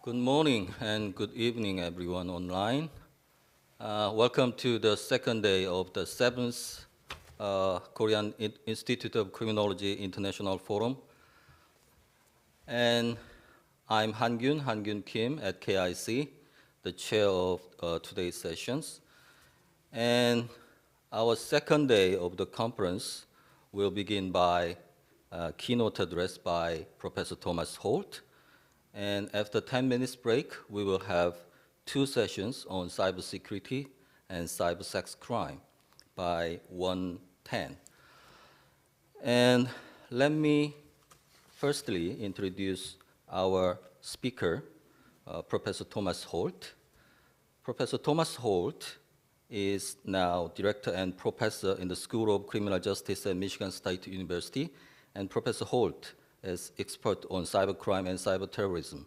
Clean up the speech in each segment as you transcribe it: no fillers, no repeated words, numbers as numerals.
Good morning and good evening, everyone online. Welcome to the second day of the seventh Korean Institute of Criminology International Forum. And I'm Han-Gyun Kim at KIC, the chair of today's sessions. And our second day of the conference will begin by a keynote address by Professor Thomas Holt. And after 10 minutes break, we will have two sessions on cybersecurity and cybersex crime by 1:10. And let me firstly introduce our speaker, Professor Thomas Holt. Professor Thomas Holt is now director and professor in the School of Criminal Justice at Michigan State University, and Professor Holt is expert on cybercrime and cyberterrorism.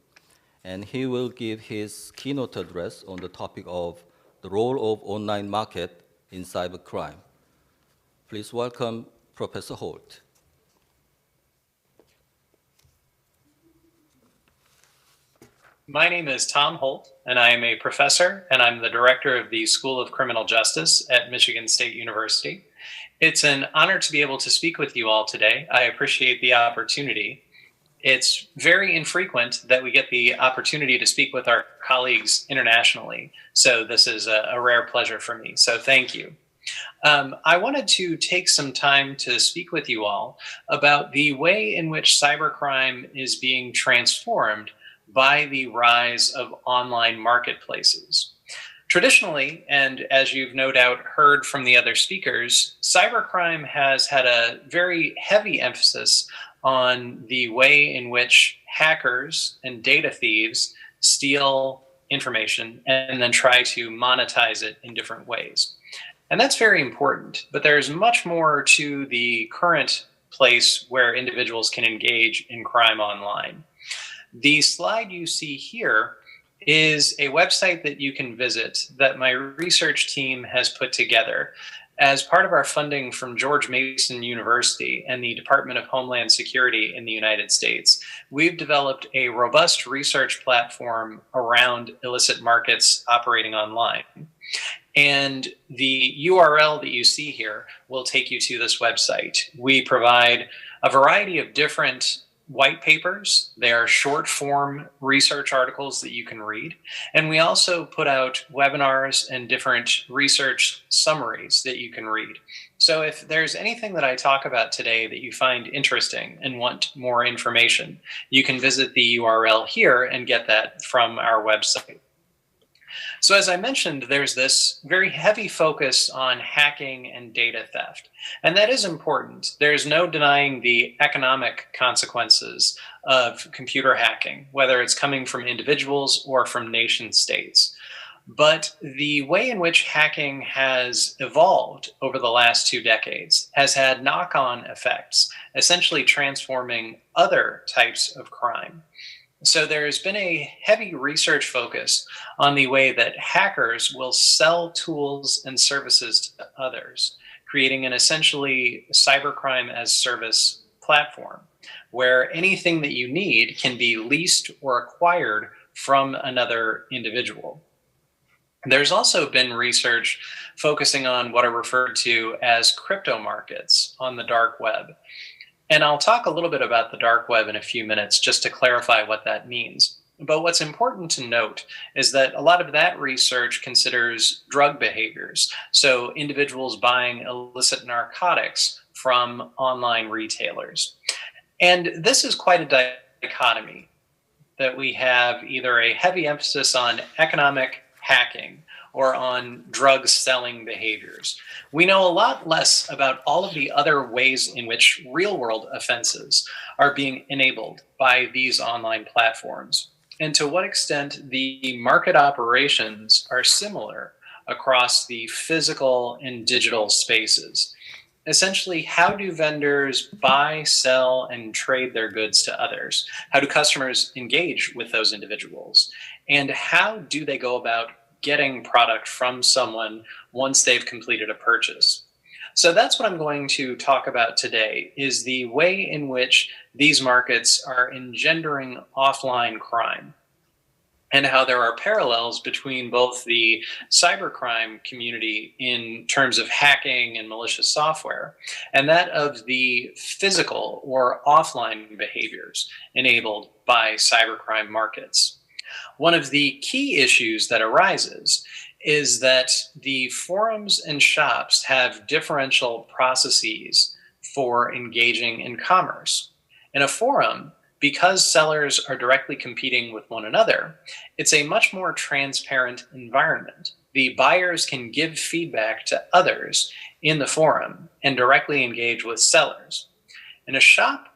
And he will give his keynote address on the topic of the role of online market in cybercrime. Please welcome Professor Holt. My name is Tom Holt, and I am a professor, and I'm the director of the School of Criminal Justice at Michigan State University. It's an honor to be able to speak with you all today. I appreciate the opportunity. It's very infrequent that we get the opportunity to speak with our colleagues internationally, so this is a rare pleasure for me, so thank you. I wanted to take some time to speak with you all about the way in which cybercrime is being transformed by the rise of online marketplaces. Traditionally, and as you've no doubt heard from the other speakers, cybercrime has had a very heavy emphasis on the way in which hackers and data thieves steal information and then try to monetize it in different ways. And that's very important, but there's much more to the current place where individuals can engage in crime online. The slide you see here is a website that you can visit that my research team has put together as part of our funding from George Mason University and the Department of Homeland Security in the United States. We've developed a robust research platform around illicit markets operating online. And the URL that you see here will take you to this website. We provide a variety of different white papers. They are short form research articles that you can read. And we also put out webinars and different research summaries that you can read. So if there's anything that I talk about today that you find interesting and want more information, you can visit the URL here and get that from our website. So as I mentioned, there's this very heavy focus on hacking and data theft. And that is important. There's no denying the economic consequences of computer hacking, whether it's coming from individuals or from nation states. But the way in which hacking has evolved over the last 2 decades has had knock-on effects, essentially transforming other types of crime. So there's been a heavy research focus on the way that hackers will sell tools and services to others, creating an essentially cybercrime as service platform, where anything that you need can be leased or acquired from another individual. There's also been research focusing on what are referred to as crypto markets on the dark web. And I'll talk a little bit about the dark web in a few minutes just to clarify what that means. But what's important to note is that a lot of that research considers drug behaviors. So individuals buying illicit narcotics from online retailers. And this is quite a dichotomy, that we have either a heavy emphasis on economic hacking or on drug selling behaviors. We know a lot less about all of the other ways in which real world offenses are being enabled by these online platforms, and to what extent the market operations are similar across the physical and digital spaces. Essentially, how do vendors buy, sell, and trade their goods to others? How do customers engage with those individuals? And how do they go about getting product from someone once they've completed a purchase? So that's what I'm going to talk about today, is the way in which these markets are engendering offline crime. and how there are parallels between both the cybercrime community in terms of hacking and malicious software, and that of the physical or offline behaviors enabled by cybercrime markets. One of the key issues that arises is that the forums and shops have differential processes for engaging in commerce. In a forum, because sellers are directly competing with one another, it's a much more transparent environment. The buyers can give feedback to others in the forum and directly engage with sellers. In a shop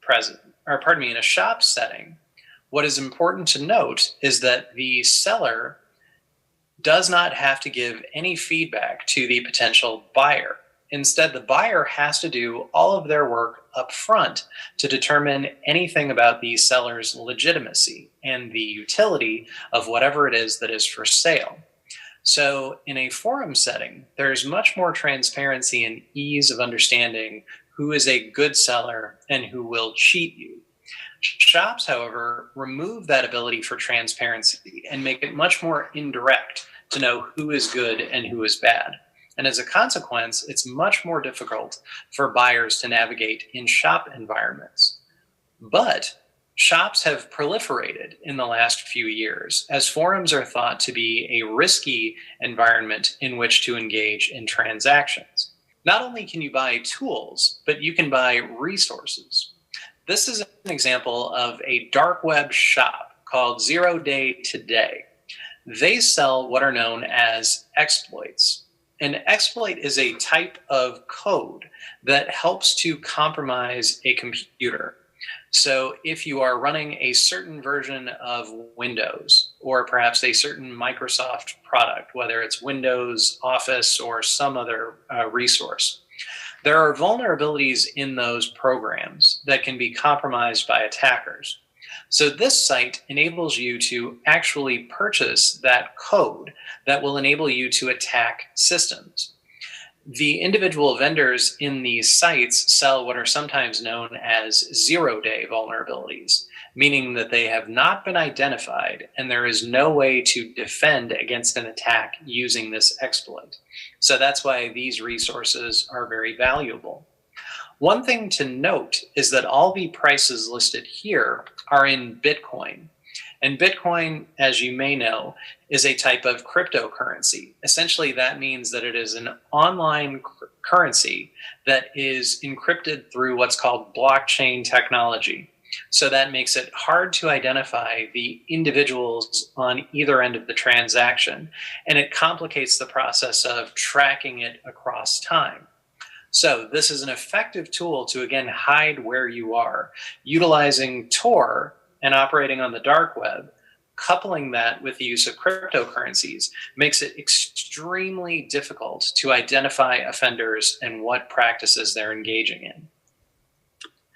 in a shop setting, what is important to note is that the seller does not have to give any feedback to the potential buyer. Instead, the buyer has to do all of their work up front to determine anything about the seller's legitimacy and the utility of whatever it is that is for sale. So in a forum setting, there's much more transparency and ease of understanding who is a good seller and who will cheat you. Shops, however, remove that ability for transparency and make it much more indirect to know who is good and who is bad. And as a consequence, it's much more difficult for buyers to navigate in shop environments. But shops have proliferated in the last few years as forums are thought to be a risky environment in which to engage in transactions. Not only can you buy tools, but you can buy resources. This is an example of a dark web shop called 0 Day Today. They sell what are known as exploits. An exploit is a type of code that helps to compromise a computer. So if you are running a certain version of Windows, or perhaps a certain Microsoft product, whether it's Windows, Office, or some other resource, there are vulnerabilities in those programs that can be compromised by attackers. So this site enables you to actually purchase that code that will enable you to attack systems. The individual vendors in these sites sell what are sometimes known as 0-day vulnerabilities, meaning that they have not been identified and there is no way to defend against an attack using this exploit. So that's why these resources are very valuable. One thing to note is that all the prices listed here are in Bitcoin. And Bitcoin, as you may know, is a type of cryptocurrency. Essentially, that means that it is an online currency that is encrypted through what's called blockchain technology. So that makes it hard to identify the individuals on either end of the transaction, and it complicates the process of tracking it across time. So this is an effective tool to, again, hide where you are, utilizing Tor and operating on the dark web. Coupling that with the use of cryptocurrencies makes it extremely difficult to identify offenders and what practices they're engaging in.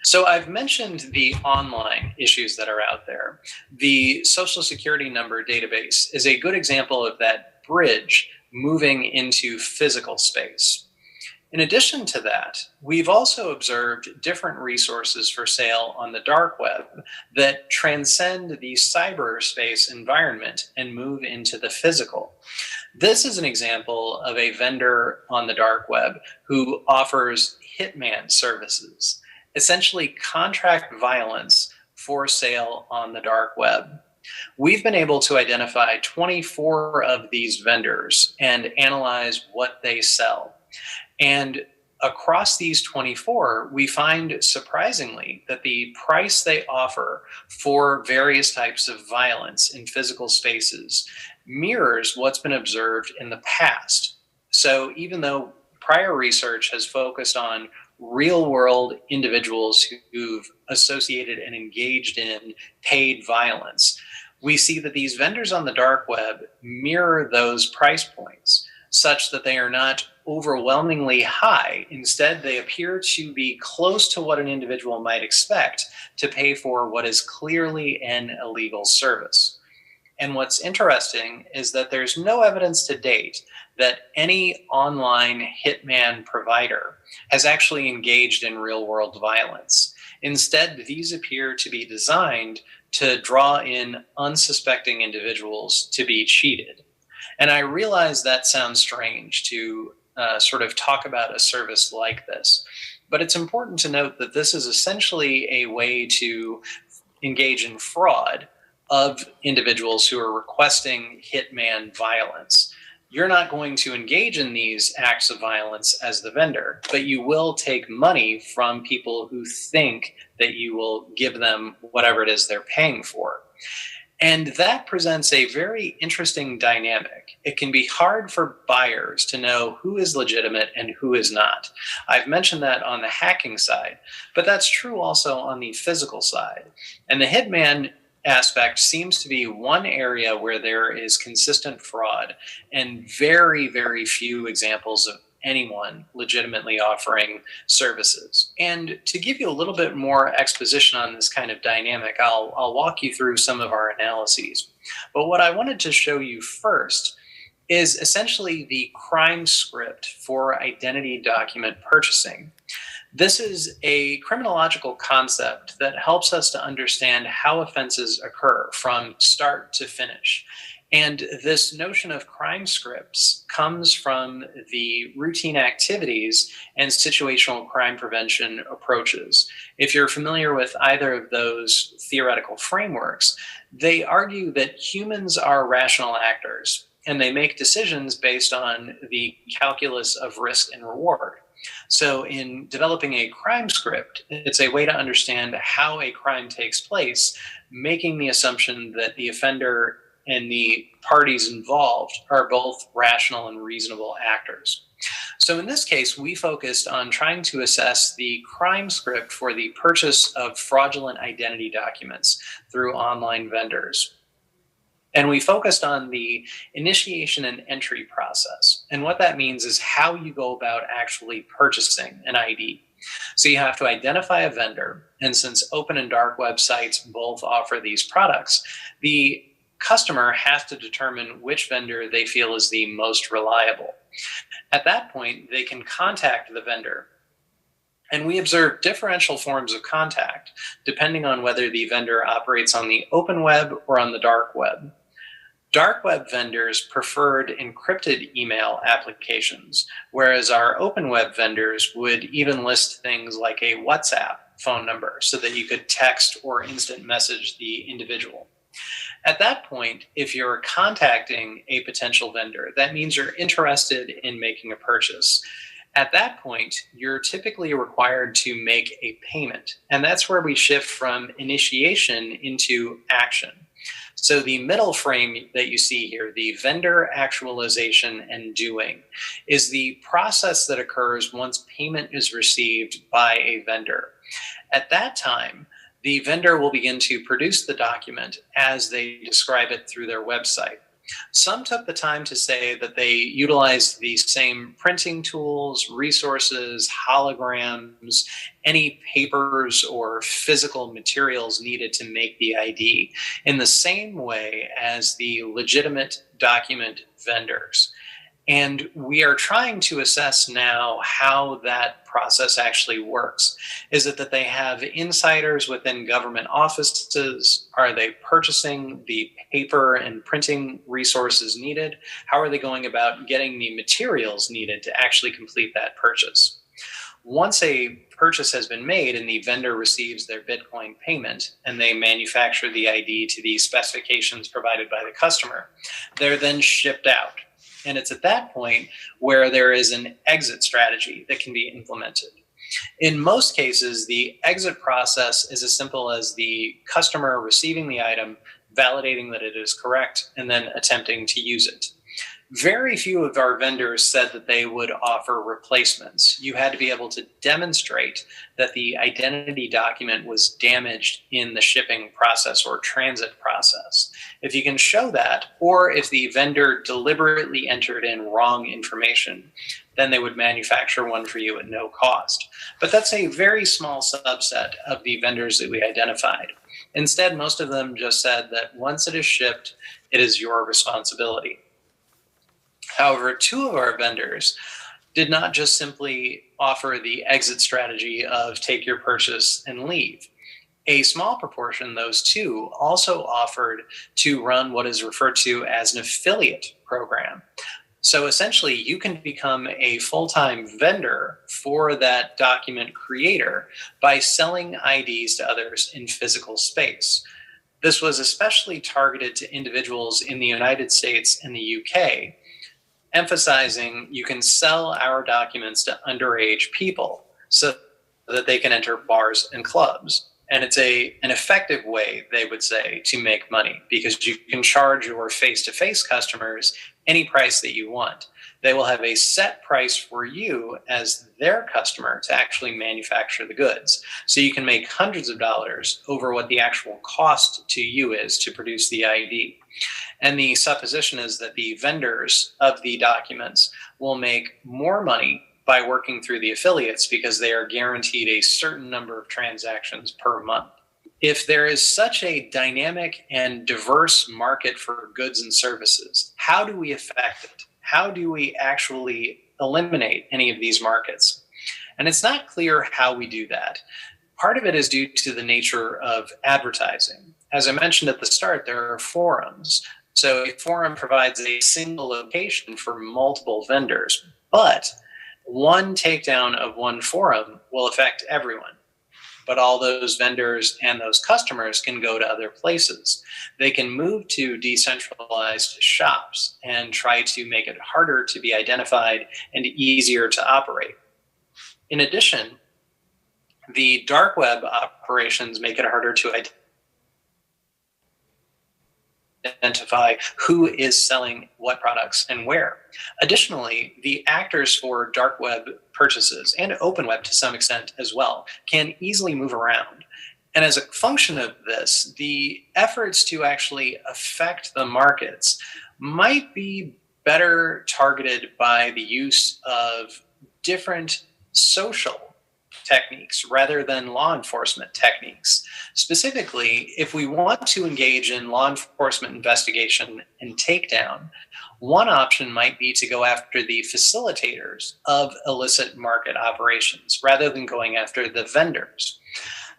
So I've mentioned the online issues that are out there. The Social Security number database is a good example of that bridge moving into physical space. In addition to that, we've also observed different resources for sale on the dark web that transcend the cyberspace environment and move into the physical. This is an example of a vendor on the dark web who offers hitman services, essentially contract violence for sale on the dark web. We've been able to identify 24 of these vendors and analyze what they sell. And across these 24, we find, surprisingly, that the price they offer for various types of violence in physical spaces mirrors what's been observed in the past. So even though prior research has focused on real-world individuals who've associated and engaged in paid violence, we see that these vendors on the dark web mirror those price points, such that they are not overwhelmingly high. Instead, they appear to be close to what an individual might expect to pay for what is clearly an illegal service. And what's interesting is that there's no evidence to date that any online hitman provider has actually engaged in real-world violence. Instead, these appear to be designed to draw in unsuspecting individuals to be cheated. And I realize that sounds strange to sort of talk about a service like this, but it's important to note that this is essentially a way to engage in fraud of individuals who are requesting hitman violence. You're not going to engage in these acts of violence as the vendor, but you will take money from people who think that you will give them whatever it is they're paying for. And that presents a very interesting dynamic. It can be hard for buyers to know who is legitimate and who is not. I've mentioned that on the hacking side, but that's true also on the physical side. And the hitman aspect seems to be one area where there is consistent fraud and very, very few examples of anyone legitimately offering services. And to give you a little bit more exposition on this kind of dynamic, I'll walk you through some of our analyses. But what I wanted to show you first is essentially the crime script for identity document purchasing. This is a criminological concept that helps us to understand how offenses occur from start to finish. And this notion of crime scripts comes from the routine activities and situational crime prevention approaches. If you're familiar with either of those theoretical frameworks, they argue that humans are rational actors and they make decisions based on the calculus of risk and reward. So in developing a crime script, it's a way to understand how a crime takes place, making the assumption that the offender and the parties involved are both rational and reasonable actors. So in this case, we focused on trying to assess the crime script for the purchase of fraudulent identity documents through online vendors. And we focused on the initiation and entry process. And what that means is how you go about actually purchasing an ID. So you have to identify a vendor. And since open and dark websites both offer these products, the customer has to determine which vendor they feel is the most reliable. At that point, they can contact the vendor. And we observe differential forms of contact depending on whether the vendor operates on the open web or on the dark web. Dark web vendors preferred encrypted email applications, whereas our open web vendors would even list things like a WhatsApp phone number so that you could text or instant message the individual. At that point, if you're contacting a potential vendor, that means you're interested in making a purchase. At that point, you're typically required to make a payment, and that's where we shift from initiation into action. So the middle frame that you see here, the vendor actualization and doing, is the process that occurs once payment is received by a vendor. At that time, the vendor will begin to produce the document as they describe it through their website. Some took the time to say that they utilized the same printing tools, resources, holograms, any papers or physical materials needed to make the ID in the same way as the legitimate document vendors. And we are trying to assess now how that process actually works. Is it that they have insiders within government offices? Are they purchasing the paper and printing resources needed? How are they going about getting the materials needed to actually complete that purchase? Once a purchase has been made and the vendor receives their Bitcoin payment and they manufacture the ID to the specifications provided by the customer, they're then shipped out. And it's at that point where there is an exit strategy that can be implemented. In most cases, the exit process is as simple as the customer receiving the item, validating that it is correct, and then attempting to use it. Very few of our vendors said that they would offer replacements. You had to be able to demonstrate that the identity document was damaged in the shipping process or transit process. If you can show that, or if the vendor deliberately entered in wrong information, then they would manufacture one for you at no cost. But that's a very small subset of the vendors that we identified. Instead, most of them just said that once it is shipped, it is your responsibility. However, two of our vendors did not just simply offer the exit strategy of take your purchase and leave. A small proportion, those two, also offered to run what is referred to as an affiliate program. So essentially, you can become a full-time vendor for that document creator by selling IDs to others in physical space. This was especially targeted to individuals in the United States and the UK, emphasizing you can sell our documents to underage people so that they can enter bars and clubs. And it's an effective way, they would say, to make money, because you can charge your face-to-face customers any price that you want. They will have a set price for you as their customer to actually manufacture the goods. So you can make hundreds of dollars over what the actual cost to you is to produce the ID. And the supposition is that the vendors of the documents will make more money by working through the affiliates because they are guaranteed a certain number of transactions per month. If there is such a dynamic and diverse market for goods and services, how do we affect it? How do we actually eliminate any of these markets? And it's not clear how we do that. Part of it is due to the nature of advertising. As I mentioned at the start, there are forums. So a forum provides a single location for multiple vendors, but one takedown of one forum will affect everyone. But all those vendors and those customers can go to other places. They can move to decentralized shops and try to make it harder to be identified and easier to operate. In addition, the dark web operations make it harder to identify who is selling what products and where. Additionally, the actors for dark web purchases and open web to some extent as well can easily move around. And as a function of this, the efforts to actually affect the markets might be better targeted by the use of different social techniques rather than law enforcement techniques. Specifically, if we want to engage in law enforcement investigation and takedown, one option might be to go after the facilitators of illicit market operations rather than going after the vendors.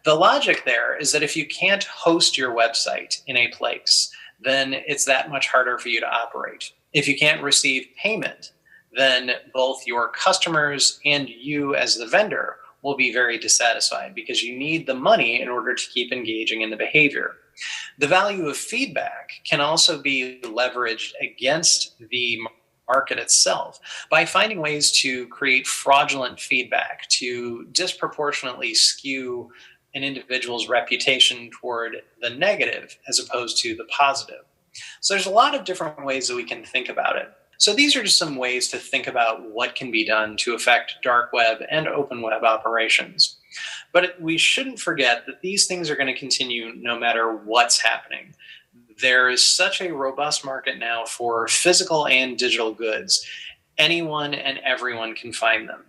The logic there is that if you can't host your website in a place, then it's that much harder for you to operate. If you can't receive payment, then both your customers and you as the vendor will be very dissatisfied because you need the money in order to keep engaging in the behavior. The value of feedback can also be leveraged against the market itself by finding ways to create fraudulent feedback to disproportionately skew an individual's reputation toward the negative as opposed to the positive. So there's a lot of different ways that we can think about it. So these are just some ways to think about what can be done to affect dark web and open web operations. But we shouldn't forget that these things are going to continue no matter what's happening. There is such a robust market now for physical and digital goods. Anyone and everyone can find them.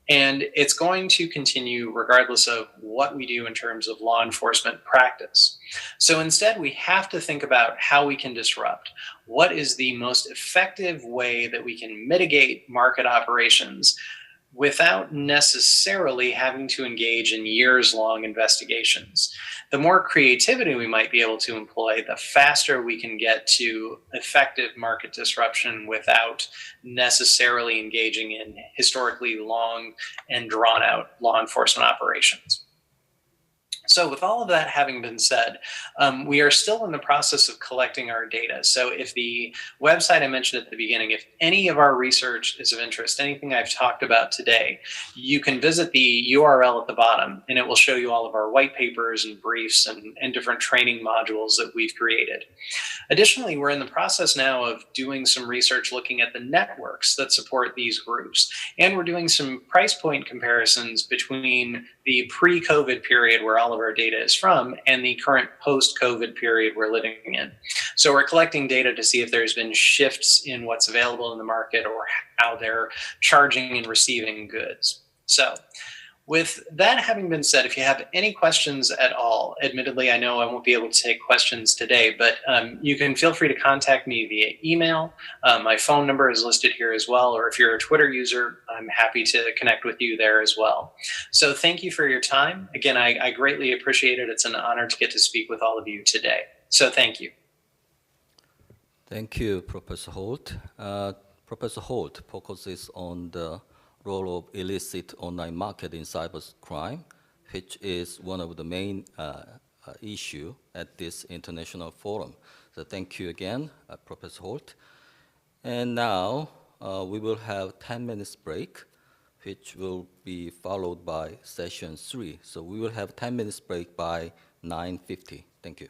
And it's going to continue regardless of what we do in terms of law enforcement practice. So instead, we have to think about how we can disrupt. What is the most effective way that we can mitigate market operations without necessarily having to engage in years-long investigations? The more creativity we might be able to employ, the faster we can get to effective market disruption without necessarily engaging in historically long and drawn-out law enforcement operations. So with all of that having been said, we are still in the process of collecting our data. So if the website I mentioned at the beginning, if any of our research is of interest, anything I've talked about today, you can visit the URL at the bottom and it will show you all of our white papers and briefs and different training modules that we've created. Additionally, we're in the process now of doing some research looking at the networks that support these groups. And we're doing some price point comparisons between the pre-COVID period where all of our data is from and the current post-COVID period we're living in. So we're collecting data to see if there's been shifts in what's available in the market or how they're charging and receiving goods. So With that having been said, if you have any questions at all, admittedly, I know I won't be able to take questions today, but you can feel free to contact me via email. My phone number is listed here as well, or if you're a Twitter user, I'm happy to connect with you there as well. So thank you for your time. Again, I greatly appreciate it. It's an honor to get to speak with all of you today. So thank you. Thank you, Professor Holt. Professor Holt focuses on the role of illicit online market in cybercrime, which is one of the main issue at this international forum. So thank you again, Professor Holt. And now we will have 10 minutes break, which will be followed by session 3. So we will have 10 minutes break by 9:50. Thank you.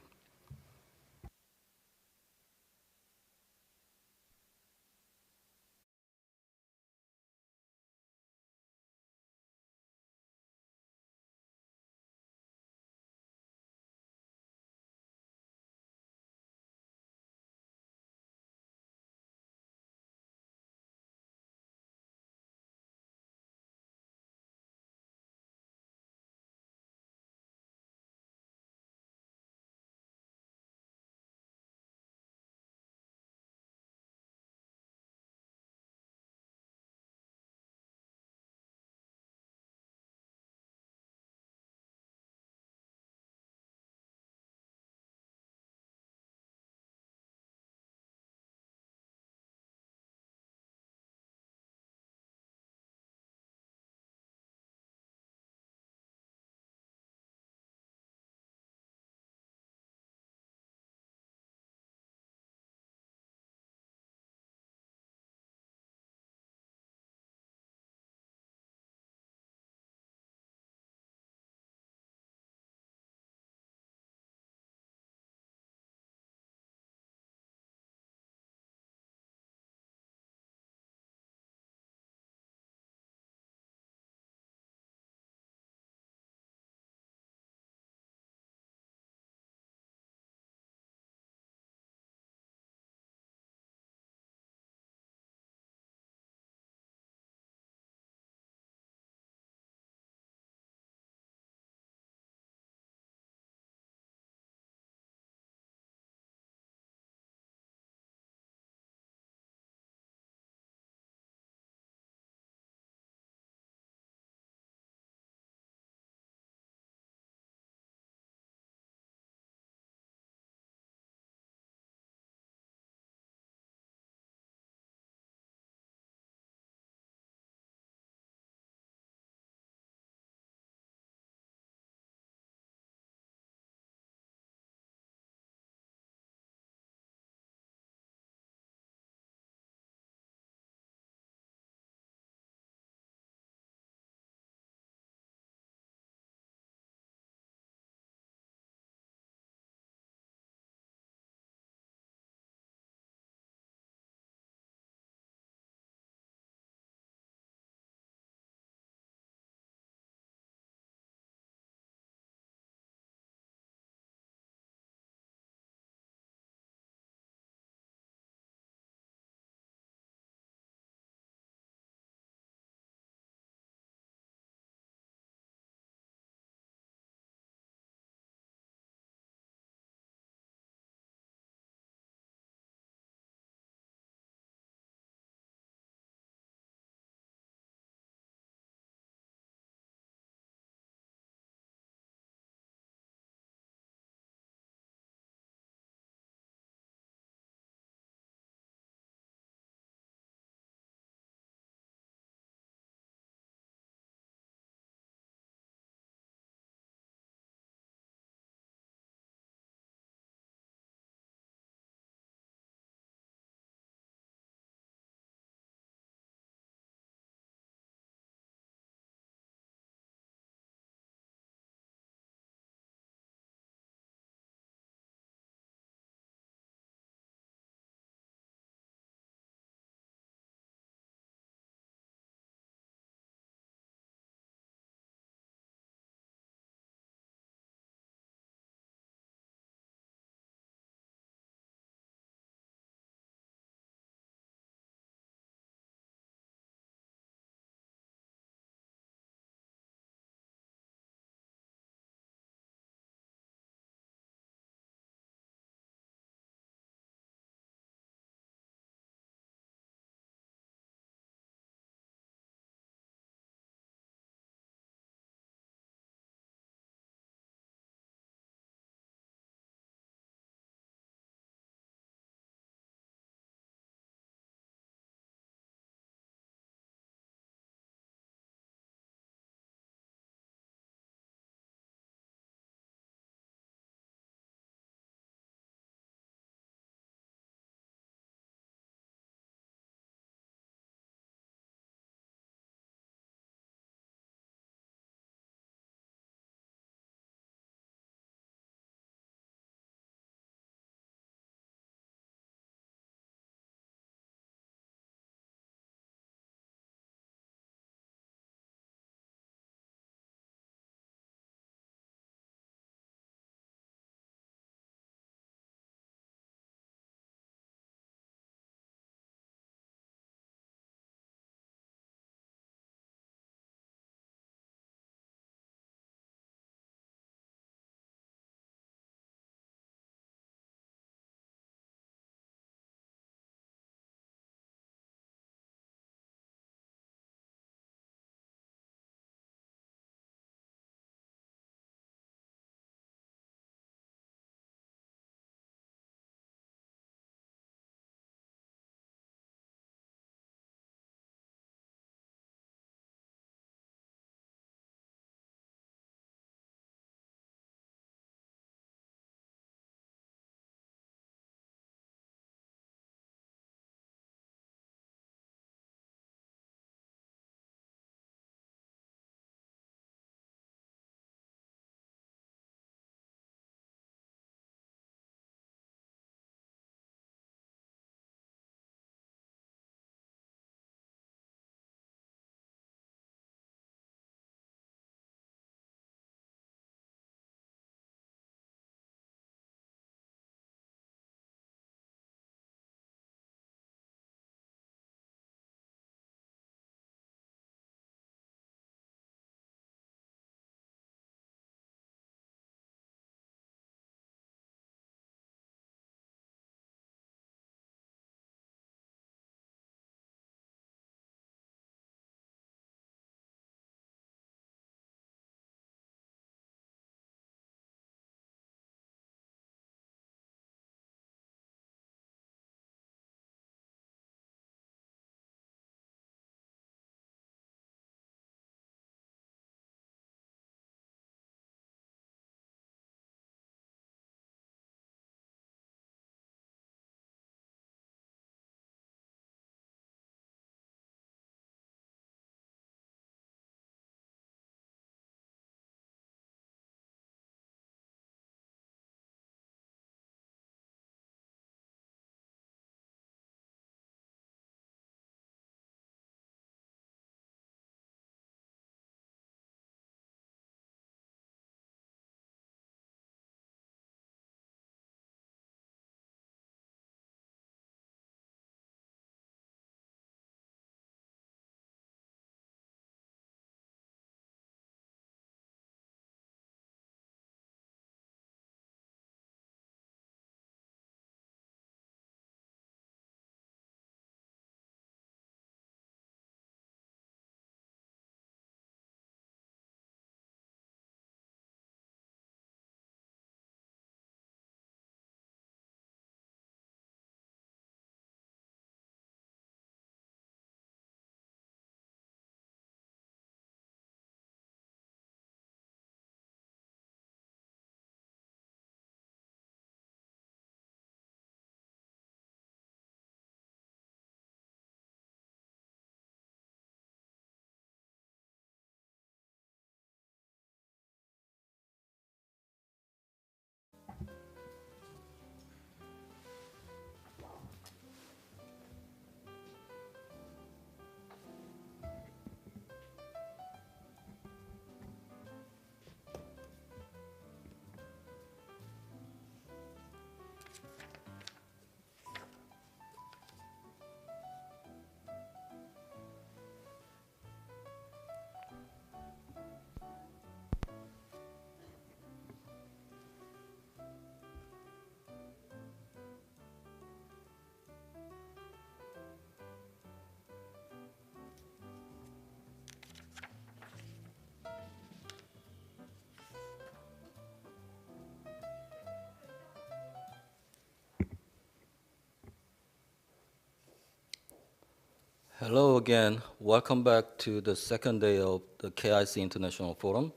Hello again. Welcome back to the second day of the KIC International Forum.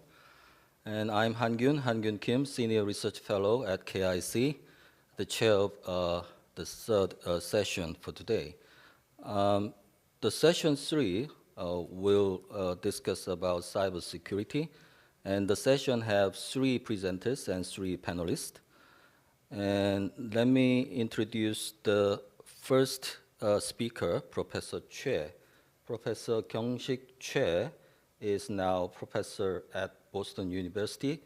And I'm Han-Gyun Kim, Senior Research Fellow at KIC, the chair of the third session for today. The session 3 will discuss about cybersecurity, and the session have 3 presenters and 3 panelists. And let me introduce the first speaker, Professor Choi. Professor Kyung-Sik Choi is now professor at Boston University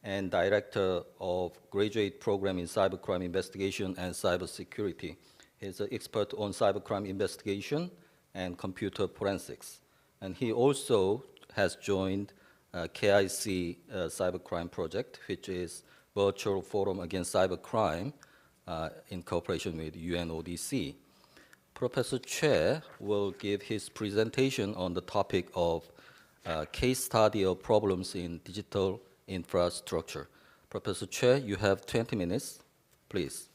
and director of graduate program in cybercrime investigation and cybersecurity. He's an expert on cybercrime investigation and computer forensics. And he also has joined KIC Cybercrime Project, which is virtual forum against cybercrime in cooperation with UNODC. Professor Choi will give his presentation on the topic of case study of problems in digital infrastructure. Professor Choi, you have 20 minutes, please.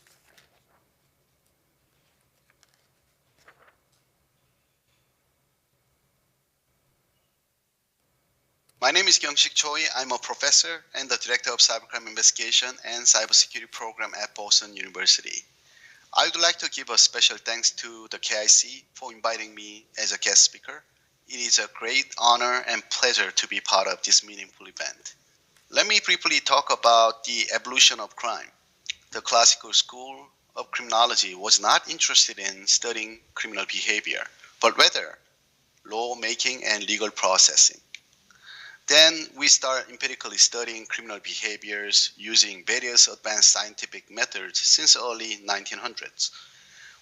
My name is Kyung-Sik Choi. I'm a professor and the director of cybercrime investigation and cybersecurity program at Boston University. I would like to give a special thanks to the KIC for inviting me as a guest speaker. It is a great honor and pleasure to be part of this meaningful event. Let me briefly talk about the evolution of crime. The classical school of criminology was not interested in studying criminal behavior, but rather law-making and legal processing. Then we start empirically studying criminal behaviors using various advanced scientific methods since early 1900s.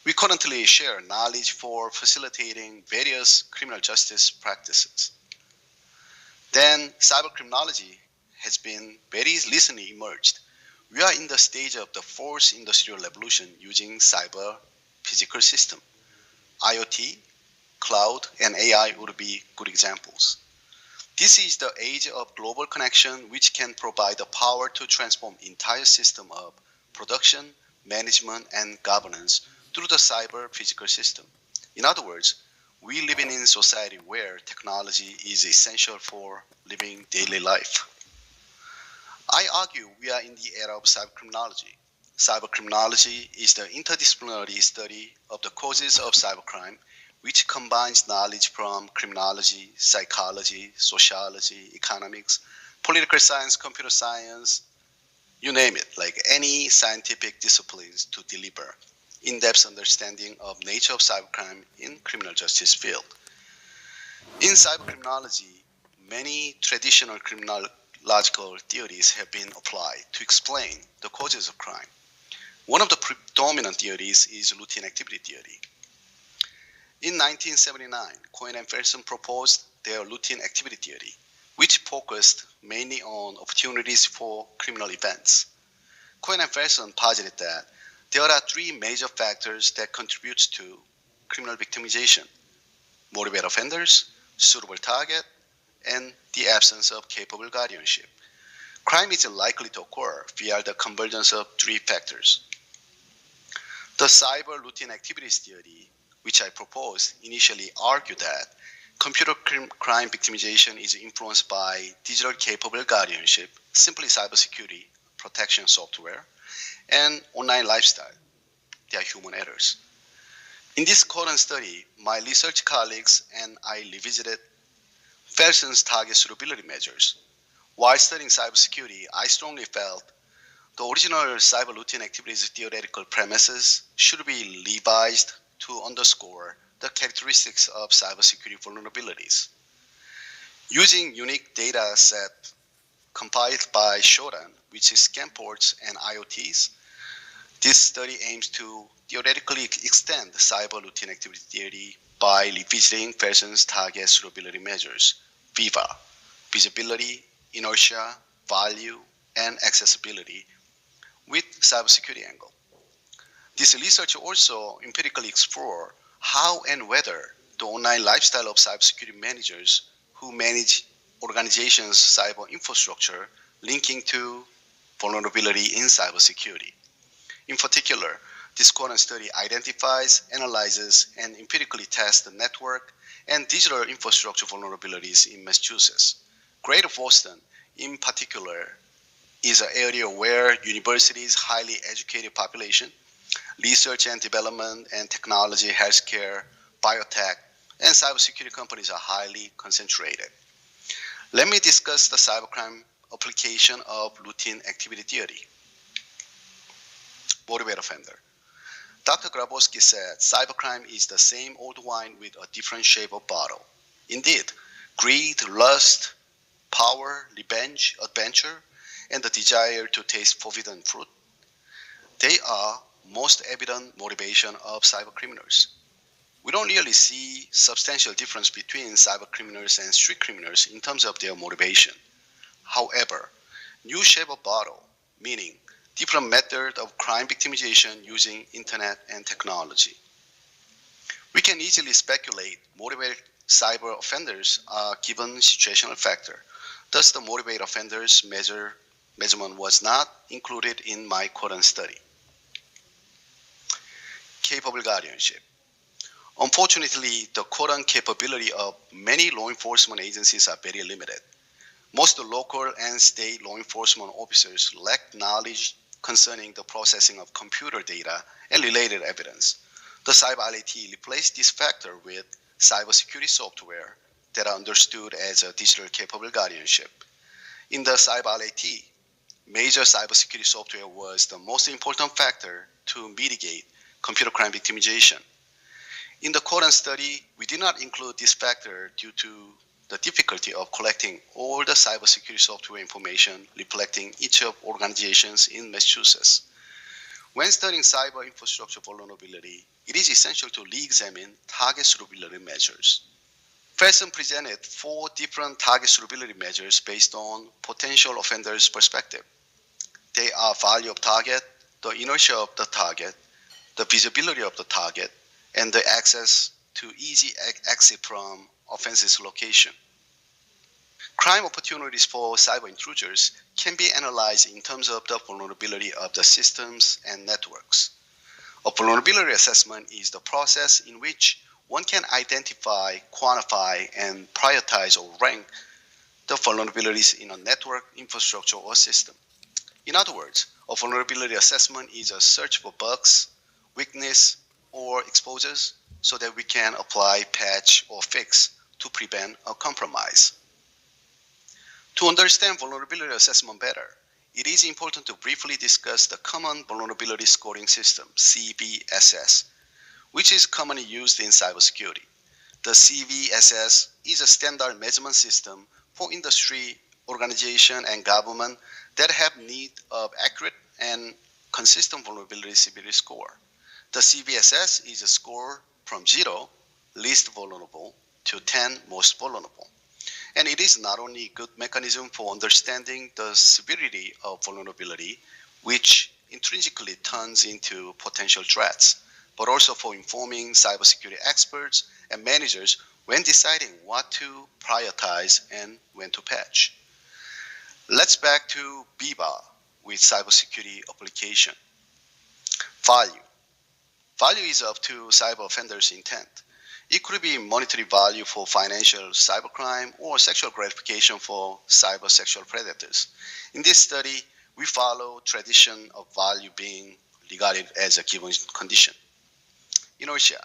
We currently share knowledge for facilitating various criminal justice practices. Then cybercriminology has been very recently emerged. We are in the stage of the fourth industrial revolution using cyber physical system. IoT, cloud, and AI would be good examples. This is the age of global connection, which can provide the power to transform entire system of production, management, and governance through the cyber physical system. In other words, we live in a society where technology is essential for living daily life. I argue we are in the era of cybercriminology. Cybercriminology is the interdisciplinary study of the causes of cybercrime, which combines knowledge from criminology, psychology, sociology, economics, political science, computer science, you name it, like any scientific disciplines to deliver in-depth understanding of nature of cybercrime in criminal justice field. In cybercriminology, many traditional criminological theories have been applied to explain the causes of crime. One of the predominant theories is routine activity theory. In 1979, Cohen and Ferguson proposed their routine activity theory, which focused mainly on opportunities for criminal events. Cohen and Ferguson posited that there are 3 major factors that contribute to criminal victimization: motivated offenders, suitable target, and the absence of capable guardianship. Crime is likely to occur via the convergence of 3 factors. The cyber routine activities theory, which I proposed, initially argued that computer crime victimization is influenced by digital capable guardianship, simply cybersecurity protection software, and online lifestyle. They are human errors. In this current study, my research colleagues and I revisited Ferguson's target suitability measures. While studying cybersecurity, I strongly felt the original cyber routine activities theoretical premises should be revised to underscore the characteristics of cybersecurity vulnerabilities. Using unique data set compiled by Shodan, which is scam ports and IoTs, this study aims to theoretically extend cyber routine activity theory by revisiting Ferguson's target suitability measures, VIVA, visibility, inertia, value, and accessibility, with cybersecurity angle. This research also empirically explores how and whether the online lifestyle of cybersecurity managers who manage organizations' cyber infrastructure linking to vulnerability in cybersecurity. In particular, This Korean study identifies, analyzes, and empirically tests the network and digital infrastructure vulnerabilities in Massachusetts. Greater Boston, in particular, is an area where universities' highly educated population, research and development and technology, healthcare, biotech, and cybersecurity companies are highly concentrated. Let me discuss the cybercrime application of routine activity theory. Motivated offender. Dr. Grabowski said cybercrime is the same old wine with a different shape of bottle. Indeed, greed, lust, power, revenge, adventure, and the desire to taste forbidden fruit, they are most evident motivation of cybercriminals. We don't really see substantial difference between cybercriminals and street criminals in terms of their motivation. However, new shape of bottle, meaning different method of crime victimization using internet and technology. We can easily speculate motivated cyber offenders are given situational factor. Thus, the motivated offenders measurement was not included in my current study. Capable guardianship. Unfortunately, the current capability of many law enforcement agencies are very limited. Most local and state law enforcement officers lack knowledge concerning the processing of computer data and related evidence. The CyberLAT replaced this factor with cybersecurity software that are understood as a digital capable guardianship. In the CyberLAT, major cybersecurity software was the most important factor to mitigate computer crime victimization. In the current study, we did not include this factor due to the difficulty of collecting all the cybersecurity software information reflecting each of organizations in Massachusetts. When studying cyber infrastructure vulnerability, it is essential to re-examine target suitability measures. Felsen presented 4 different target suitability measures based on potential offenders' perspective. They are value of target, the inertia of the target, the visibility of the target, and the access to easy exit from offense's location. Crime opportunities for cyber intruders can be analyzed in terms of the vulnerability of the systems and networks. A vulnerability assessment is the process in which one can identify, quantify, and prioritize or rank the vulnerabilities in a network, infrastructure, or system. In other words, a vulnerability assessment is a search for bugs, weakness, or exposures so that we can apply, patch, or fix to prevent a compromise. To understand vulnerability assessment better, it is important to briefly discuss the Common Vulnerability Scoring System, CVSS, which is commonly used in cybersecurity. The CVSS is a standard measurement system for industry, organization, and government that have need of accurate and consistent vulnerability severity score. The CVSS is a score from 0, least vulnerable, to 10, most vulnerable. And it is not only a good mechanism for understanding the severity of vulnerability, which intrinsically turns into potential threats, but also for informing cybersecurity experts and managers when deciding what to prioritize and when to patch. Let's back to BBA with cybersecurity application. Value. Value is up to cyber offenders' intent. It could be monetary value for financial cybercrime or sexual gratification for cyber sexual predators. In this study, we follow tradition of value being regarded as a given condition. Inertia.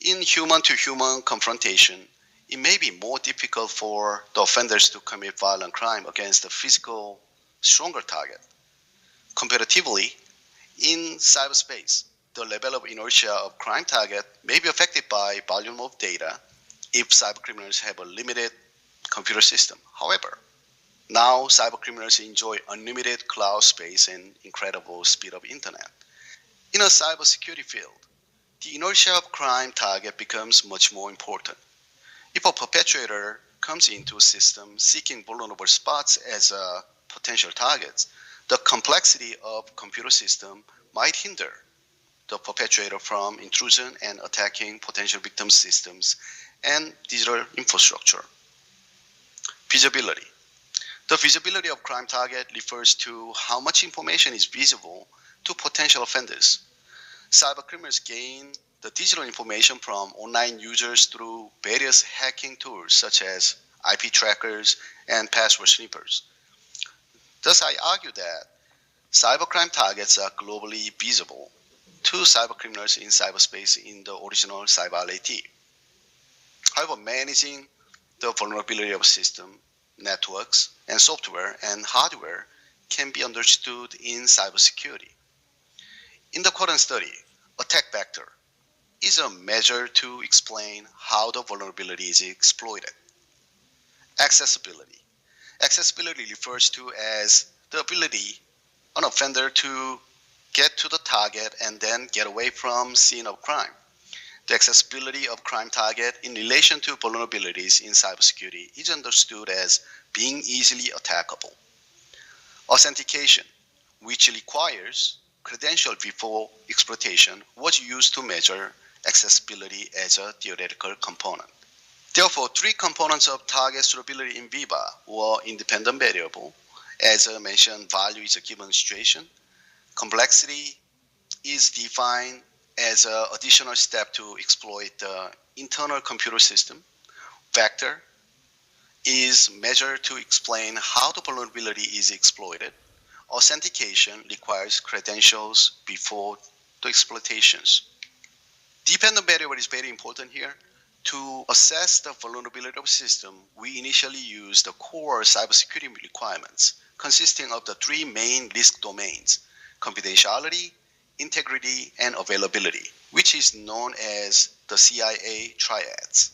In human-to-human confrontation, it may be more difficult for the offenders to commit violent crime against a physical, stronger target. Comparatively, in cyberspace, the level of inertia of crime target may be affected by volume of data if cybercriminals have a limited computer system. However, now cybercriminals enjoy unlimited cloud space and incredible speed of internet. In a cybersecurity field, the inertia of crime target becomes much more important. If a perpetrator comes into a system seeking vulnerable spots as potential targets, the complexity of computer system might hinder the perpetrator from intrusion and attacking potential victim systems and digital infrastructure. Visibility. The visibility of crime target refers to how much information is visible to potential offenders. Cybercriminals gain the digital information from online users through various hacking tools such as IP trackers and password snippers. Thus, I argue that cybercrime targets are globally visible to cybercriminals in cyberspace in the original cyber However, managing the vulnerability of system, networks, and software and hardware can be understood in cybersecurity. In the current study, attack vector is a measure to explain how the vulnerability is exploited. Accessibility. Accessibility refers to as the ability an offender to get to the target and then get away from scene of crime. The accessibility of crime target in relation to vulnerabilities in cybersecurity is understood as being easily attackable. Authentication, which requires credential before exploitation, was used to measure accessibility as a theoretical component. Therefore, three components of target suitability in VIVA were independent variable. As I mentioned, value is a given situation. Complexity is defined as an additional step to exploit the internal computer system. Vector is measured to explain how the vulnerability is exploited. Authentication requires credentials before the exploitations. Dependent variable is very important here. To assess the vulnerability of the system, we initially use the core cybersecurity requirements consisting of the three main risk domains: confidentiality, integrity, and availability, which is known as the CIA triads.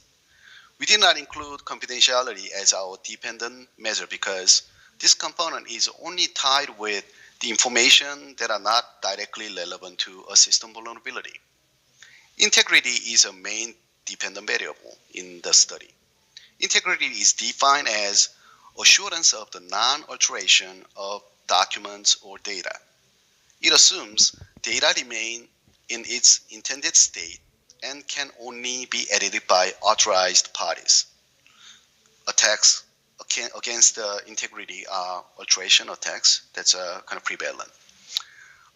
We did not include confidentiality as our dependent measure because this component is only tied with the information that are not directly relevant to a system vulnerability. Integrity is a main dependent variable in the study. Integrity is defined as assurance of the non-alteration of documents or data. It assumes data remain in its intended state and can only be edited by authorized parties. Attacks against the integrity are alteration attacks. That's kind of prevalent.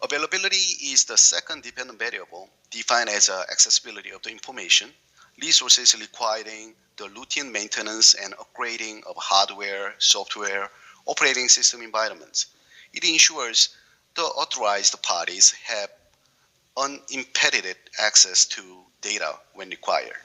Availability is the second dependent variable defined as accessibility of the information, resources requiring the routine maintenance and upgrading of hardware, software, operating system environments. It ensures the authorized parties have unimpeded access to data when required.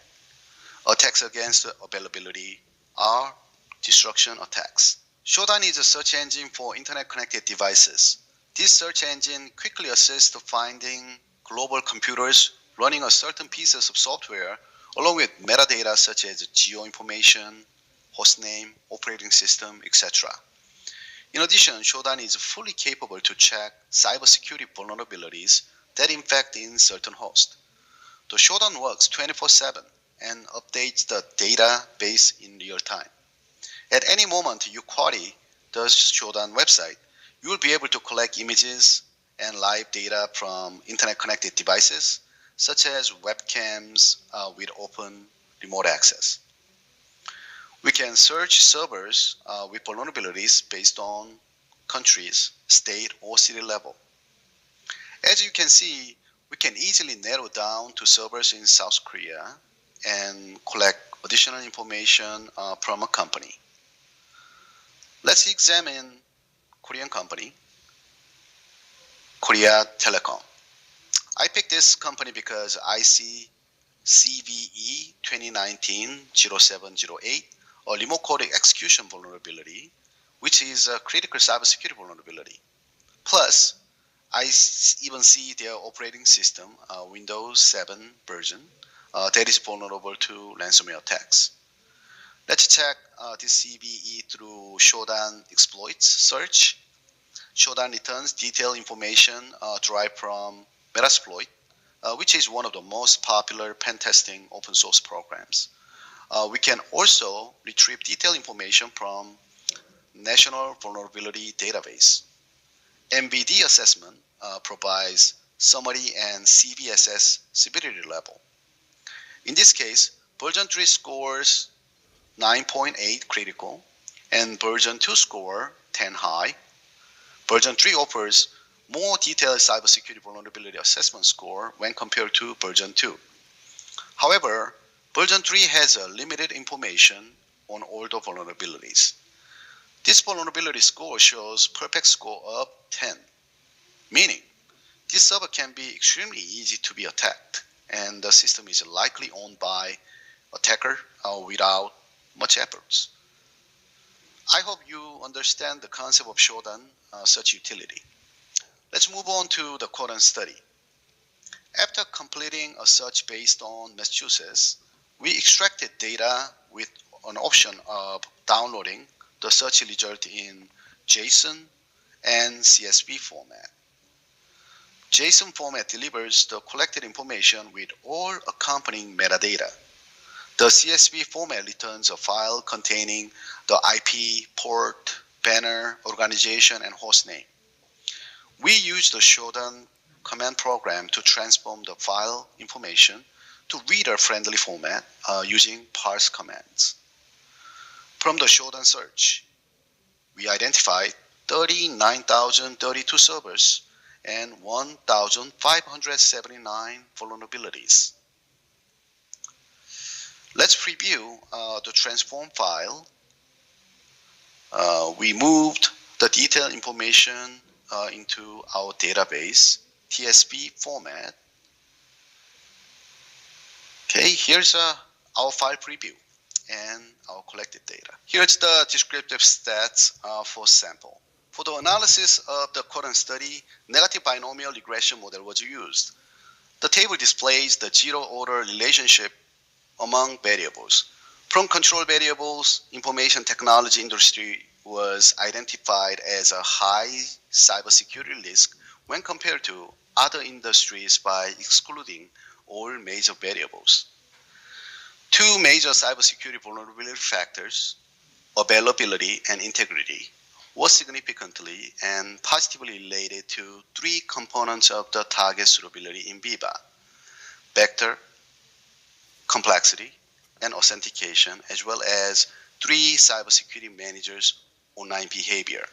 Attacks against availability are destruction attacks. Shodan is a search engine for internet-connected devices. This search engine quickly assists finding global computers running a certain pieces of software along with metadata such as geo information, hostname, operating system, etc. In addition, Shodan is fully capable to check cybersecurity vulnerabilities that infect in certain hosts. The Shodan works 24/7 and updates the database in real time. At any moment you query the Shodan website, you will be able to collect images and live data from internet-connected devices, such as webcams with open remote access. We can search servers with vulnerabilities based on countries, state, or city level. As you can see, we can easily narrow down to servers in South Korea and collect additional information from a company. Let's examine Korean company, Korea Telecom. I picked this company because I see CVE 2019-0708, a remote code execution vulnerability, which is a critical cybersecurity vulnerability. Plus, I even see their operating system, Windows 7 version, that is vulnerable to ransomware attacks. Let's check this CVE through Shodan exploits search. Shodan returns detailed information derived from Metasploit, which is one of the most popular pen testing open source programs. We can also retrieve detailed information from National Vulnerability Database. MVD assessment provides summary and CVSS severity level. In this case, version 3 scores 9.8 critical and version 2 score 10 high. Version 3 offers more detailed cybersecurity vulnerability assessment score when compared to version 2. However, version 3 has a limited information on all the vulnerabilities. This vulnerability score shows perfect score of 10, meaning this server can be extremely easy to be attacked, and the system is likely owned by attacker without much efforts. I hope you understand the concept of Shodan such utility. Let's move on to the Korean study. After completing a search based on Massachusetts, we extracted data with an option of downloading the search result in JSON and CSV format. JSON format delivers the collected information with all accompanying metadata. The CSV format returns a file containing the IP, port, banner, organization, and host name. We use the Shodan command program to transform the file information to reader-friendly format using parse commands. From the Shodan search, we identified 39,032 servers and 1,579 vulnerabilities. Let's preview the transform file. We moved the detailed information into our database, TSV format. Okay, here's our file preview and our collected data. Here's the descriptive stats for sample. For the analysis of the Korean study, negative binomial regression model was used. The table displays the zero-order relationship among variables. From control variables, information technology industry was identified as a high cybersecurity risk when compared to other industries by excluding all major variables. Two major cybersecurity vulnerability factors, availability and integrity, were significantly and positively related to three components of the target suitability in VIVA: vector, complexity, and authentication, as well as three cybersecurity managers' online behavior.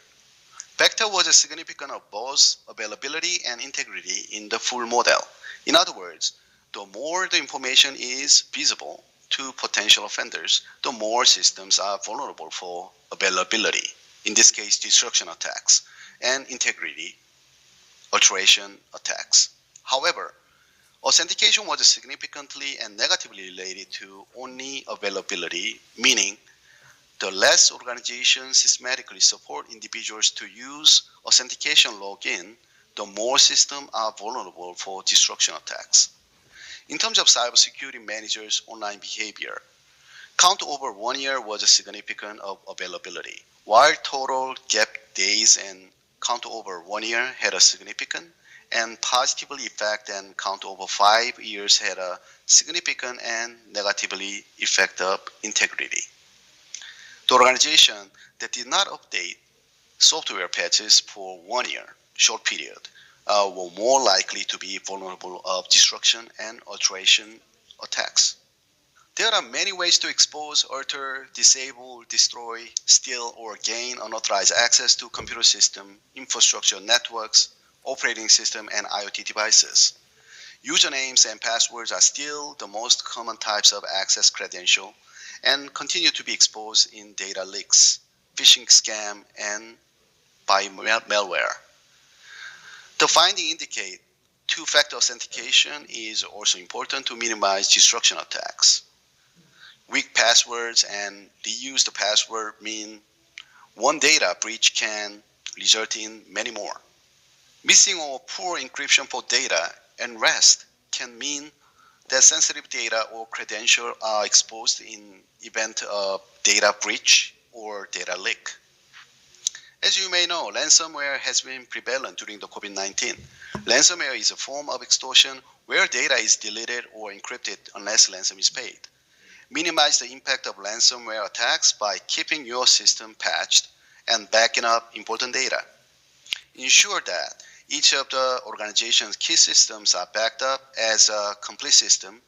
Vector was a significant of both availability and integrity in the full model. In other words, the more the information is visible to potential offenders, the more systems are vulnerable for availability, in this case destruction attacks, and integrity, alteration attacks. However, authentication was significantly and negatively related to only availability, meaning the less organizations systematically support individuals to use authentication login, the more systems are vulnerable for destruction attacks. In terms of cybersecurity managers' online behavior, count over 1 year was significant of availability, while total gap days and count over 1 year had a significant and positively effect, and count over 5 years had a significant and negatively effect of integrity. The organization that did not update software patches for 1 year, short period, were more likely to be vulnerable of destruction and alteration attacks. There are many ways to expose, alter, disable, destroy, steal, or gain unauthorized access to computer system, infrastructure, networks, operating system, and IoT devices. Usernames and passwords are still the most common types of access credential and continue to be exposed in data leaks, phishing scam, and by malware. The findings indicate two-factor authentication is also important to minimize destruction attacks. Weak passwords and reused password mean one data breach can result in many more. Missing or poor encryption for data and rest can mean that sensitive data or credentials are exposed in event of data breach or data leak. As you may know, ransomware has been prevalent during the COVID-19. Ransomware is a form of extortion where data is deleted or encrypted unless ransom is paid. Minimize the impact of ransomware attacks by keeping your system patched and backing up important data. Ensure that each of the organization's key systems are backed up as a complete system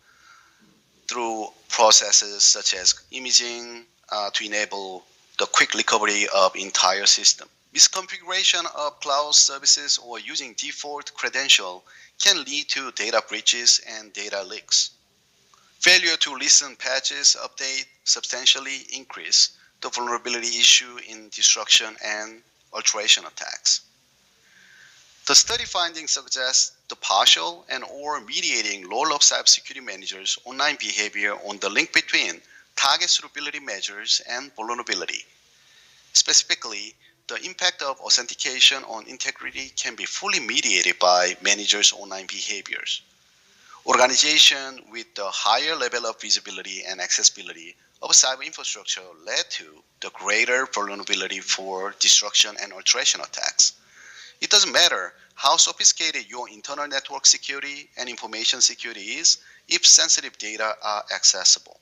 through processes such as imaging to enable the quick recovery of entire system. Misconfiguration of cloud services or using default credential can lead to data breaches and data leaks. Failure to listen patches update substantially increase the vulnerability issue in destruction and alteration attacks. The study findings suggest the partial and or mediating role of cybersecurity managers' online behavior on the link between target suitability measures and vulnerability. Specifically, the impact of authentication on integrity can be fully mediated by managers' online behaviors. Organization with the higher level of visibility and accessibility of cyber infrastructure led to the greater vulnerability for destruction and alteration attacks. It doesn't matter how sophisticated your internal network security and information security is if sensitive data are accessible.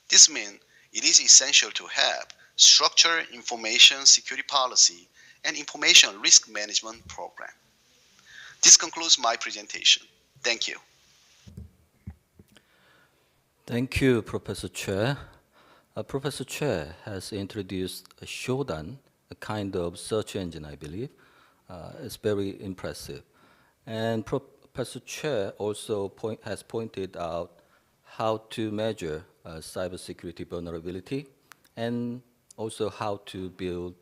This means it is essential to have structured information security policy and information risk management program. This concludes my presentation. Thank you. Thank you, Professor Choi. Professor Choi has introduced Shodan, a kind of search engine, I believe. It's very impressive. And Professor Choi also has pointed out how to measure cybersecurity vulnerability and also how to build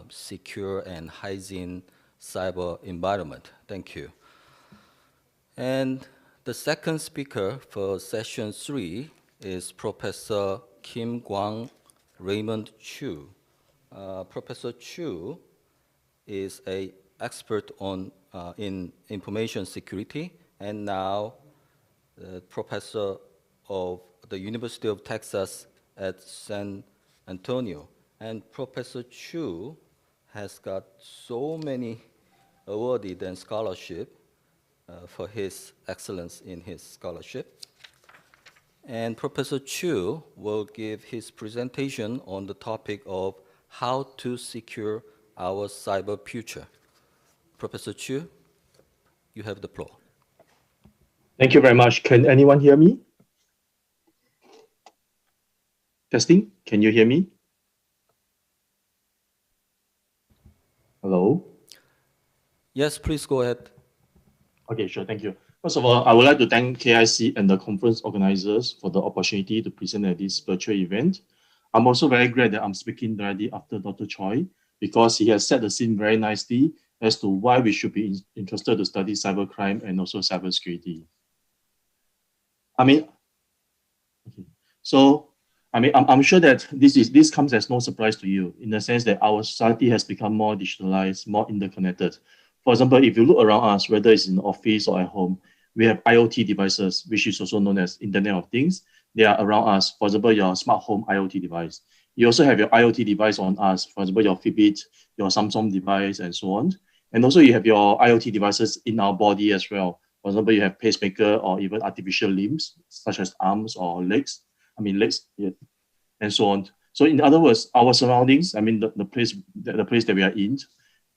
secure and hygiene cyber environment. Thank you. And the second speaker for session 3 is Professor Kim Kwang Raymond Chu. Professor Chu is an expert in information security and now professor of the University of Texas at San Antonio. And Professor Chu has got so many awards and scholarship for his excellence in his scholarship. And Professor Chu will give his presentation on the topic of how to secure our cyber future. Professor Chu, you have the floor. Thank you very much. Can anyone hear me? Testing, can you hear me? Hello? Yes, please go ahead. Okay, sure, thank you. First of all, I would like to thank KIC and the conference organizers for the opportunity to present at this virtual event. I'm also very glad that I'm speaking directly after Dr. Choi because he has set the scene very nicely as to why we should be interested to study cybercrime and also cybersecurity. I'm sure that this comes as no surprise to you in the sense that our society has become more digitalized, more interconnected. For example, if you look around us, whether it's in the office or at home, we have IoT devices, which is also known as Internet of Things. They are around us. For example, your smart home IoT device. You also have your IoT device on us. For example, your Fitbit, your Samsung device, and so on. And also you have your IoT devices in our body as well. For example, you have pacemaker or even artificial limbs, such as arms or legs. Yeah, and so on. So in other words, our surroundings, the place that we are in,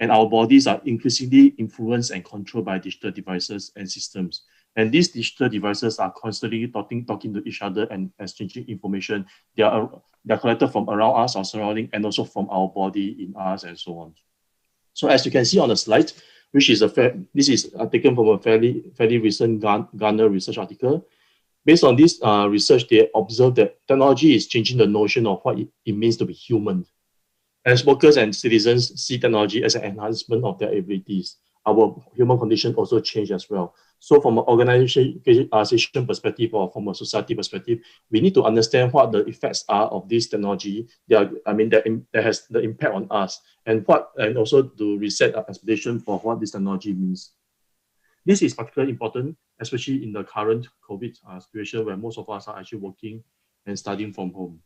and our bodies are increasingly influenced and controlled by digital devices and systems. And these digital devices are constantly talking to each other and exchanging information. They are collected from around us, our surrounding, and also from our body in us and so on. So as you can see on the slide, this is taken from a fairly recent Gartner research article. Based on this research, they observed that technology is changing the notion of what it means to be human. As workers and citizens see technology as an enhancement of their abilities, our human condition also change as well. So from an organization perspective or from a society perspective, we need to understand what the effects are of this technology. That has the impact on us and also to reset our expectation for what this technology means. This is particularly important, especially in the current COVID situation where most of us are actually working and studying from home.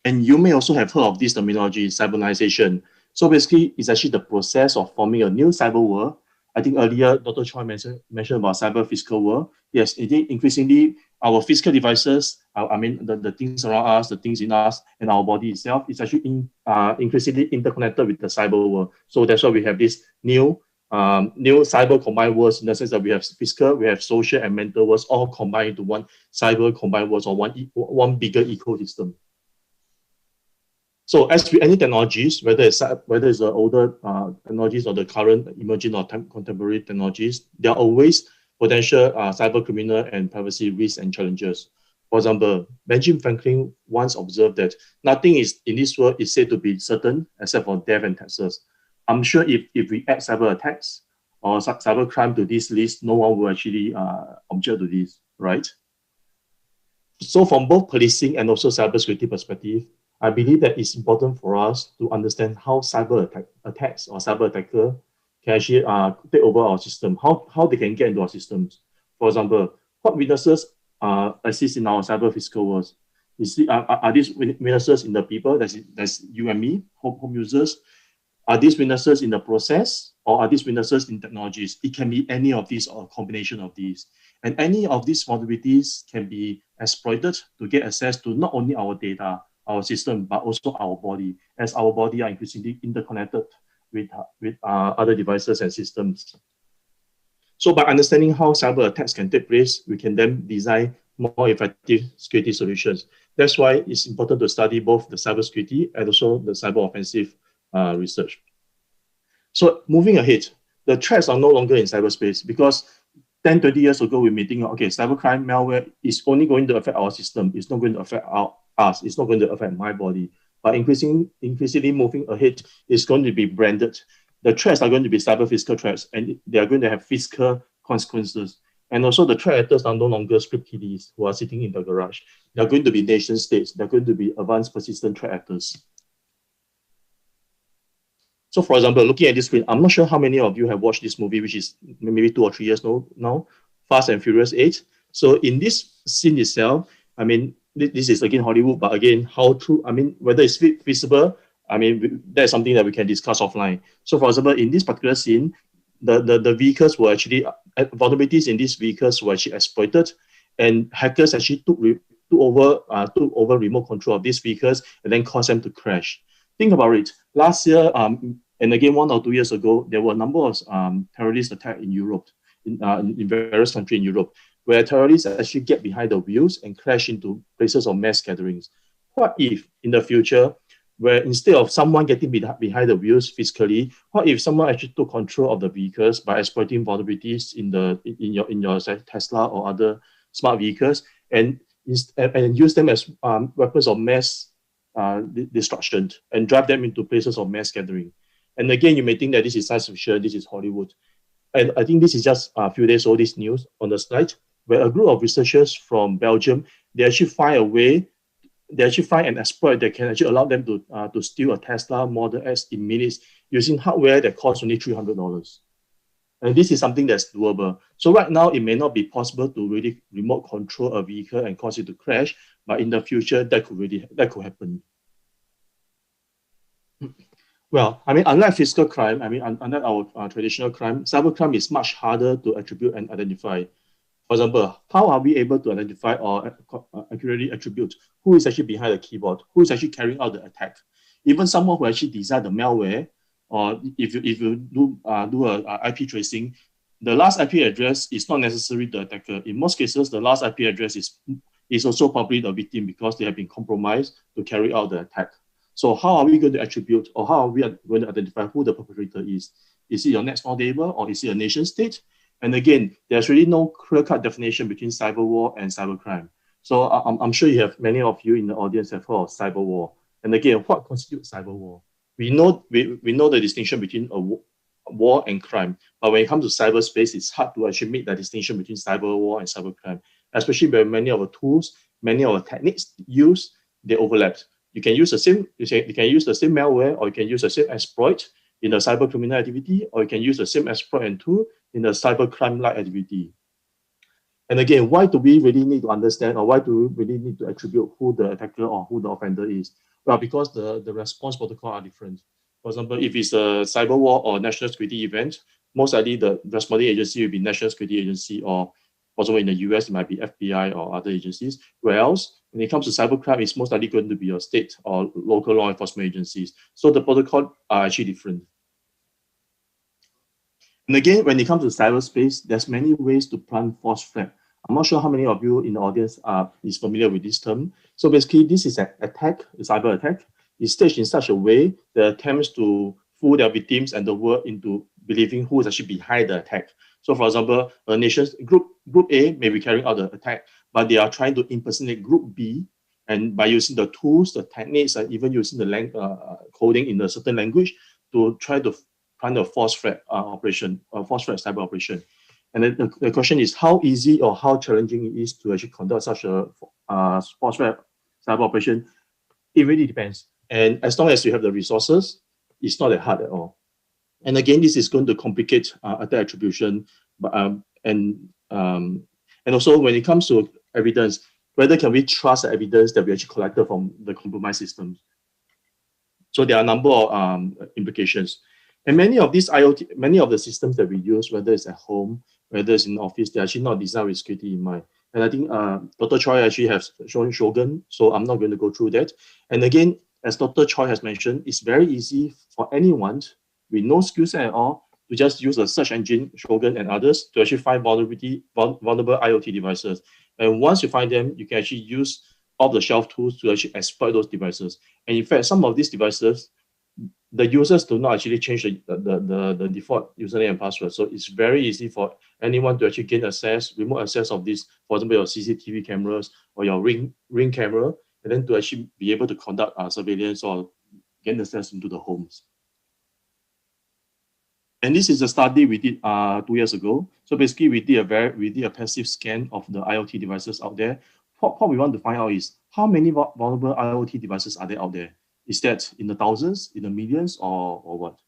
And you may also have heard of this terminology, cybernization. So basically, it's actually the process of forming a new cyber world. I think earlier, Dr. Choi mentioned about cyber physical world. Yes, indeed, increasingly, our physical devices, the things around us, the things in us, and our body itself is actually increasingly interconnected with the cyber world. So that's why we have this new cyber combined worlds in the sense that we have physical, we have social and mental worlds all combined into one cyber combined worlds or one bigger ecosystem. So as with any technologies, whether it's the older technologies or the current emerging or contemporary technologies, there are always potential cyber criminal and privacy risks and challenges. For example, Benjamin Franklin once observed that nothing is in this world is said to be certain except for death and taxes. I'm sure if we add cyber attacks or cyber crime to this list, no one will actually object to this, right? So from both policing and also cybersecurity perspective, I believe that it's important for us to understand how attacks or cyber attacker can actually take over our system, how they can get into our systems. For example, what witnesses assist in our cyber physical worlds? Are these witnesses in the people, that's you and me, home users? Are these witnesses in the process, or are these witnesses in technologies? It can be any of these or a combination of these. And any of these vulnerabilities can be exploited to get access to not only our data, our system, but also our body, as our body are increasingly interconnected with other devices and systems. So by understanding how cyber attacks can take place, we can then design more effective security solutions. That's why it's important to study both the cybersecurity and also the cyber offensive research. So moving ahead, the threats are no longer in cyberspace because 10, 20 years ago, we were thinking, okay, cybercrime malware is only going to affect our system. It's not going to affect us. It's not going to affect my body. But increasingly moving ahead, it's going to be branded. The threats are going to be cyber physical threats, and they are going to have physical consequences. And also the threat actors are no longer script kiddies who are sitting in the garage. They're going to be nation states. They're going to be advanced persistent threat actors. So for example, looking at this screen, I'm not sure how many of you have watched this movie, which is maybe 2 or 3 years now, Fast and Furious 8. So in this scene itself, I mean, this is again Hollywood, but again, how true, I mean, whether it's feasible, I mean, that's something that we can discuss offline. So for example, in this particular scene, the vehicles were actually, vulnerabilities in these vehicles were actually exploited, and hackers actually took over remote control of these vehicles and then caused them to crash. Think about it. Last year, and again 1 or 2 years ago, there were a number of terrorist attacks in Europe, in various countries in Europe, where terrorists actually get behind the wheels and crash into places of mass gatherings. What if in the future, where instead of someone getting behind the wheels physically, what if someone actually took control of the vehicles by exploiting vulnerabilities in your Tesla or other smart vehicles and use them as weapons of mass destruction and drive them into places of mass gathering? And again, you may think that this is science fiction, this is Hollywood. And I think this is just a few days old, this news on the slide, where a group of researchers from Belgium, they actually find an exploit that can actually allow them to steal a Tesla Model S in minutes using hardware that costs only $300. And this is something that's doable. So right now, it may not be possible to really remote control a vehicle and cause it to crash, but in the future, that could happen. Well, I mean, unlike physical crime, I mean, unlike our traditional crime, cybercrime is much harder to attribute and identify. For example, how are we able to identify or accurately attribute who is actually behind the keyboard, who is actually carrying out the attack? Even someone who actually designed the malware, or if you do a IP tracing, the last IP address is not necessarily the attacker. In most cases, the last IP address is also probably the victim because they have been compromised to carry out the attack. So how are we going to attribute, or how are we going to identify who the perpetrator is? Is it your next door neighbor, or is it a nation state? And again, there's really no clear-cut definition between cyber war and cybercrime. So I'm sure many of you in the audience have heard of cyber war. And again, what constitutes cyber war? We know the distinction between a war and crime, but when it comes to cyberspace, it's hard to actually make that distinction between cyber war and cybercrime, especially where many of the tools, many of the techniques used, they overlap. You can use the same malware, or you can use the same exploit in the cyber criminal activity, or you can use the same exploit and tool in the cyber crime-like activity. And again, why do we really need to understand, or why do we really need to attribute who the attacker or who the offender is? Well, because the response protocol are different. For example, if it's a cyber war or national security event, most likely the responding agency will be National Security Agency, or also in the US, it might be FBI or other agencies. Whereas when it comes to cybercrime, it's most likely going to be your state or local law enforcement agencies. So the protocol are actually different. And again, when it comes to cyberspace, there's many ways to plant false flag. I'm not sure how many of you in the audience is familiar with this term. So basically, this is an attack, a cyber attack, is staged in such a way that attempts to fool their victims and the world into believing who is actually behind the attack. So, for example, a nation's group A may be carrying out the attack, but they are trying to impersonate Group B, and by using the tools, the techniques, and even using the coding in a certain language to try to find a false flag operation, false flag cyber operation. And then the question is how easy or how challenging it is to actually conduct such a false flag cyber operation. It really depends. And as long as you have the resources, it's not that hard at all. And again, this is going to complicate attack attribution, but and also when it comes to evidence, whether can we trust the evidence that we actually collected from the compromised systems? So there are a number of implications. And many of these IoT, many of the systems that we use, whether it's at home, whether it's in office, they're actually not designed with security in mind. And I think Dr. Choi actually has shown Shogun, so I'm not going to go through that. And again, as Dr. Choi has mentioned, it's very easy for anyone with no skill set at all to just use a search engine, Shogun and others, to actually find vulnerable IoT devices. And once you find them, you can actually use off-the-shelf tools to actually exploit those devices. And in fact, some of these devices, the users do not actually change the default username and password. So it's very easy for anyone to actually gain access, remote access of this, for example, your CCTV cameras or your ring camera, and then to actually be able to conduct surveillance or gain access into the homes. And this is a study we did 2 years ago. So basically, we did a passive scan of the IoT devices out there. What we want to find out is how many vulnerable IoT devices are there out there? Is that in the thousands, in the millions, or what?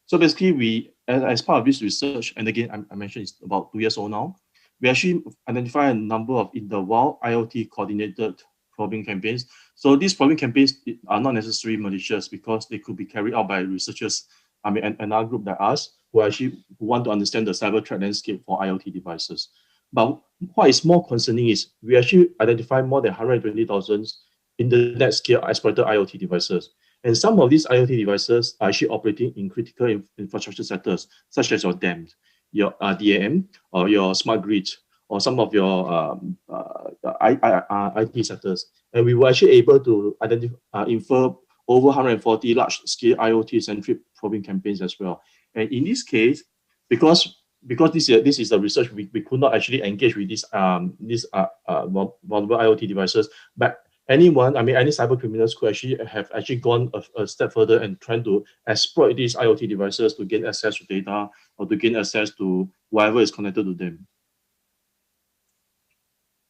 So basically, we, as part of this research, and again, I mentioned it's about 2 years old now, we actually identify a number of in the wild IoT coordinated probing campaigns. So these probing campaigns are not necessarily malicious because they could be carried out by researchers, another group like us, who want to understand the cyber threat landscape for IoT devices. But what is more concerning is we actually identify more than 120,000 internet scale exploited IoT devices. And some of these IoT devices are actually operating in critical infrastructure sectors, such as your DAM, your DAM, or your smart grid, or some of your IT sectors. And we were actually able to infer over 140 large-scale IoT-centric probing campaigns as well. And in this case, because this is a research, we could not actually engage with these vulnerable IoT devices, but any cyber criminals could have gone a step further and trying to exploit these IoT devices to gain access to data or to gain access to whatever is connected to them.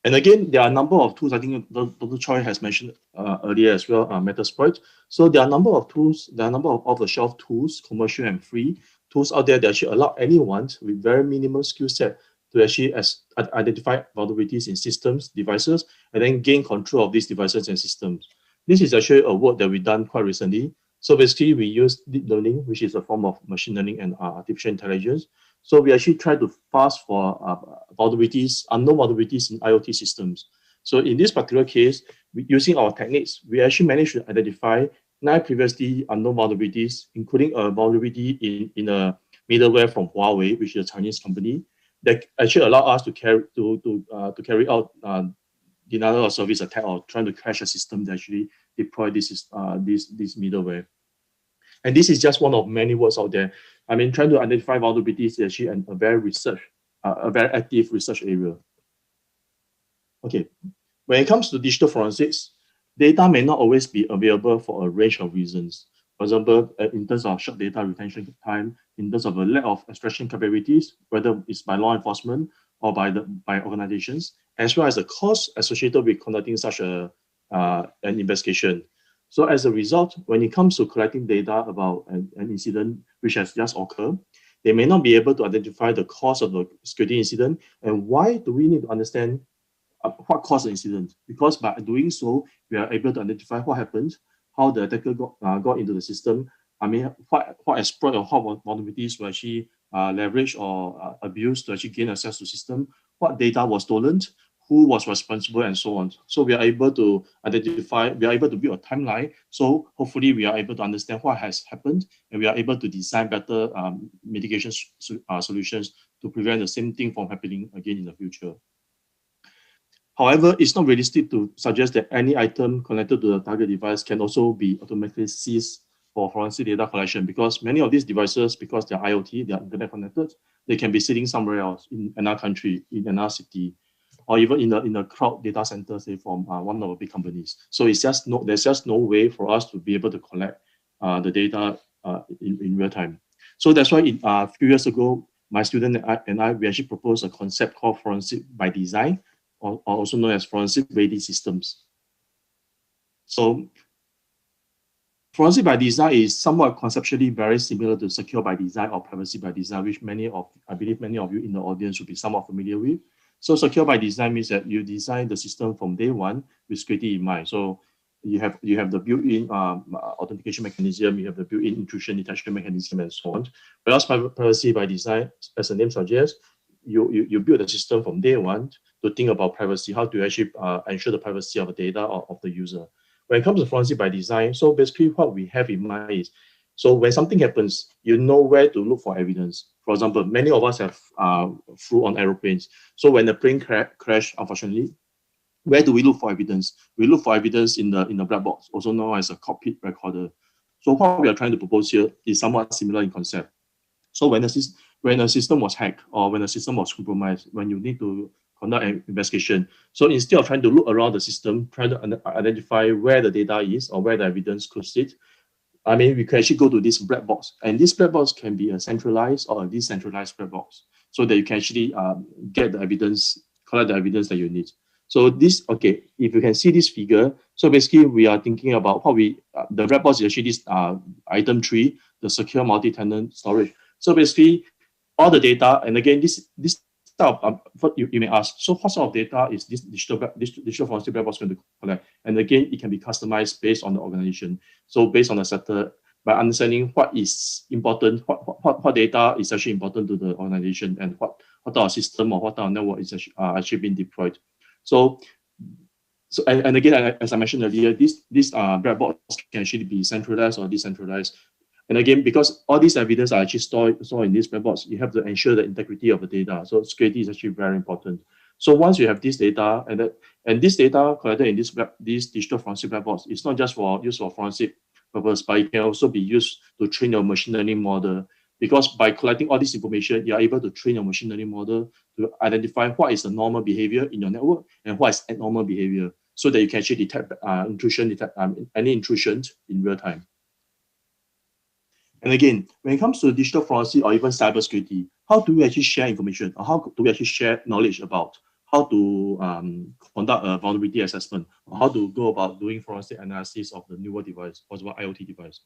And again, there are a number of tools. I think Dr. Choi has mentioned earlier as well, Metasploit. So there are a number of tools, there are a number of off-the-shelf tools, commercial and free tools out there that actually allow anyone with very minimal skill set to actually identify vulnerabilities in systems, devices, and then gain control of these devices and systems. This is actually a work that we've done quite recently. So basically, we use deep learning, which is a form of machine learning and artificial intelligence. So we actually try to fast for vulnerabilities, unknown vulnerabilities in IoT systems. So in this particular case, using our techniques, we actually managed to identify 9 previously unknown vulnerabilities, including a vulnerability in a middleware from Huawei, which is a Chinese company, that actually allow us to carry out denial of service attack or trying to crash a system that actually deploy this middleware. And this is just one of many works out there. Trying to identify vulnerabilities is actually a very active research area. Okay, when it comes to digital forensics, data may not always be available for a range of reasons. For example, in terms of short data retention time, in terms of a lack of extraction capabilities, whether it's by law enforcement or by organizations, as well as the cost associated with conducting such an investigation. So as a result, when it comes to collecting data about an incident which has just occurred, they may not be able to identify the cause of the security incident. And why do we need to understand what caused the incident? Because by doing so, we are able to identify what happened, how the attacker got into the system. What exploit or what vulnerabilities were actually leveraged or abused to actually gain access to the system, what data was stolen, who was responsible, and so on. So we are able to identify, we are able to build a timeline. So hopefully we are able to understand what has happened, and we are able to design better mitigation solutions to prevent the same thing from happening again in the future. However, it's not realistic to suggest that any item connected to the target device can also be automatically seized for forensic data collection, because many of these devices, because they're IoT, they're internet connected, they can be sitting somewhere else in another country, in another city, or even in a cloud data center, say from one of the big companies. So there's just no way for us to be able to collect the data in real time. So that's why a few years ago, my student and I, we actually proposed a concept called forensic by design, or also known as forensic ready systems. So forensic by design is somewhat conceptually very similar to secure by design or privacy by design, which I believe many of you in the audience will be somewhat familiar with. So secure by design means that you design the system from day one with security in mind. So you have the built-in authentication mechanism, you have the built-in intrusion detection mechanism, and so on. Whereas privacy by design, as the name suggests, you build the system from day one to think about privacy, how to actually ensure the privacy of the data of the user. When it comes to forensic by design, so basically what we have in mind is, so when something happens, you know where to look for evidence. For example, many of us have flew on aeroplanes. So when the plane crash, unfortunately, where do we look for evidence? We look for evidence in the black box, also known as a cockpit recorder. So what we are trying to propose here is somewhat similar in concept. So when a system was hacked, or when a system was compromised, when you need to conduct an investigation, so instead of trying to look around the system, trying to identify where the data is or where the evidence could sit, I mean, we can actually go to this black box, and this black box can be a centralized or a decentralized black box, so that you can actually get the evidence, collect the evidence that you need. So this, okay, if you can see this figure, so basically we are thinking about how the black box is actually this item 3, the secure multi-tenant storage. So basically, all the data, and again, this type of what you may ask, so what sort of data is this digital forensic black box going to collect? And again, it can be customized based on the organization. So based on the sector, by understanding what is important, what data is actually important to the organization, and what our system or what our network is actually being deployed. So and again, as I mentioned earlier, this black box can actually be centralized or decentralized. And again, because all these evidence are actually stored in this black box, you have to ensure the integrity of the data. So security is actually very important. So once you have this data, and this data collected in this digital forensic black box, it's not just for use for forensic purpose, but it can also be used to train your machine learning model. Because by collecting all this information, you're able to train your machine learning model to identify what is the normal behavior in your network and what is abnormal behavior, so that you can actually detect any intrusions in real time. And again, when it comes to digital forensic or even cybersecurity, how do we actually share information, or how do we actually share knowledge about how to conduct a vulnerability assessment, or how to go about doing forensic analysis of the newer device, for example, IoT device?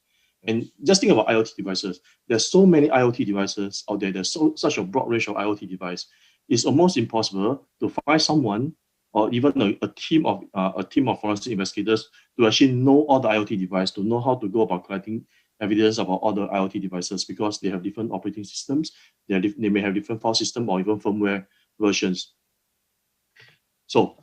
And just think about IoT devices. There's so many IoT devices out there. There's such a broad range of IoT device. It's almost impossible to find someone, or even a team of forensic investigators, to actually know all the IoT device, to know how to go about collecting evidence about all the IoT devices, because they have different operating systems, they may have different file system or even firmware versions. So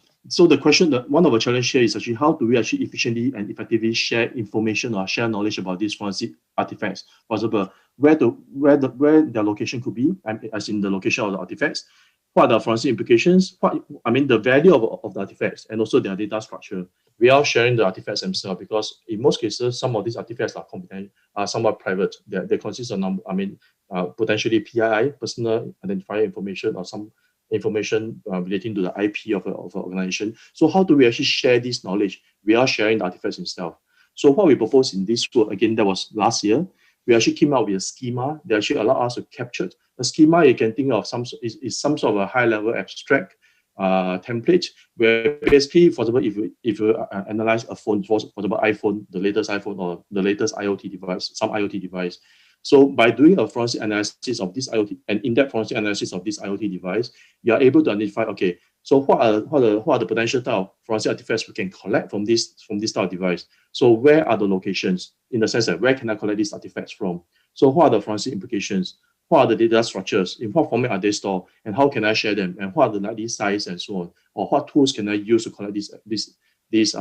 the question, one of the challenges here is actually how do we actually efficiently and effectively share information or share knowledge about these forensic artifacts? For example, where their location could be, as in the location of the artifacts, what are the forensic implications, the value of the artifacts, and also their data structure. We are sharing the artifacts themselves, because in most cases, some of these artifacts are somewhat private. They consist of potentially PII, personal identifier information, or some information relating to the IP of an organization. So how do we actually share this knowledge? We are sharing the artifacts themselves. So what we proposed in this school, again, that was last year, we actually came out with a schema that actually allow us to capture. A schema you can think of is some sort of a high-level abstract template, where basically, for example, if you analyze a phone, for example, iPhone, the latest iPhone, or the latest IoT device, some IoT device. So by doing a forensic analysis of this IoT, and in-depth forensic analysis of this IoT device, you are able to identify, okay, so what are the potential type of forensic artifacts we can collect from this type of device? So where are the locations, in the sense that where can I collect these artifacts from? So what are the forensic implications? What are the data structures? In what format are they stored? And how can I share them? And what are the likely size and so on? Or what tools can I use to collect these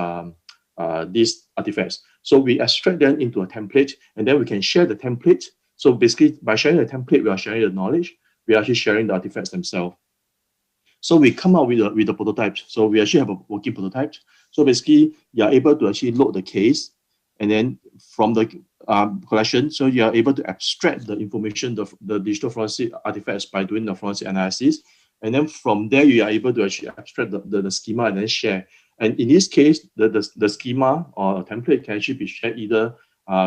artifacts? So we extract them into a template, and then we can share the template. So basically, by sharing the template, we are sharing the knowledge. We are actually sharing the artifacts themselves. So we come up with a prototype. So we actually have a working prototype. So basically, you are able to actually load the case, and then from the collection, so you are able to abstract the information, the digital forensic artifacts by doing the forensic analysis. And then from there, you are able to actually abstract the schema and then share. And in this case, the schema or a template can actually be shared either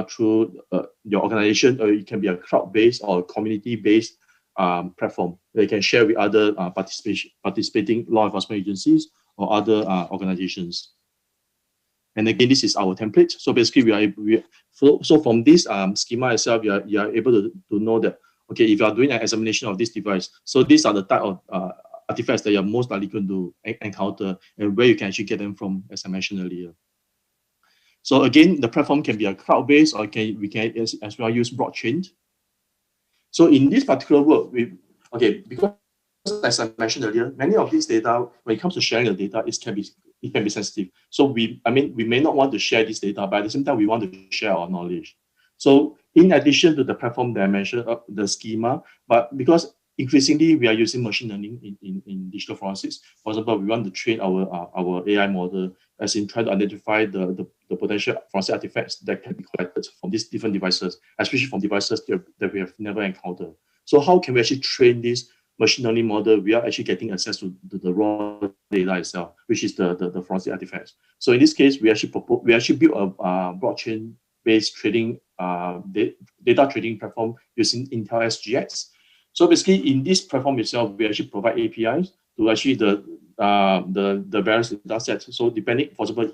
through your organization, or it can be a cloud-based or community-based platform that you can share with other participating law enforcement agencies or other organizations. And again, this is our template. So basically, so from this schema itself, you are able to know that, okay, if you are doing an examination of this device, so these are the type of artifacts that you're most likely going to encounter and where you can actually get them from, as I mentioned earlier. So again, the platform can be a cloud-based, or we can as well use blockchain. So in this particular work, because as I mentioned earlier, many of these data, when it comes to sharing the data, it can be sensitive. So we may not want to share this data, but at the same time, we want to share our knowledge. So in addition to the platform that I mentioned, the schema, but because increasingly we are using machine learning in digital forensics. For example, we want to train our AI model as in trying to identify the potential forensic artifacts that can be collected from these different devices, especially from devices that we have never encountered. So how can we actually train this machine learning model? We are actually getting access to the raw data itself, which is the forensic artifacts. So in this case, we actually built a blockchain-based trading data trading platform using Intel SGX. So basically, in this platform itself, we actually provide APIs to actually the various data sets. So depending, for example,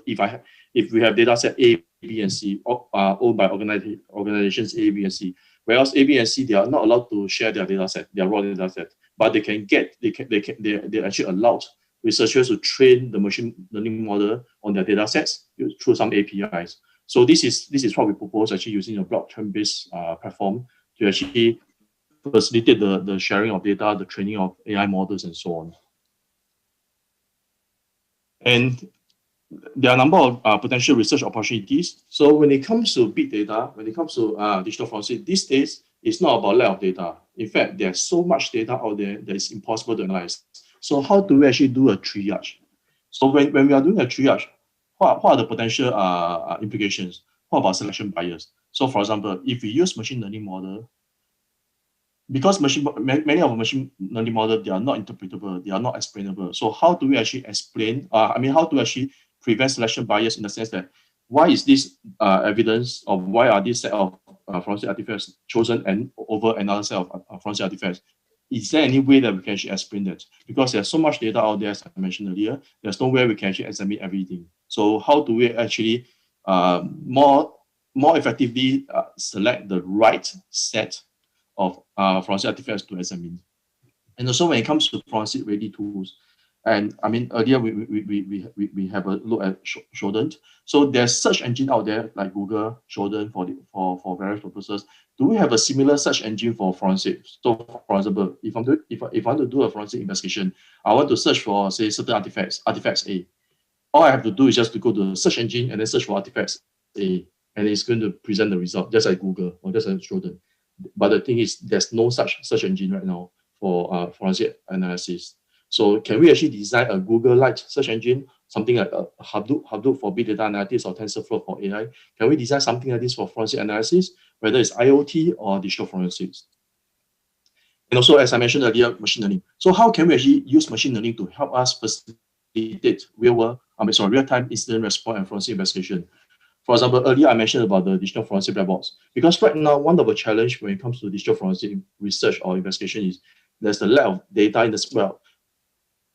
if we have data set A, B, and C, owned by organizations A, B, and C, whereas A, B, and C, they are not allowed to share their data set, their raw data set, but they're actually allowed researchers to train the machine learning model on their data sets through some APIs. So this is what we propose, actually using a blockchain-based platform to actually facilitate the sharing of data, the training of AI models, and so on. And there are a number of potential research opportunities. So when it comes to big data, when it comes to digital forensics, these days, it's not about lack of data. In fact, there's so much data out there that it's impossible to analyze. So how do we actually do a triage? So when we are doing a triage, what are the potential implications? What about selection bias? So for example, if we use machine learning model, because many of the machine learning models, they are not interpretable, they are not explainable. So how do we actually explain, how to actually prevent selection bias in the sense that why is this evidence, or why are this set of forensic artifacts chosen and over another set of forensic artifacts? Is there any way that we can actually explain that? Because there's so much data out there, as I mentioned earlier, there's no way we can actually examine everything. So how do we actually more effectively select the right set of forensic artifacts to examine? And also when it comes to forensic ready tools, and I mean earlier we have a look at Shodan. So there's search engine out there like Google, Shodan for various purposes. Do we have a similar search engine for forensic? So for example, if I want to do a forensic investigation, I want to search for, say, certain artifacts A. All I have to do is just to go to the search engine and then search for artifacts A, and it's going to present the result just like Google or just like Shodan. But the thing is, there's no such search engine right now for forensic analysis. So can we actually design a Google-like search engine, something like Hadoop for big data analytics or TensorFlow for AI? Can we design something like this for forensic analysis, whether it's IoT or digital forensics? And also, as I mentioned earlier, machine learning. So how can we actually use machine learning to help us facilitate real-time incident response and forensic investigation? For example, earlier I mentioned about the digital forensic black box. Because right now, one of the challenges when it comes to digital forensic research or investigation is there's the lack of data in the well.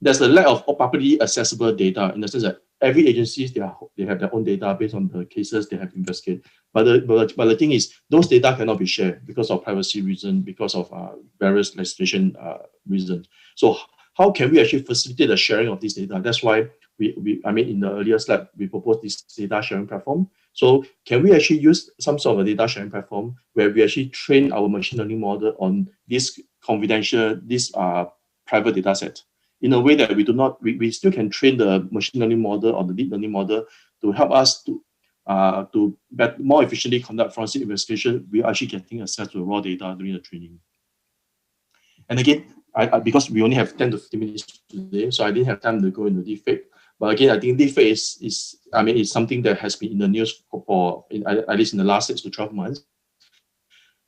There's the lack of publicly accessible data in the sense that every agency they have their own data based on the cases they have investigated. But the thing is, those data cannot be shared because of privacy reasons, because of various legislation reasons. So how can we actually facilitate the sharing of this data? That's why in the earlier slide, we proposed this data sharing platform. So can we actually use some sort of a data sharing platform where we actually train our machine learning model on this confidential, this private data set, in a way that we still can train the machine learning model or the deep learning model to help us to more efficiently conduct forensic investigation. We are actually getting access to raw data during the training. And again, because we only have 10 to 15 minutes today, so I didn't have time to go into deepfake. But again, I think deepfake is something that has been in the news at least in the last 6 to 12 months.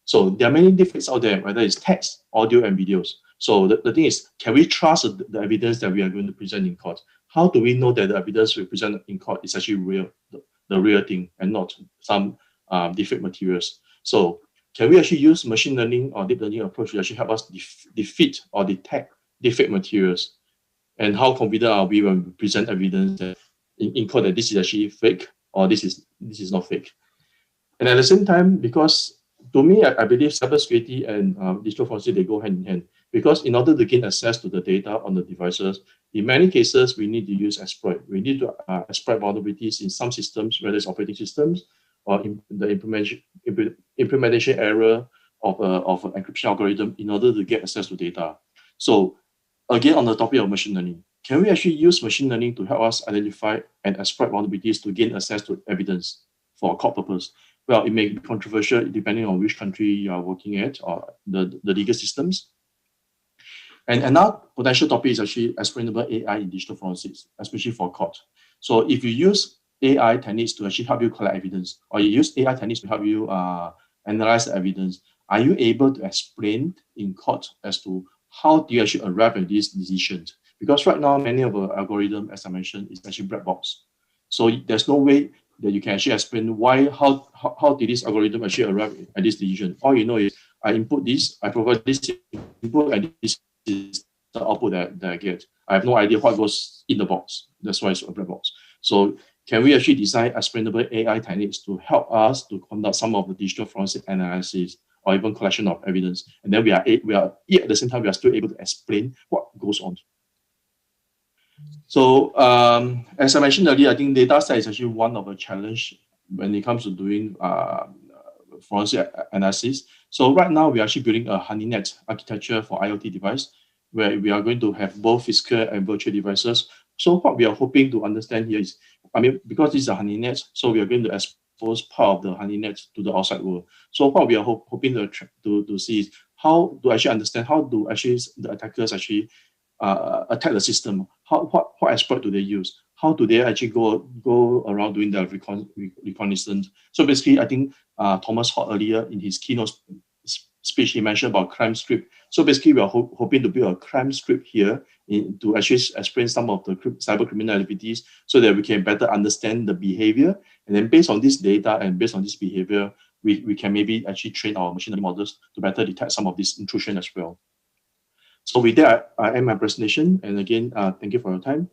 So there are many deepfakes out there, whether it's text, audio, and videos. So the thing is, can we trust the evidence that we are going to present in court? How do we know that the evidence we present in court is actually real, the real thing, and not some deepfake materials? So can we actually use machine learning or deep learning approach to actually help us defeat or detect deepfake materials? And how confident are we when we present evidence that in court that this is actually fake or this is not fake? And at the same time, because to me, I believe cybersecurity and digital forensics, they go hand in hand. Because in order to gain access to the data on the devices, in many cases, we need to use exploit. We need to exploit vulnerabilities in some systems, whether it's operating systems or in the implementation error of an encryption algorithm in order to get access to data. So again, on the topic of machine learning, can we actually use machine learning to help us identify and exploit vulnerabilities to gain access to evidence for a court purpose? Well, it may be controversial depending on which country you are working at or the legal systems. And another potential topic is actually explainable AI in digital forensics, especially for court. So if you use AI techniques to actually help you collect evidence, or you use AI techniques to help you analyze the evidence, are you able to explain in court as to how do you actually arrive at these decisions? Because right now, many of the algorithms, as I mentioned, is actually black box. So there's no way that you can actually explain how did this algorithm actually arrive at this decision. All you know is I input this, I provide this input, and this is the output that I get. I have no idea what goes in the box. That's why it's a black box. So can we actually design explainable AI techniques to help us to conduct some of the digital forensic analysis or even collection of evidence? And then we are at the same time, we are still able to explain what goes on. So as I mentioned earlier, I think data set is actually one of the challenge when it comes to doing forensic analysis. So right now, we're actually building a honeynet architecture for IoT device, where we are going to have both physical and virtual devices. So what we are hoping to understand here is, because this is a honeynet, so we are going to expose part of the honeynet to the outside world. So what we are hoping to see is how to actually understand, how do actually the attackers actually attack the system? What exploit do they use? How do they actually go around doing the reconnaissance? So basically, I think Thomas Hott earlier in his keynote speech, he mentioned about crime script. So basically, we are hoping to build a crime script here to actually explain some of the cyber criminal activities so that we can better understand the behavior. And then based on this data and based on this behavior, we can maybe actually train our machine learning models to better detect some of this intrusion as well. So with that, I end my presentation. And again, thank you for your time.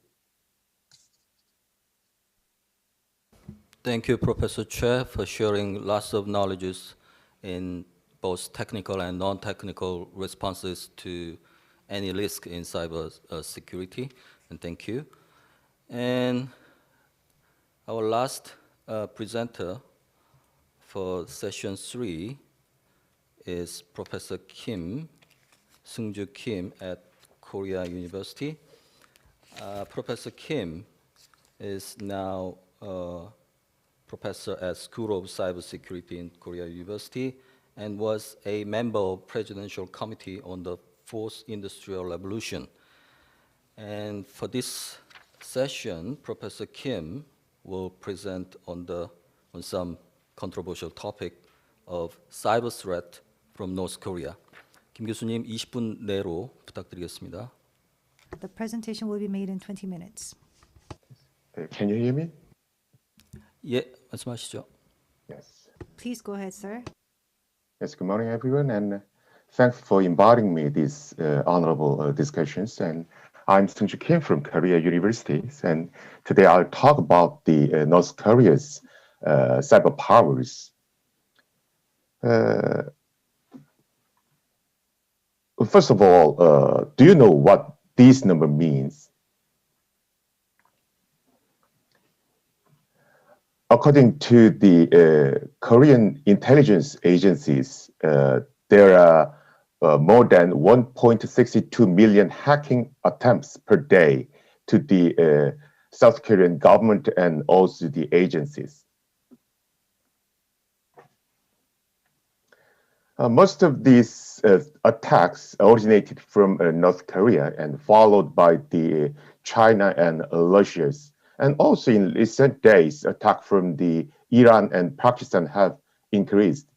Thank you, Professor Che, for sharing lots of knowledges in both technical and non-technical responses to any risk in cyber security. And thank you. And our last presenter for session 3 is Professor Kim, Seung-Ju Kim at Korea University. Professor Kim is now professor at School of Cybersecurity in Korea University and was a member of Presidential Committee on the Fourth Industrial Revolution. And for this session, Professor Kim will present on some controversial topic of cyber threat from North Korea. 김 교수님 20분 내로 부탁드리겠습니다. The presentation will be made in 20 minutes. Can you hear me? 예, 말씀하시죠. Yes. Please go ahead, sir. Yes, good morning, everyone, and thanks for inviting me these honorable discussions. And I'm Seung-Ju Kim from Korea University, and today I'll talk about the North Korea's cyber powers. First of all, do you know what this number means? According to the Korean intelligence agencies, there are more than 1.62 million hacking attempts per day to the South Korean government and also the agencies. Most of these these attacks originated from North Korea and followed by the China and Russia's. And also in recent days, attacks from the Iran and Pakistan have increased.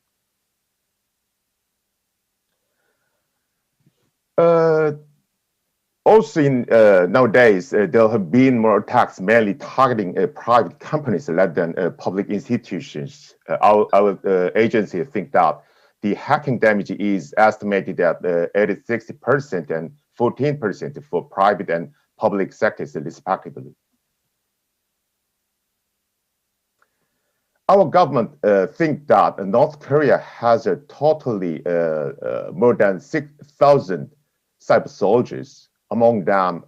Also, in nowadays, there have been more attacks, mainly targeting private companies rather than public institutions. Our agency think that the hacking damage is estimated at 60% and 14% for private and public sectors, respectively. Our government think that North Korea has a totally more than 6,000 cyber soldiers. Among them,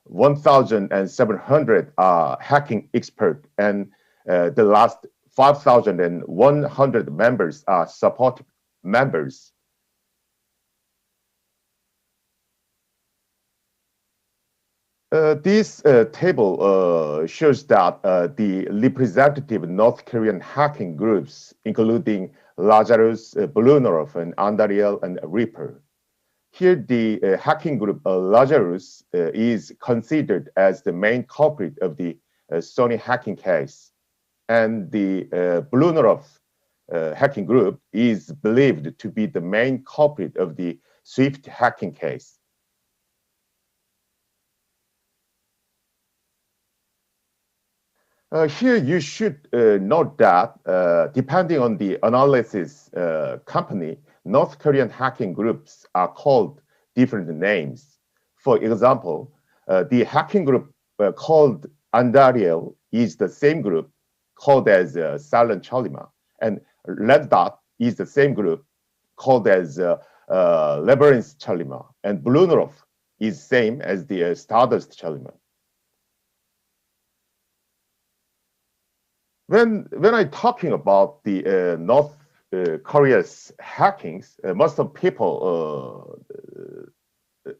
1,700 are hacking experts, and the last 5,100 members are support members. This table shows that the representative North Korean hacking groups, including Lazarus, Blunov, and Andariel, and Reaper. Here, the hacking group Lazarus is considered as the main culprit of the Sony hacking case. And the Blunov hacking group is believed to be the main culprit of the Swift hacking case. Here, you should note that depending on the analysis company, North Korean hacking groups are called different names. For example, the hacking group called Andariel is the same group called as Silent Chalima, and Red Dot is the same group called as Labyrinth Chalima, and Blunov is same as the Stardust Chalima. When I'm talking about the North Korea's hackings, most of people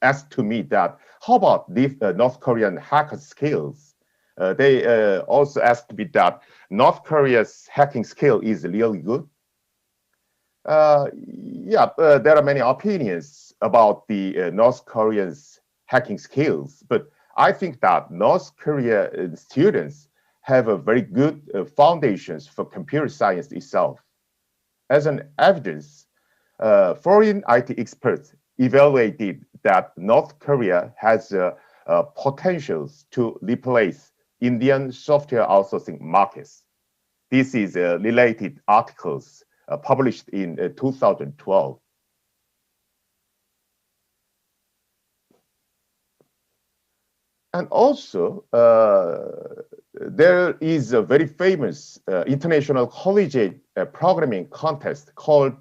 ask to me that, how about these North Korean hacker skills? They also asked me that North Korea's hacking skill is really good. There are many opinions about the North Koreans' hacking skills, but I think that North Korea students have a very good foundations for computer science itself. As an evidence, foreign IT experts evaluated that North Korea has potentials to replace Indian software outsourcing markets. This is related articles published in 2012. And also, there is a very famous international collegiate programming contest called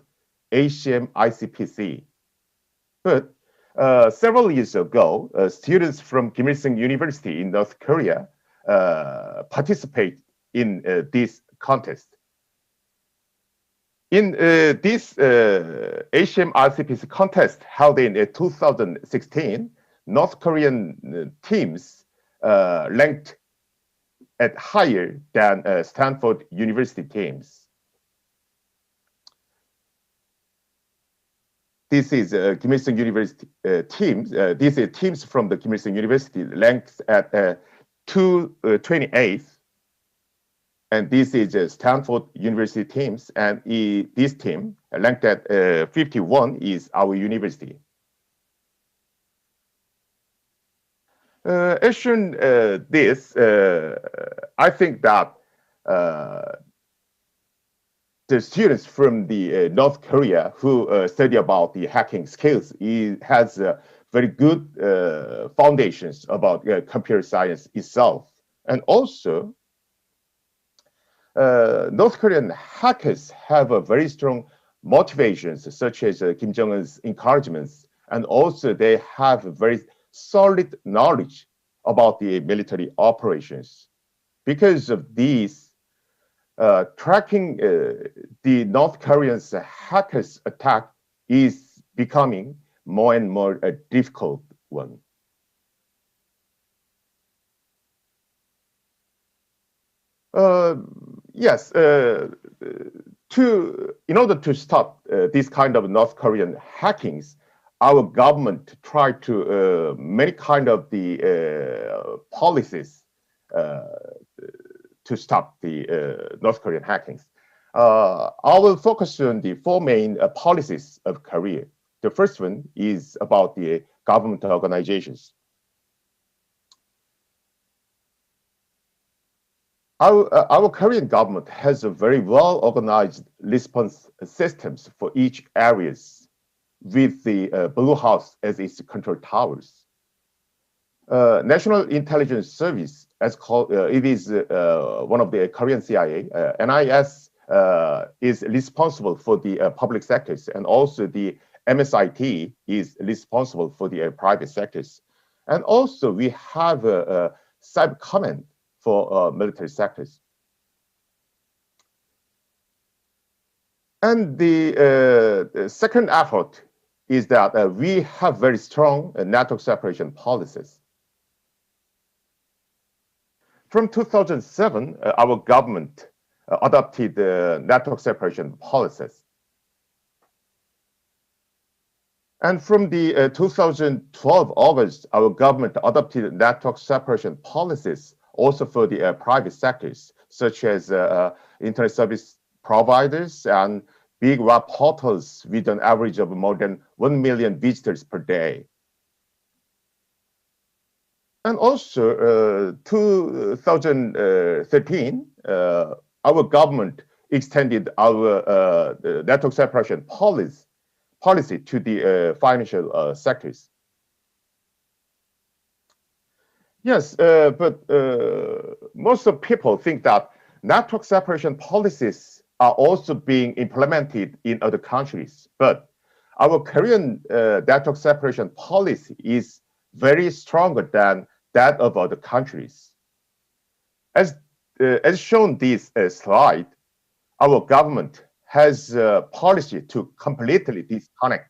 ACM ICPC. But several years ago, students from Kim Il-sung University in North Korea participate in this contest. In this ACM ICPC contest held in 2016, North Korean teams ranked at higher than Stanford University teams. This is Kim Il-sung University teams. These are teams from the Kim Il-sung University ranked at 228th. And this is Stanford University teams. And this team ranked at 51 is our university. As shown this, I think that the students from the North Korea who study about the hacking skills has very good foundations about computer science itself. And also, North Korean hackers have a very strong motivations, such as Kim Jong-un's encouragements, and also they have very solid knowledge about the military operations. Because of these, tracking the North Koreans' hackers' attack is becoming more and more a difficult one. Yes, In order to stop this kind of North Korean hackings, our government tried to many kind of the policies to stop the North Korean hackings. I will focus on the four main policies of Korea. The first one is about the government organizations. Our Korean government has a very well-organized response systems for each areas, with the Blue House as its control towers. National Intelligence Service, as called, it is one of the Korean CIA, NIS is responsible for the public sectors, and also the MSIT is responsible for the private sectors. And also we have a Cybercrime for military sectors. And the second effort is that we have very strong network separation policies. From 2007, our government adopted the network separation policies. And from the 2012 August, our government adopted network separation policies also for the private sectors, such as internet service providers and big web portals with an average of more than 1 million visitors per day. And also, 2013, our government extended our network separation policy to the financial sectors. Yes, but most of people think that network separation policies are also being implemented in other countries. But our Korean network separation policy is very stronger than that of other countries. As shown this slide, our government has a policy to completely disconnect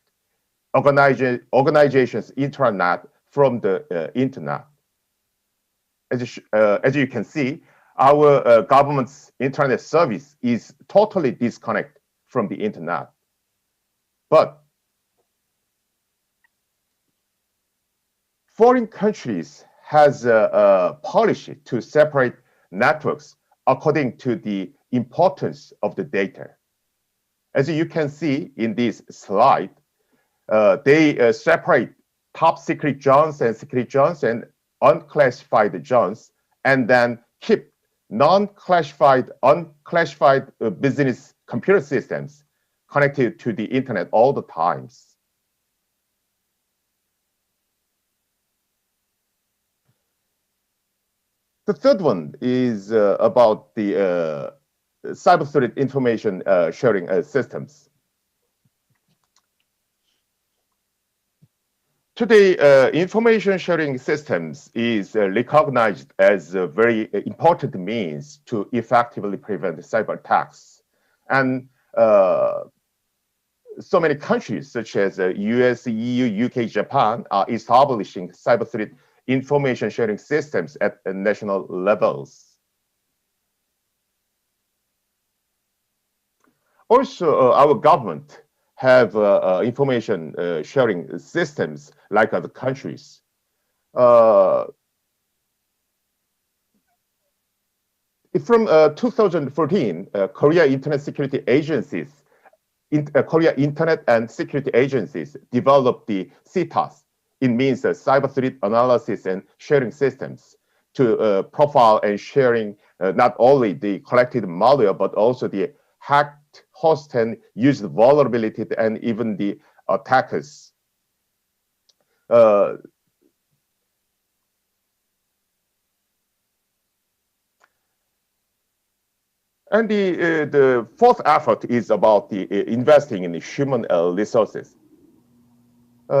organizations' intranet from the internet. As you can see, our government's internet service is totally disconnected from the internet. But foreign countries has a policy to separate networks according to the importance of the data. As you can see in this slide, they separate top secret zones and secret zones and unclassified zones, and then keep non-classified, unclassified business computer systems connected to the internet all the times. The third one is about the cybersecurity information sharing systems. Today, information sharing systems is recognized as a very important means to effectively prevent cyber attacks. And so many countries such as US, EU, UK, Japan are establishing cybersecurity information sharing systems at national levels. Also, our government have information sharing systems like other countries. From 2014, Korea Internet Security Agencies, Korea Internet and Security Agencies developed the CTAS. It means cybersecurity analysis and sharing systems to profile and sharing not only the collected malware, but also the hacked host and used vulnerability and even the attackers. And the fourth effort is about the investing in human resources.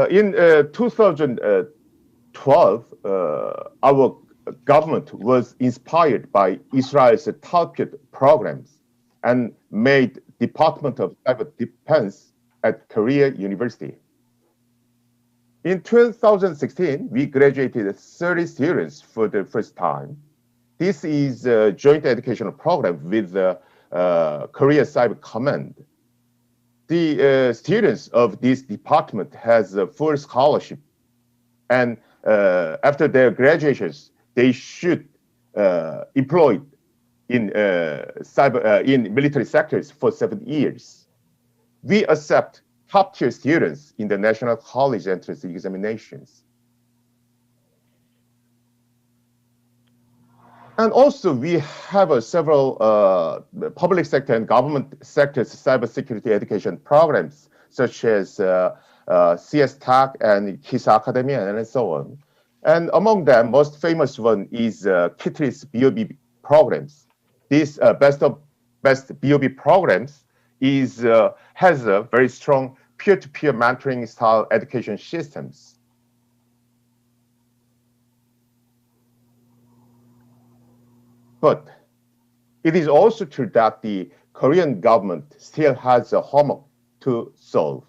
In 2012, our government was inspired by Israel's Talpit programs and made Department of Cyber Defense at Korea University. In 2016, we graduated 30 students for the first time. This is a joint educational program with Korea Cyber Command. The students of this department has a full scholarship, and after their graduations, they should employed in in military sectors for 7 years. We accept top-tier students in the national college entrance examinations. And also, we have several public sector and government sectors cybersecurity education programs, such as CS TAC and KICIF Academia, and so on. And among them, most famous one is KICIF BOB programs. This best BOB programs has a very strong peer-to-peer mentoring style education systems. But it is also true that the Korean government still has a homework to solve.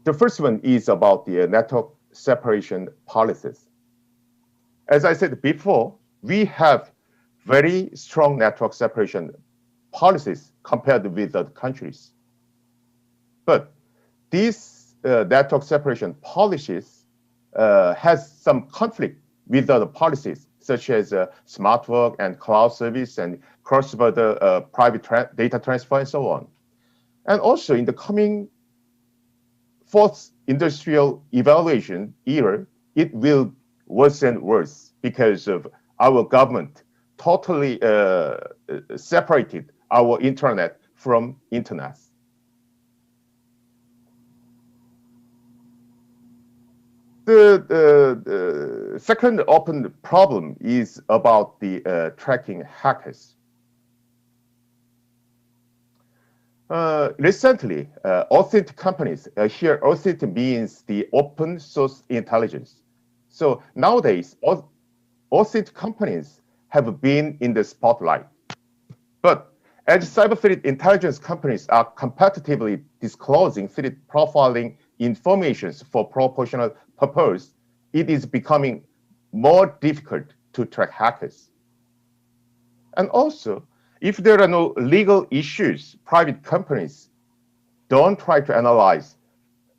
The first one is about the network separation policies. As I said before, we have very strong network separation policies compared with other countries. But these network separation policies has some conflict with other policies, such as smart work and cloud service and cross-border private data transfer and so on. And also in the coming fourth industrial evaluation era, it will worsen worse because of our government totally separated our internet from internet. The second open problem is about the tracking hackers. Recently, authentic companies, here authentic means the open source intelligence. So nowadays, authentic companies have been in the spotlight. But as cyber threat intelligence companies are competitively disclosing threat profiling informations for proportional purpose, it is becoming more difficult to track hackers. And also, if there are no legal issues, private companies don't try to analyze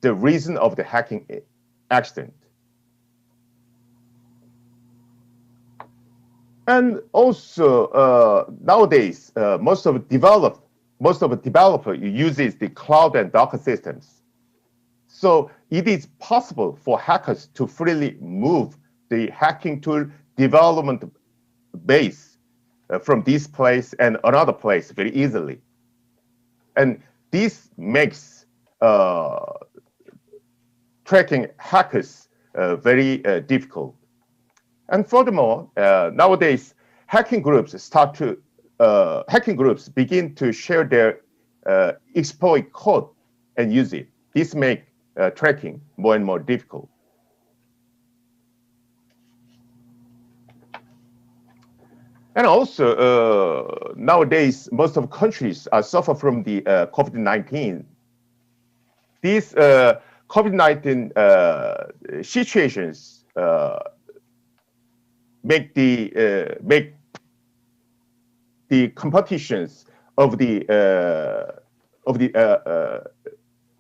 the reason of the hacking accident. And also, nowadays, most of the developer uses the cloud and Docker systems. So it is possible for hackers to freely move the hacking tool development base from this place and another place very easily. And this makes tracking hackers very difficult. And furthermore, nowadays, hacking groups begin to share their exploit code and use it. This makes tracking more and more difficult. And also, nowadays, most of countries suffer from the COVID-19. These COVID-19 situations make the competitions of these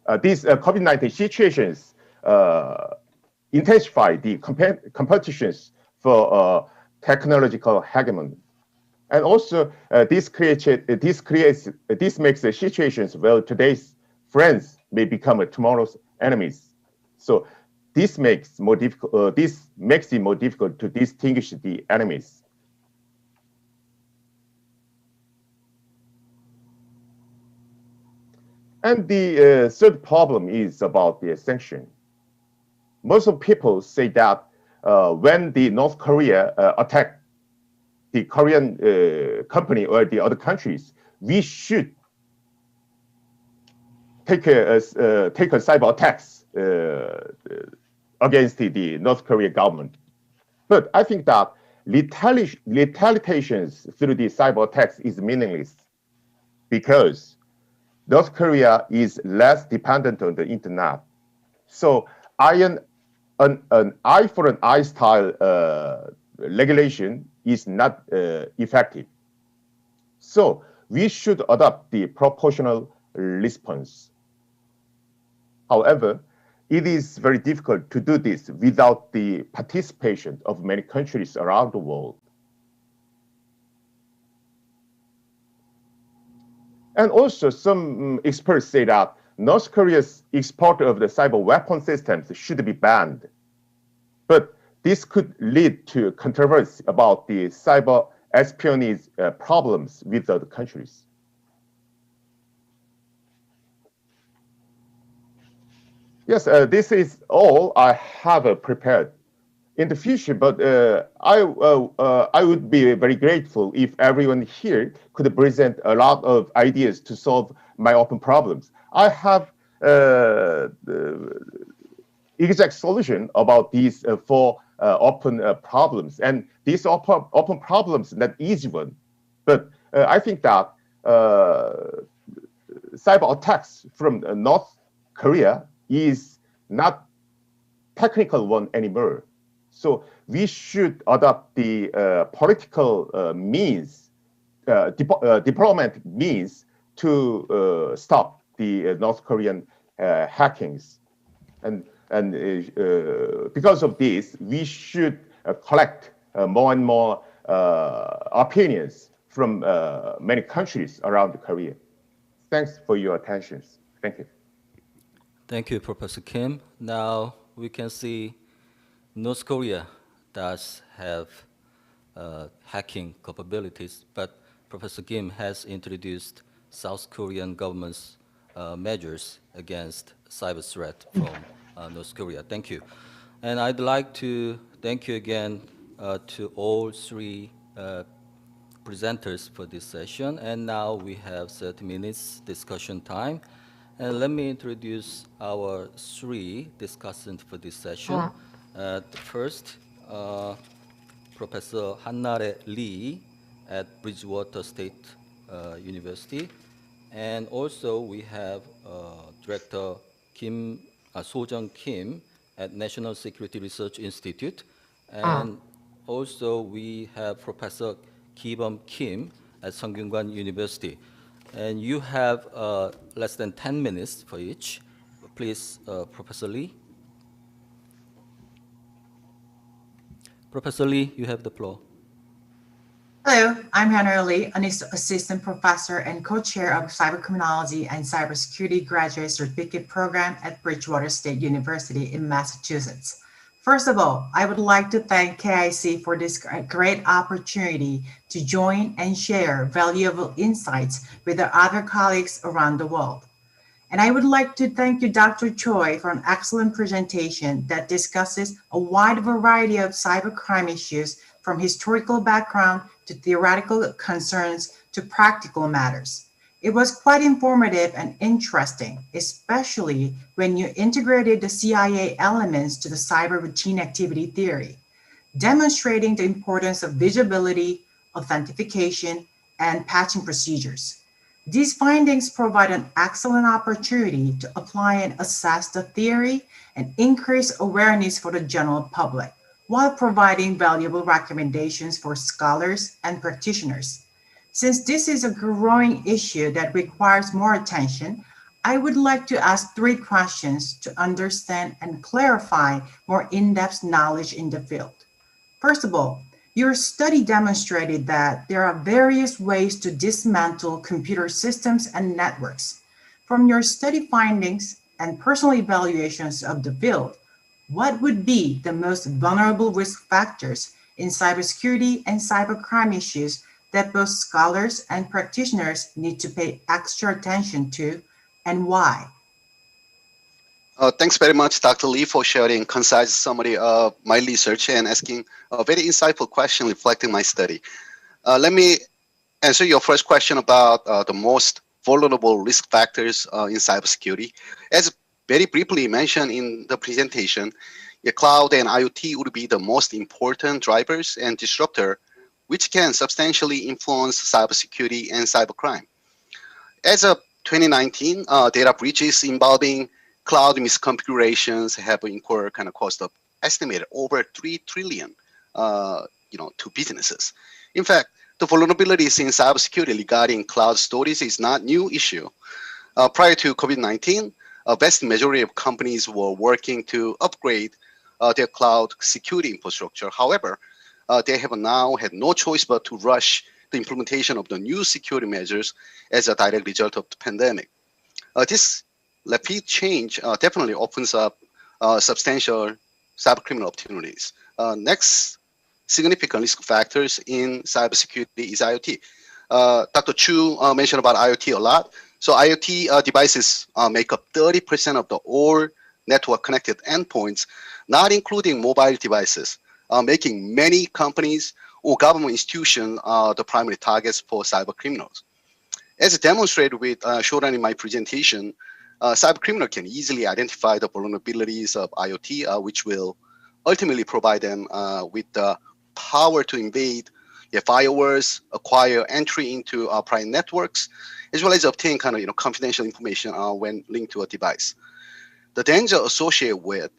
COVID-19 situations intensify the competitions for technological hegemony. And also, this makes the situations where today's friends may become tomorrow's enemies. So this makes more difficult. This makes it more difficult to distinguish the enemies. And the third problem is about the sanction. Most of people say that when the North Korea attacked the Korean company or the other countries, we should take a cyber attacks against the North Korean government. But I think that retaliations through the cyber attacks is meaningless because North Korea is less dependent on the internet. So an eye for an eye style regulation is not effective. So So we should adopt the proportional response. However, it is very difficult to do this without the participation of many countries around the world. And also, some experts say that North Korea's export of the cyber weapon systems should be banned. But this could lead to controversy about the cyber espionage problems with other countries. Yes, this is all I have prepared in the future, but I would be very grateful if everyone here could present a lot of ideas to solve my open problems. I have the exact solution about these four open problems, and these open problems not easy one, but I think that cyber attacks from North Korea is not technical one anymore. So we should adopt the political means, diplomatic means to stop the North Korean hackings. And because of this, we should collect more and more opinions from many countries around Korea. Thanks for your attention. Thank you. Thank you, Professor Kim. Now we can see North Korea does have hacking capabilities, but Professor Kim has introduced South Korean government's measures against cyber threat from North Korea. Thank you. And I'd like to thank you again to all three presenters for this session. And now we have 30 minutes discussion time. And let me introduce our three discussants for this session. First, Professor Hannare Lee at Bridgewater State University. And also we have Director Sojung Kim at National Security Research Institute. And also we have Professor Ki-bum Kim at Sungkyunkwan University. And you have less than 10 minutes for each. Please, Professor Lee. Professor Lee, you have the floor. Hello, I'm Hannah Lee, an assistant professor and co-chair of Cybercriminology and Cybersecurity Graduate Certificate Program at Bridgewater State University in Massachusetts. First of all, I would like to thank KIC for this great opportunity to join and share valuable insights with our other colleagues around the world. And I would like to thank you, Dr. Choi, for an excellent presentation that discusses a wide variety of cybercrime issues from historical background to theoretical concerns to practical matters. It was quite informative and interesting, especially when you integrated the CIA elements to the cyber routine activity theory, demonstrating the importance of visibility, authentication, and patching procedures. These findings provide an excellent opportunity to apply and assess the theory and increase awareness for the general public, while providing valuable recommendations for scholars and practitioners. Since this is a growing issue that requires more attention, I would like to ask three questions to understand and clarify more in-depth knowledge in the field. First of all, your study demonstrated that there are various ways to dismantle computer systems and networks. From your study findings and personal evaluations of the field, what would be the most vulnerable risk factors in cybersecurity and cybercrime issues that both scholars and practitioners need to pay extra attention to, and why? Thanks very much, Dr. Lee, for sharing a concise summary of my research and asking a very insightful question reflecting my study. Let me answer your first question about the most vulnerable risk factors in cybersecurity. As very briefly mentioned in the presentation, cloud and IoT would be the most important drivers and disruptor, which can substantially influence cybersecurity and cybercrime. As of 2019, data breaches involving cloud misconfigurations have incurred kind of cost of estimated over $3 trillion, to businesses. In fact, the vulnerabilities in cybersecurity regarding cloud storage is not new issue. Prior to COVID-19, a vast majority of companies were working to upgrade their cloud security infrastructure. However, they have now had no choice but to rush the implementation of the new security measures as a direct result of the pandemic. This rapid change definitely opens up substantial cybercriminal opportunities. Next significant risk factors in cybersecurity is IoT. Dr. Chu mentioned about IoT a lot. So IoT devices make up 30% of the all network connected endpoints, not including mobile devices, making many companies or government institutions the primary targets for cyber criminals. As demonstrated with shown in my presentation, cybercriminal can easily identify the vulnerabilities of IoT, which will ultimately provide them with the power to invade firewalls, acquire entry into private networks, as well as obtain confidential information when linked to a device. The danger associated with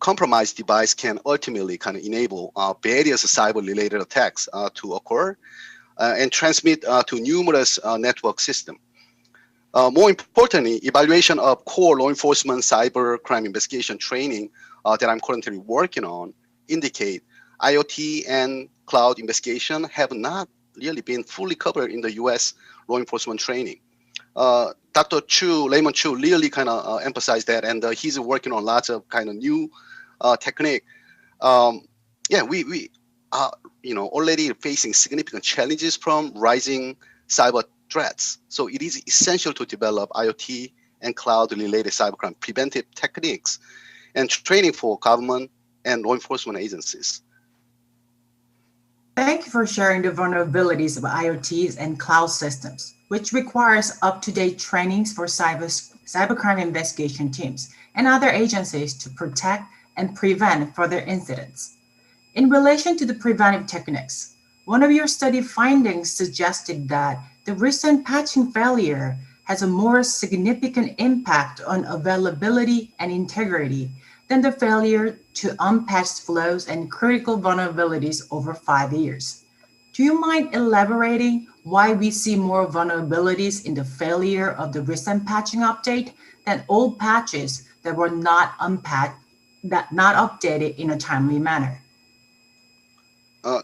compromised device can ultimately enable various cyber-related attacks to occur and transmit to numerous network systems. More importantly, evaluation of core law enforcement cybercrime investigation training that I'm currently working on indicate IoT and cloud investigation have not really been fully covered in the U.S. law enforcement training. Dr. Chu, Raymond Chu, really emphasized that, and he's working on lots of new technique. We are already facing significant challenges from rising cyber threats. So it is essential to develop IoT and cloud-related cybercrime preventive techniques and training for government and law enforcement agencies. Thank you for sharing the vulnerabilities of IoTs and cloud systems, which requires up-to-date trainings for cybercrime investigation teams and other agencies to protect and prevent further incidents. In relation to the preventive techniques, one of your study findings suggested that the recent patching failure has a more significant impact on availability and integrity than the failure to unpatched flows and critical vulnerabilities over 5 years. Do you mind elaborating why we see more vulnerabilities in the failure of the recent patching update than old patches that were not unpatched, not updated in a timely manner?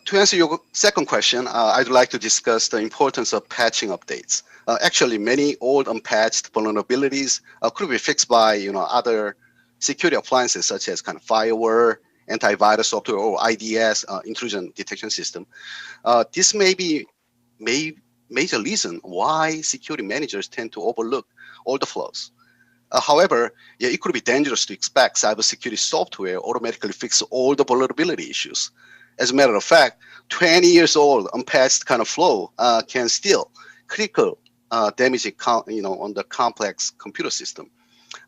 To answer your second question, I'd like to discuss the importance of patching updates. Actually, many old unpatched vulnerabilities could be fixed by other security appliances such as firewall, antivirus software, or IDS, intrusion detection system. This may be major reason why security managers tend to overlook all the flaws. However, it could be dangerous to expect cybersecurity software automatically fix all the vulnerability issues. As a matter of fact, 20 years old unpatched flow can still critical damage on the complex computer system.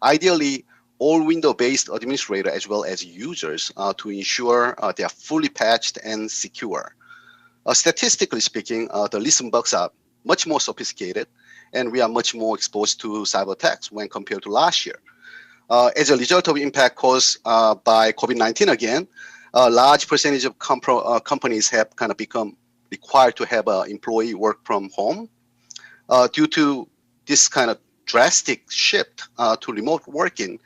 Ideally, all Windows-based administrators as well as users to ensure they are fully patched and secure. Statistically speaking, the recent bugs are much more sophisticated, and we are much more exposed to cyber attacks when compared to last year. As a result of impact caused by COVID-19 again, a large percentage of companies have become required to have an employee work from home. Due to this drastic shift to remote working,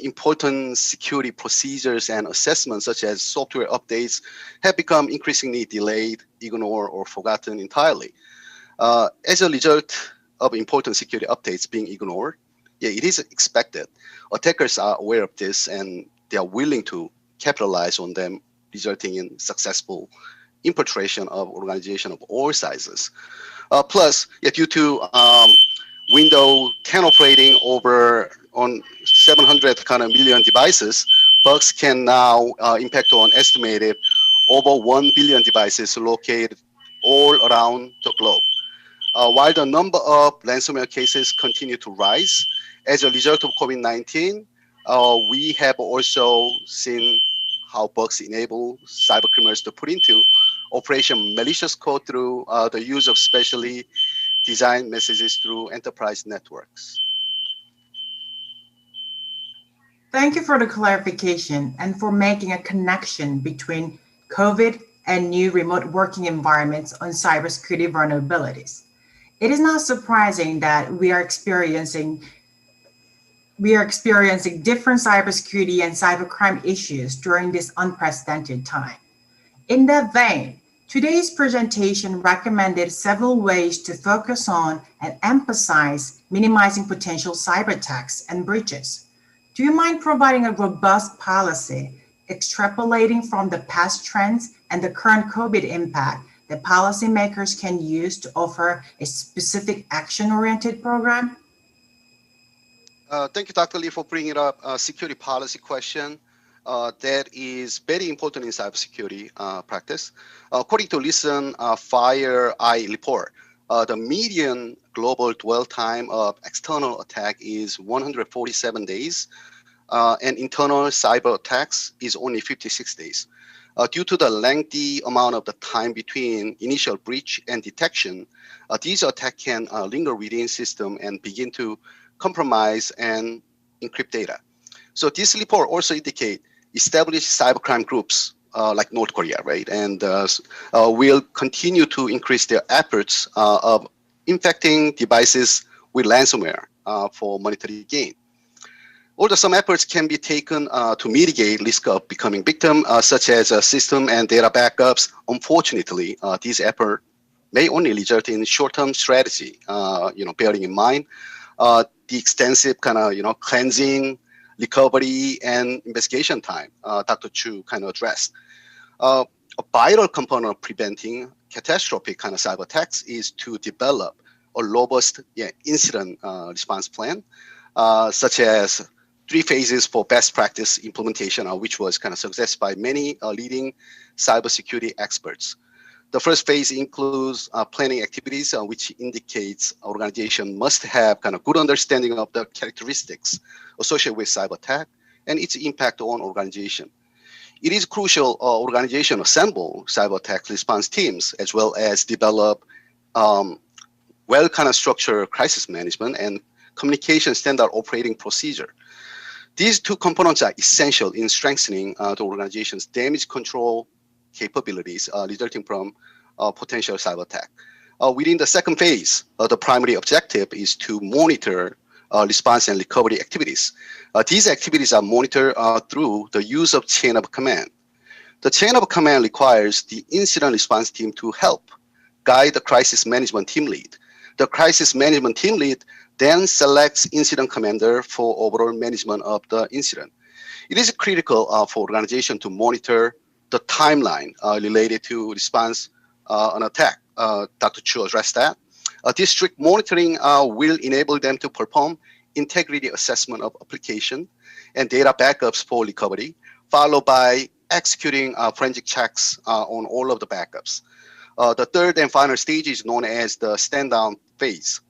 important security procedures and assessments such as software updates have become increasingly delayed, ignored, or forgotten entirely. As a result of important security updates being ignored, it is expected. Attackers are aware of this and they are willing to capitalize on them, resulting in successful infiltration of organizations of all sizes. Plus, due to Windows 10 operating on 700 million devices, bugs can now impact on estimated over 1 billion devices located all around the globe. While the number of ransomware cases continue to rise as a result of COVID-19, we have also seen how bugs enable cybercriminals to put into operation malicious code through the use of specially designed messages through enterprise networks. Thank you for the clarification and for making a connection between COVID and new remote working environments on cybersecurity vulnerabilities. It is not surprising that we are experiencing different cybersecurity and cybercrime issues during this unprecedented time. In that vein, today's presentation recommended several ways to focus on and emphasize minimizing potential cyber attacks and breaches. Do you mind providing a robust policy, extrapolating from the past trends and the current COVID impact that policymakers can use to offer a specific action-oriented program? Thank you, Dr. Lee, for bringing up a security policy question that is very important in cybersecurity practice. According to recent Fire Eye report, the median global dwell time of external attack is 147 days, and internal cyber attacks is only 56 days. Due to the lengthy amount of the time between initial breach and detection, these attacks can linger within system and begin to compromise and encrypt data. So this report also indicate established cybercrime groups like North Korea, right? And will continue to increase their efforts of infecting devices with ransomware for monetary gain. Although some efforts can be taken to mitigate risk of becoming victim, such as system and data backups, unfortunately, these efforts may only result in short-term strategy, bearing in mind the extensive kind of, cleansing, recovery, and investigation time Dr. Chu kind of addressed. A vital component of preventing catastrophic kind of cyber attacks is to develop a robust incident response plan, such as 3 phases for best practice implementation, which was kind of suggested by many leading cybersecurity experts. The first phase includes planning activities, which indicates organization must have kind of good understanding of the characteristics associated with cyber attack and its impact on organization. It is crucial organization assemble cyber attack response teams, as well as develop well kind of structured crisis management and communication standard operating procedure. These 2 components are essential in strengthening the organization's damage control capabilities resulting from potential cyber attack. Within the second phase, the primary objective is to monitor response and recovery activities. These activities are monitored through the use of chain of command. The chain of command requires the incident response team to help guide the crisis management team lead. The crisis management team lead then selects incident commander for overall management of the incident. It is critical for organization to monitor the timeline related to response on attack. Dr. Chu addressed that. This strict monitoring will enable them to perform integrity assessment of application and data backups for recovery, followed by executing forensic checks on all of the backups. The third and final stage is known as the stand-down phase.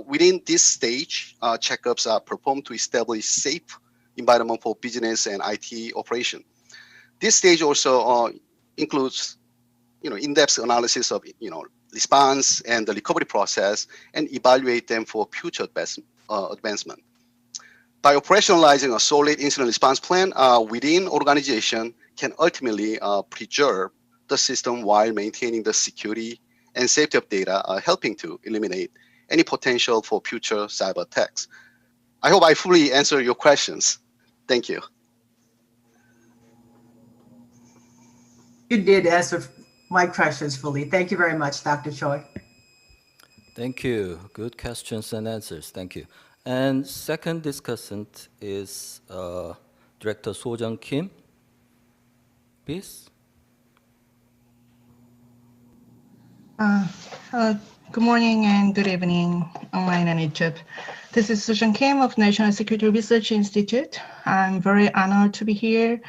Within this stage, checkups are performed to establish safe environment for business and IT operation. This stage also includes, in-depth analysis of, response and the recovery process, and evaluate them for future advancement. By operationalizing a solid incident response plan within organization can ultimately preserve the system while maintaining the security and safety of data, helping to eliminate any potential for future cyber attacks. I hope I fully answered your questions. Thank you. You did answer my questions fully. Thank you very much, Dr. Choi. Thank you. Good questions and answers. Thank you. And second discussant is Director So-Jung Kim. Please. Good morning and good evening, online and YouTube. This is So-Jung Kim of National Security Research Institute. I'm very honored to be here,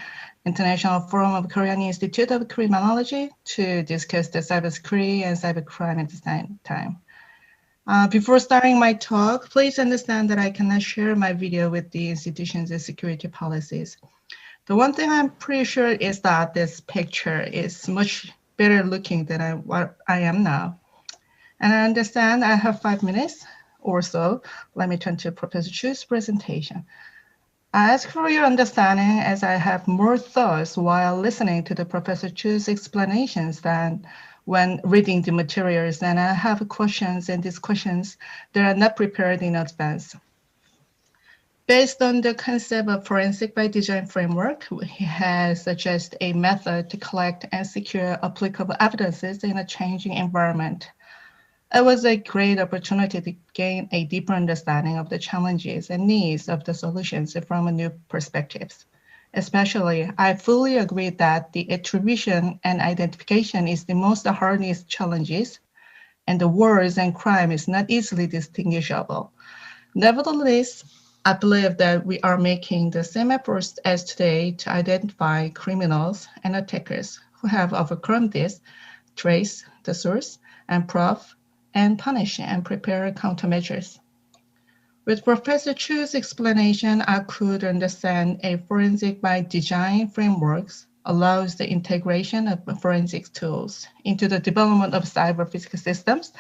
International Forum of Korean Institute of Criminology, to discuss the cybersecurity and cybercrime at the same time. Before starting my talk, please understand that I cannot share my video with the institution's security policies. The one thing I'm pretty sure is that this picture is much better looking than what I am now. And I understand I have 5 minutes or so. Let me turn to Professor Chu's presentation. I ask for your understanding as I have more thoughts while listening to the Professor Chu's explanations than when reading the materials, and I have questions, and these questions that are not prepared in advance. Based on the concept of forensic by design framework, he has suggested a method to collect and secure applicable evidences in a changing environment. It was a great opportunity to gain a deeper understanding of the challenges and needs of the solutions from a new perspectives. Especially, I fully agree that the attribution and identification is the most hardest challenges, and the words and crime is not easily distinguishable. Nevertheless, I believe that we are making the same efforts as today to identify criminals and attackers who have overcome this, trace the source and proof, and punish and prepare countermeasures. With Professor Chu's explanation, I could understand a forensic by design frameworks allows the integration of forensic tools into the development of cyber physical systems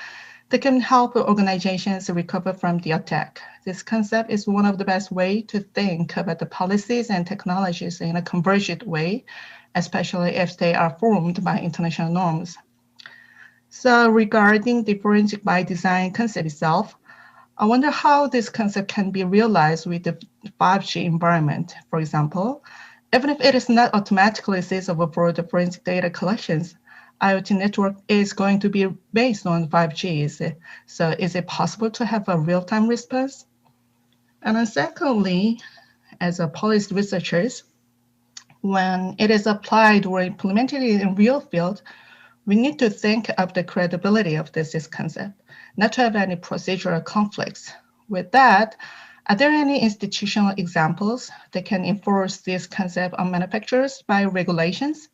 that can help organizations recover from the attack. This concept is one of the best ways to think about the policies and technologies in a convergent way, especially if they are formed by international norms. So regarding the forensic by design concept itself, I wonder how this concept can be realized with the 5G environment, for example. Even if it is not automatically feasible for the forensic data collections, IoT network is going to be based on 5G. So is it possible to have a real-time response? And then secondly, as a policy researchers, when it is applied or implemented in real field, we need to think of the credibility of this concept, not to have any procedural conflicts. With that, are there any institutional examples that can enforce this concept on manufacturers by regulations?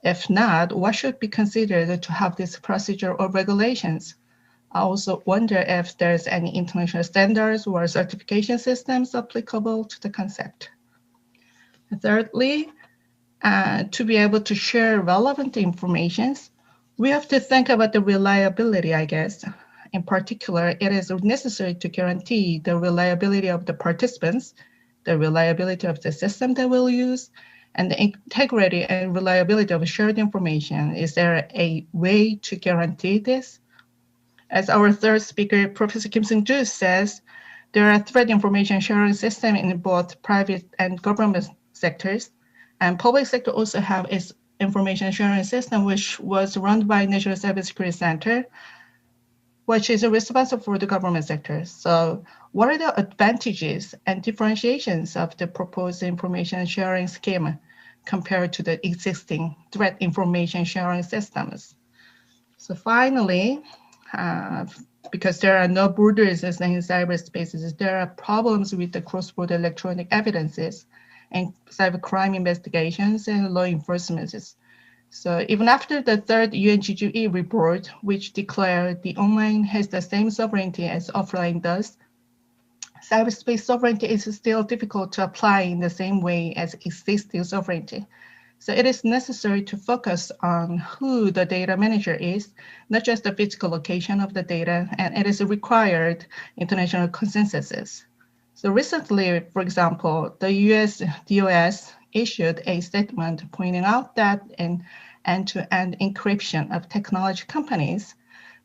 If not, what should be considered to have this procedure or regulations? I also wonder if there's any international standards or certification systems applicable to the concept. And thirdly, to be able to share relevant information, we have to think about the reliability, I guess. In particular, it is necessary to guarantee the reliability of the participants, the reliability of the system that we'll use, and the integrity and reliability of shared information. Is there a way to guarantee this? As our third speaker, Professor Kim Seung-ju says, there are threat information sharing systems in both private and government sectors, and public sector also have its information sharing system, which was run by National Cybersecurity Center, which is responsible for the government sector. So what are the advantages and differentiations of the proposed information sharing scheme compared to the existing threat information sharing systems? So finally, because there are no borders in cyberspaces, there are problems with the cross-border electronic evidences and cybercrime investigations and law enforcement. So even after the third UNGGE report, which declared the online has the same sovereignty as offline does, cyberspace sovereignty is still difficult to apply in the same way as existing sovereignty. So it is necessary to focus on who the data manager is, not just the physical location of the data, and it is required international consensuses. So recently, for example, the US DOS issued a statement pointing out that an end-to-end encryption of technology companies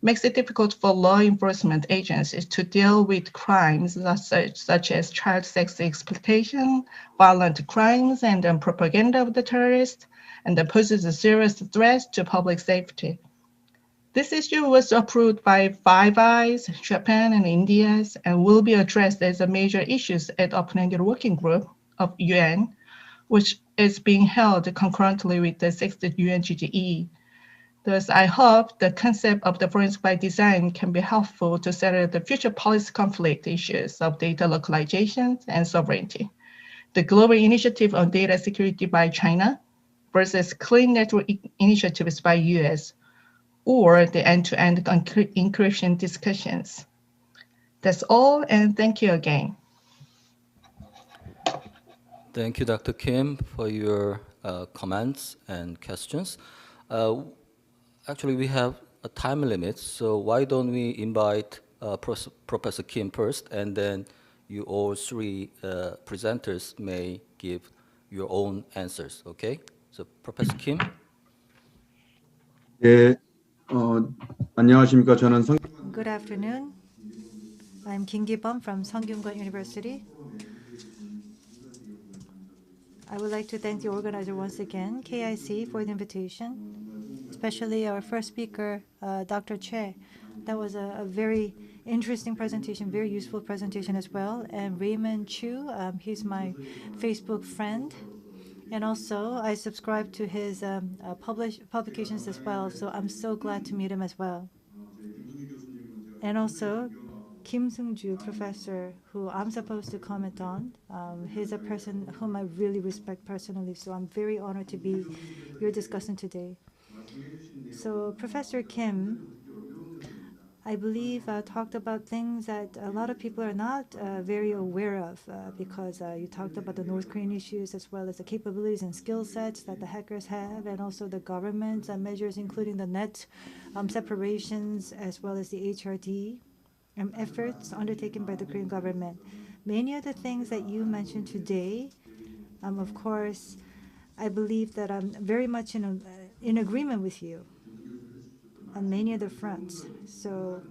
makes it difficult for law enforcement agencies to deal with crimes such as child sex exploitation, violent crimes, and propaganda of the terrorists, and that poses a serious threat to public safety. This issue was approved by Five Eyes, Japan, and India, and will be addressed as a major issue at open-ended working group of UN, which is being held concurrently with the 6th UNGGE. Thus, I hope the concept of the forensic by design can be helpful to settle the future policy conflict issues of data localization and sovereignty. The global initiative on data security by China versus clean network initiatives by US, or the end-to-end encryption discussions. That's all, and thank you again. Thank you, Dr. Kim, for your comments and questions. Actually, we have a time limit, so why don't we invite Professor Kim first, and then you all three presenters may give your own answers, okay? So Professor Kim? 예, 안녕하십니까. 저는 Good afternoon. I'm Kim Gi-bum from Sungkyunkwan University. I would like to thank the organizer once again, KIC, for the invitation, especially our first speaker, Dr. Che. That was a very interesting presentation, very useful presentation as well. And Raymond Chu, he's my Facebook friend. And also, I subscribe to his publications as well, so I'm so glad to meet him as well. And also, Kim Seung-ju, professor, who I'm supposed to comment on. He's a person whom I really respect personally, so I'm very honored to be your discussant today. So Professor Kim, I believe, talked about things that a lot of people are not very aware of because you talked about the North Korean issues as well as the capabilities and skill sets that the hackers have, and also the government measures, including the net separations as well as the HRD efforts undertaken by the Korean government. Many of the things that you mentioned today, of course, I believe that I'm very much in agreement with you on many of the fronts. So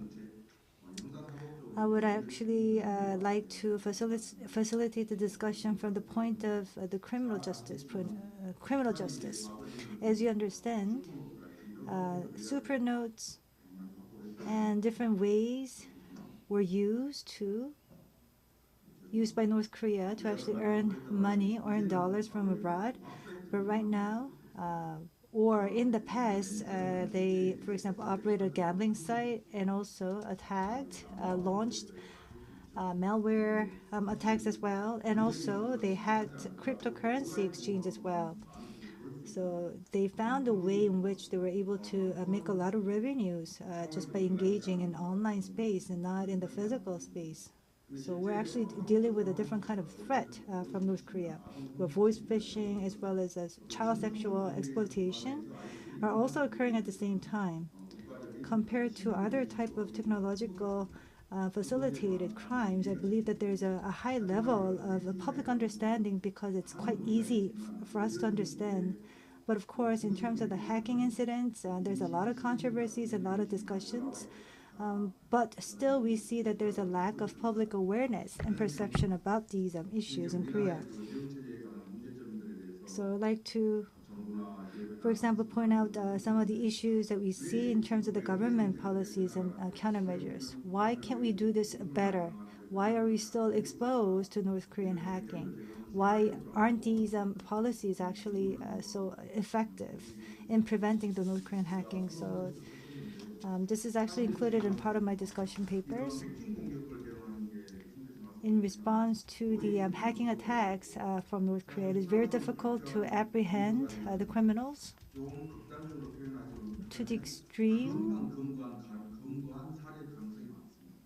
I would actually like to facilitate the discussion from the point of the criminal justice. As you understand, super notes and different ways were used by North Korea to actually earn money or earn dollars from abroad. But right now, or in the past, they, for example, operated a gambling site and also attacked, launched malware attacks as well, and also they hacked cryptocurrency exchange as well. So they found a way in which they were able to make a lot of revenues just by engaging in online space and not in the physical space. So we're actually dealing with a different kind of threat from North Korea, where voice phishing as well as child sexual exploitation are also occurring at the same time. Compared to other type of technological facilitated crimes, I believe that there's a high level of public understanding because it's quite easy for us to understand. But of course, in terms of the hacking incidents, there's a lot of controversies, a lot of discussions. But still, we see that there's a lack of public awareness and perception about these issues in Korea. So I'd like to, for example, point out some of the issues that we see in terms of the government policies and countermeasures. Why can't we do this better? Why are we still exposed to North Korean hacking? Why aren't these policies actually so effective in preventing the North Korean hacking? So this is actually included in part of my discussion papers. In response to the hacking attacks from North Korea, it is very difficult to apprehend the criminals to the extreme.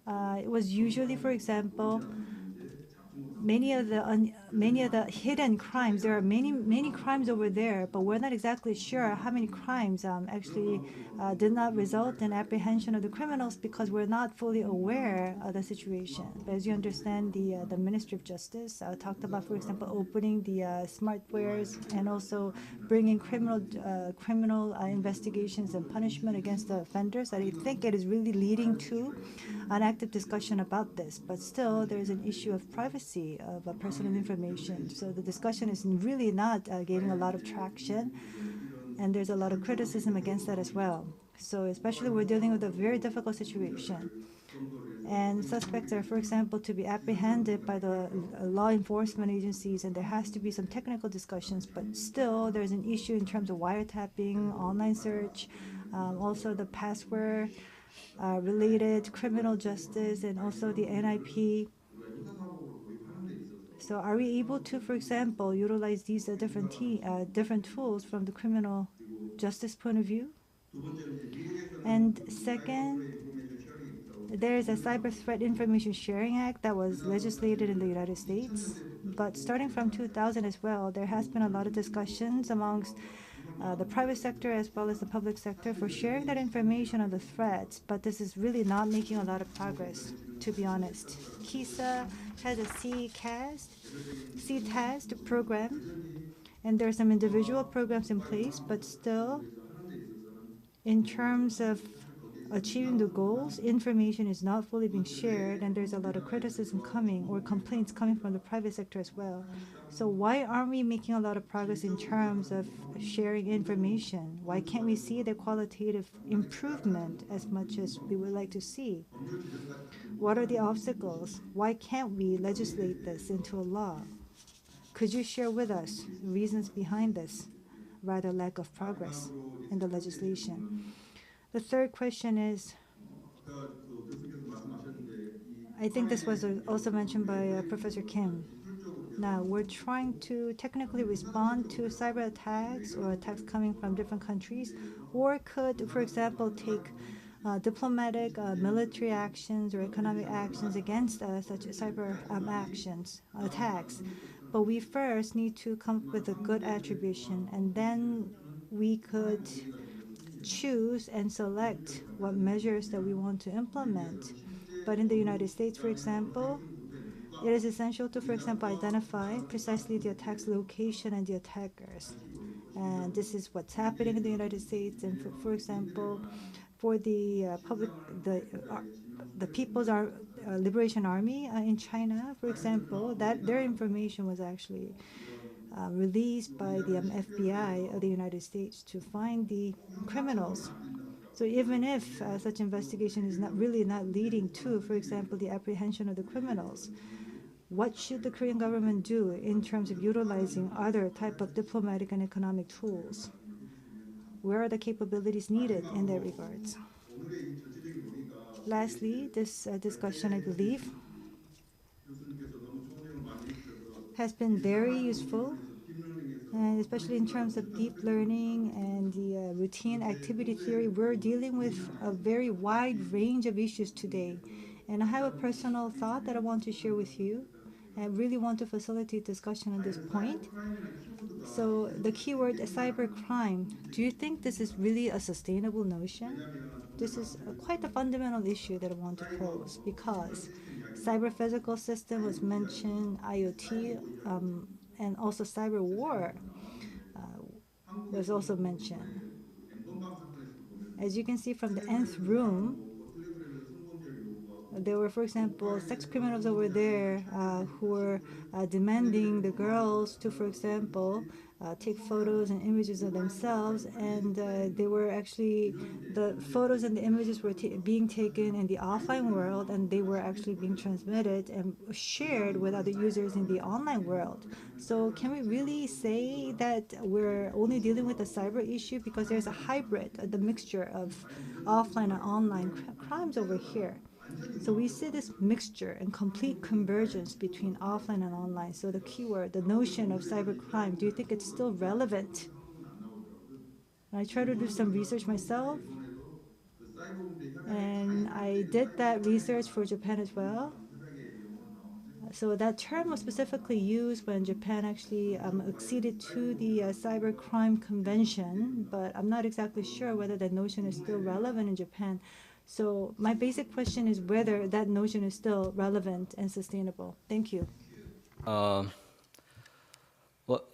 It was usually, for example, many of the hidden crimes. There are many crimes over there, but we're not exactly sure how many crimes actually did not result in apprehension of the criminals because we're not fully aware of the situation. But as you understand, the Ministry of Justice talked about, for example, opening the smartwares and also bringing criminal investigations and punishment against the offenders. I think it is really leading to an active discussion about this. But still, there is an issue of privacy of personal information. So the discussion is really not gaining a lot of traction, and there's a lot of criticism against that as well. So especially we're dealing with a very difficult situation. And suspects are, for example, to be apprehended by the law enforcement agencies, and there has to be some technical discussions, but still there's an issue in terms of wiretapping, online search, also the password related criminal justice, and also the NIP. So are we able to, for example, utilize these different tools from the criminal justice point of view? And second, there is a Cyber Threat Information Sharing Act that was legislated in the United States. But starting from 2000 as well, there has been a lot of discussions amongst the private sector as well as the public sector for sharing that information on the threats, but this is really not making a lot of progress, to be honest. KISA has a CTAST program, and there are some individual programs in place, but still, in terms of achieving the goals, information is not fully being shared, and there's a lot of criticism coming or complaints coming from the private sector as well. So why aren't we making a lot of progress in terms of sharing information? Why can't we see the qualitative improvement as much as we would like to see? What are the obstacles? Why can't we legislate this into a law? Could you share with us reasons behind this rather lack of progress in the legislation? The third question is, I think this was also mentioned by Professor Kim. Now, we're trying to technically respond to cyber attacks or attacks coming from different countries, or could, for example, take diplomatic, military actions or economic actions against such cyber attacks. But we first need to come up with a good attribution, and then we could choose and select what measures that we want to implement. But in the United States, for example, it is essential to, for example, identify precisely the attack's location and the attackers. And this is what's happening in the United States. And for example, for the the People's Liberation Army in China, for example, that their information was actually released by the FBI of the United States to find the criminals. So even if such investigation is not leading to, for example, the apprehension of the criminals, what should the Korean government do in terms of utilizing other type of diplomatic and economic tools? Where are the capabilities needed in that regards? Lastly, this discussion, I believe, has been very useful, and especially in terms of deep learning and the routine activity theory. We're dealing with a very wide range of issues today. And I have a personal thought that I want to share with you. I really want to facilitate discussion on this point. So the keyword cybercrime, do you think this is really a sustainable notion? This is quite a fundamental issue that I want to pose, because cyber-physical system was mentioned, IoT, and also cyber war was also mentioned. As you can see from the nth room, there were, for example, sex criminals over there who were demanding the girls to, for example, take photos and images of themselves, and they were actually, the photos and the images were being taken in the offline world, and they were actually being transmitted and shared with other users in the online world. So can we really say that we're only dealing with a cyber issue, because there's a hybrid, the mixture of offline and online crimes over here? So we see this mixture and complete convergence between offline and online. So the keyword, the notion of cybercrime, do you think it's still relevant? I try to do some research myself, and I did that research for Japan as well. So that term was specifically used when Japan actually acceded to the Cybercrime Convention, but I'm not exactly sure whether that notion is still relevant in Japan. So my basic question is whether that notion is still relevant and sustainable. Thank you. Well,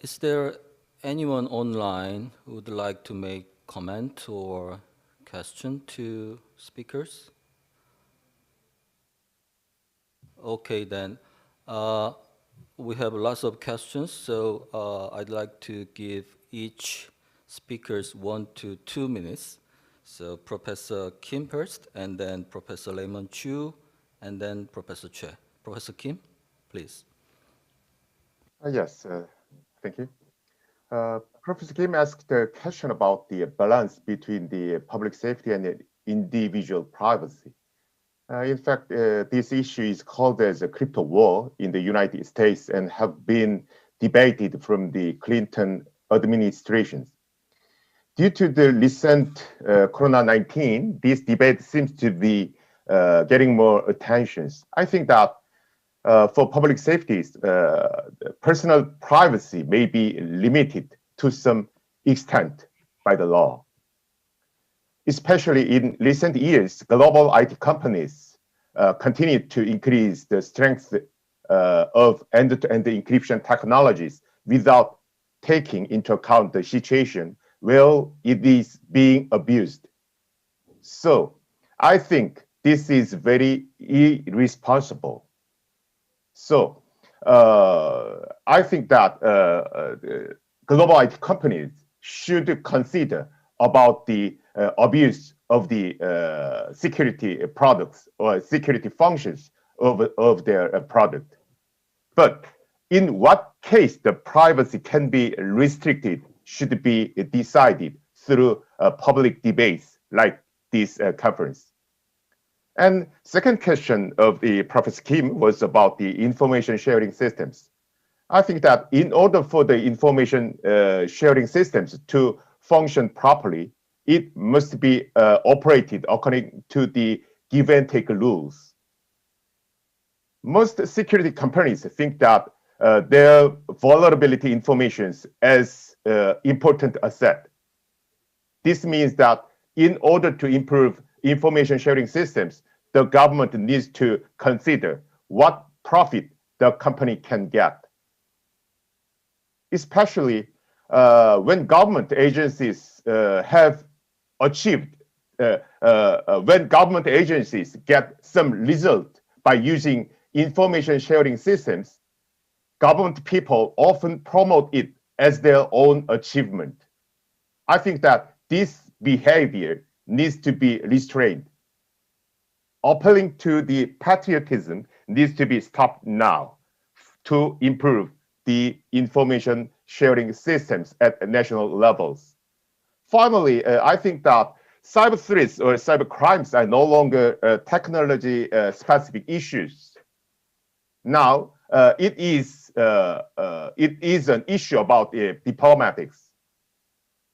is there anyone online who would like to make comment or question to speakers? Okay, then. We have lots of questions, so I'd like to give each speakers 1 to 2 minutes. So Professor Kim first, and then Professor Layman Chu, and then Professor Che. Professor Kim, please. Yes, thank you. Professor Kim asked a question about the balance between the public safety and individual privacy. In fact, this issue is called as a crypto war in the United States and have been debated from the Clinton administrations. Due to the recent Corona-19, this debate seems to be getting more attention. I think that for public safety, personal privacy may be limited to some extent. by the law. Especially in recent years, global IT companies continue to increase the strength of end-to-end encryption technologies without taking into account the situation where it is being abused. So I think this is very irresponsible. So I think that global IT companies should consider about the abuse of the security products or security functions of their product. But in what case the privacy can be restricted should be decided through public debates like this conference. And second question of the Professor Kim was about the information sharing systems. I think that in order for the information sharing systems to function properly, it must be operated according to the give and take rules. Most security companies think that their vulnerability information as important asset. This means that in order to improve information sharing systems, the government needs to consider what profit the company can get. Especially when government agencies have achieved, when government agencies get some result by using information sharing systems, government people often promote it as their own achievement. I think that this behavior needs to be restrained. Appealing to the patriotism needs to be stopped now to improve the information sharing systems at national levels. Finally, I think that cyber threats or cyber crimes are no longer technology specific issues. Now, it is an issue about diplomatics.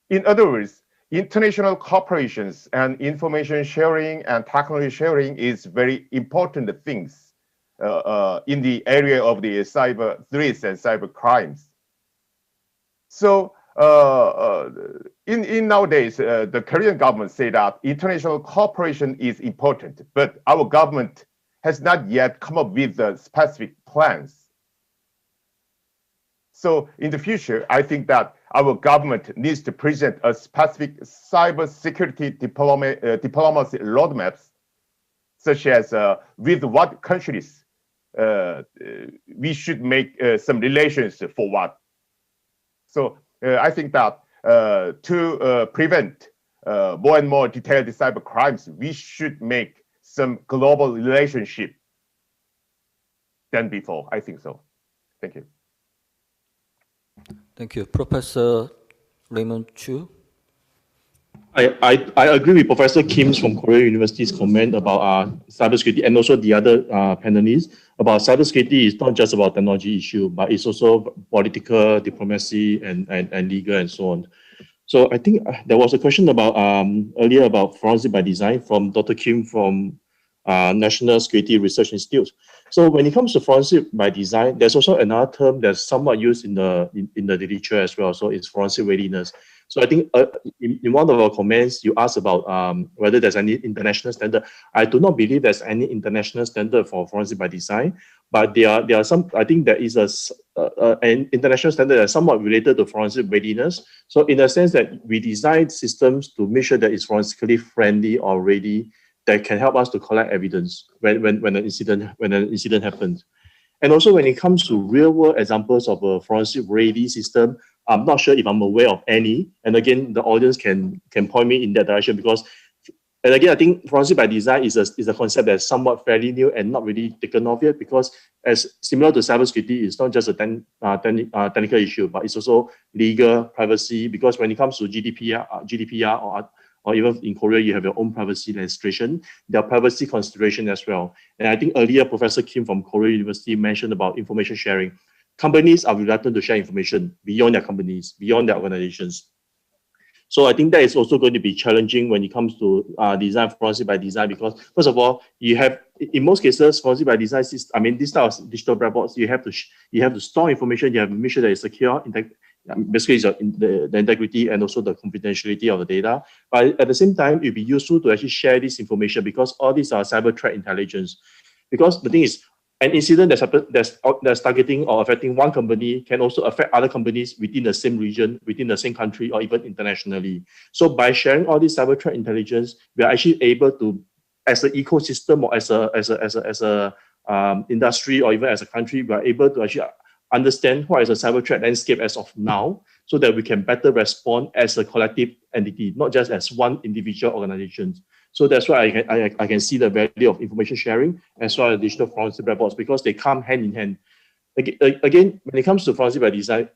In other words, international cooperations and information sharing and technology sharing is very important things in the area of the cyber threats and cyber crimes. So in nowadays, the Korean government say that international cooperation is important, but our government has not yet come up with the specific plans. So in the future, I think that our government needs to present a specific cybersecurity diplomacy roadmaps, such as with what countries we should make some relations for what. So I think that to prevent more and more detailed cyber crimes, we should make some global relationship than before. I think so. Thank you. Thank you. Professor Raymond Chu. I agree with Professor Kim's from Korean University's comment about cybersecurity, and also the other panelists about cybersecurity is not just about technology issue, but it's also political, diplomacy, and legal, and so on. So I think there was a question about earlier about forensic by design from Dr. Kim from National Security Research Institute. So when it comes to forensic by design, there's also another term that's somewhat used in the literature as well. So it's forensic readiness. So I think in one of our comments, you asked about whether there's any international standard. I do not believe there's any international standard for forensic by design, but there are some. I think there is an international standard that's somewhat related to forensic readiness. So in the sense that we design systems to make sure that it's forensically friendly or ready, that can help us to collect evidence when an incident happens. And also when it comes to real world examples of a forensic ready system, I'm not sure if I'm aware of any. And again, the audience can point me in that direction, because, and again, I think forensic by design is a concept that's somewhat fairly new and not really taken off yet, because as similar to cybersecurity, it's not just a technical issue, but it's also legal, privacy, because when it comes to GDPR or even in Korea, you have your own privacy legislation. There are privacy considerations as well. And I think earlier, Professor Kim from Korean University mentioned about information sharing. Companies are reluctant to share information beyond their companies, beyond their organizations. So I think that is also going to be challenging when it comes to design forensic by design, because first of all, you have, in most cases, forensic by design, I mean, this type of digital black box, you have to store information, you have to make sure that it's secure, Basically, it's the integrity and also the confidentiality of the data. But at the same time, it'd be useful to actually share this information because all these are cyber threat intelligence. Because the thing is, an incident that's targeting or affecting one company can also affect other companies within the same region, within the same country, or even internationally. So by sharing all this cyber threat intelligence, we are actually able to, as an ecosystem or as a industry or even as a country, we are able to actually understand what is a cyber threat landscape as of now, so that we can better respond as a collective entity, not just as one individual organization. So that's why I can see the value of information sharing as well as digital forensic reports, because they come hand in hand. Again, when it comes to forensic by design,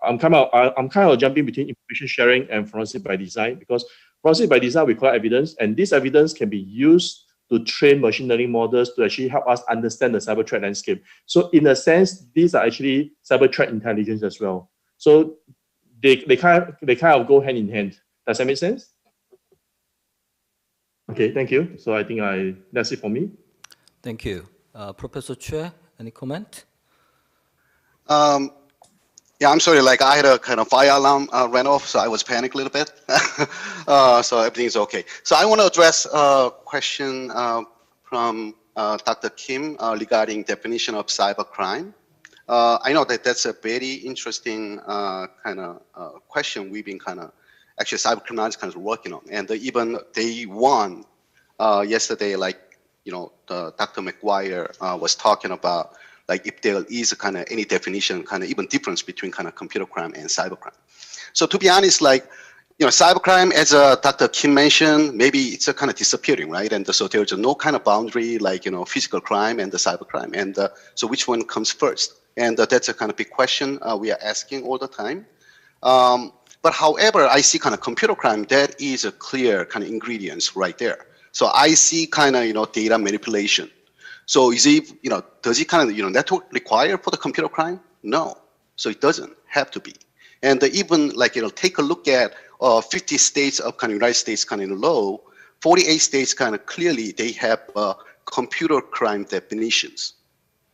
I'm kind of jumping between information sharing and forensic by design, because forensic by design we collect evidence, and this evidence can be used to train machine learning models to actually help us understand the cyber threat landscape. So in a sense, these are actually cyber threat intelligence as well. So they kind of go hand in hand. Does that make sense? Okay, thank you. So I think that's it for me. Thank you. Professor Choi, any comment? Yeah, I'm sorry, like I had a kind of fire alarm ran off, so I was panicked a little bit. So everything's okay. So I want to address a question from Dr. Kim regarding definition of cybercrime. I know that that's a very interesting kind of question we've been actually cybercriminality kind of working on. And even day one, yesterday, like, Dr. McGuire was talking about, like, if there is any definition, even difference between computer crime and cybercrime. So to be honest, like, cybercrime, as Dr. Kim mentioned, maybe it's a kind of disappearing, right? And so there's no kind of boundary, like, physical crime and the cybercrime. And so which one comes first? And that's a kind of big question we are asking all the time. But however, I see computer crime, that is a clear ingredients right there. So I see data manipulation. So is it, does it network require for the computer crime? No. So it doesn't have to be. And even like, take a look at 50 states of United States law, 48 states clearly they have computer crime definitions.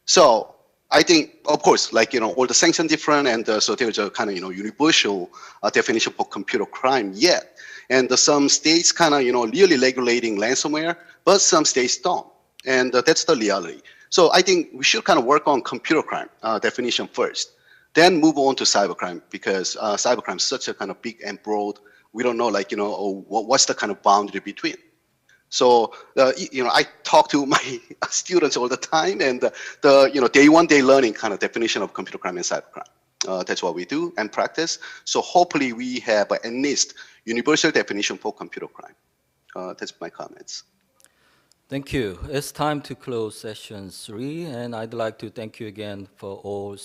So I think, of course, like, all the sanctions different, and so there's a universal definition for computer crime yet. And some states really regulating ransomware, but some states don't. And that's the reality. So I think we should work on computer crime definition first, then move on to cybercrime, because cybercrime is such a big and broad. We don't know, like, what's the boundary between. So, I talk to my students all the time, and day one, day learning definition of computer crime and cybercrime. That's what we do and practice. So hopefully we have at least universal definition for computer crime. That's my comments. Thank you. It's time to close session 3, and I'd like to thank you again for all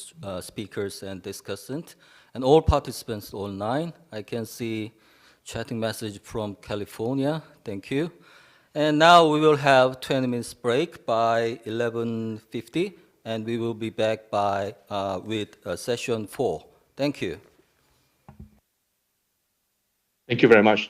speakers and discussants, and all participants online. I can see chatting message from California. Thank you. And now we will have 20 minutes break by 11:50, and we will be back with session 4. Thank you. Thank you very much.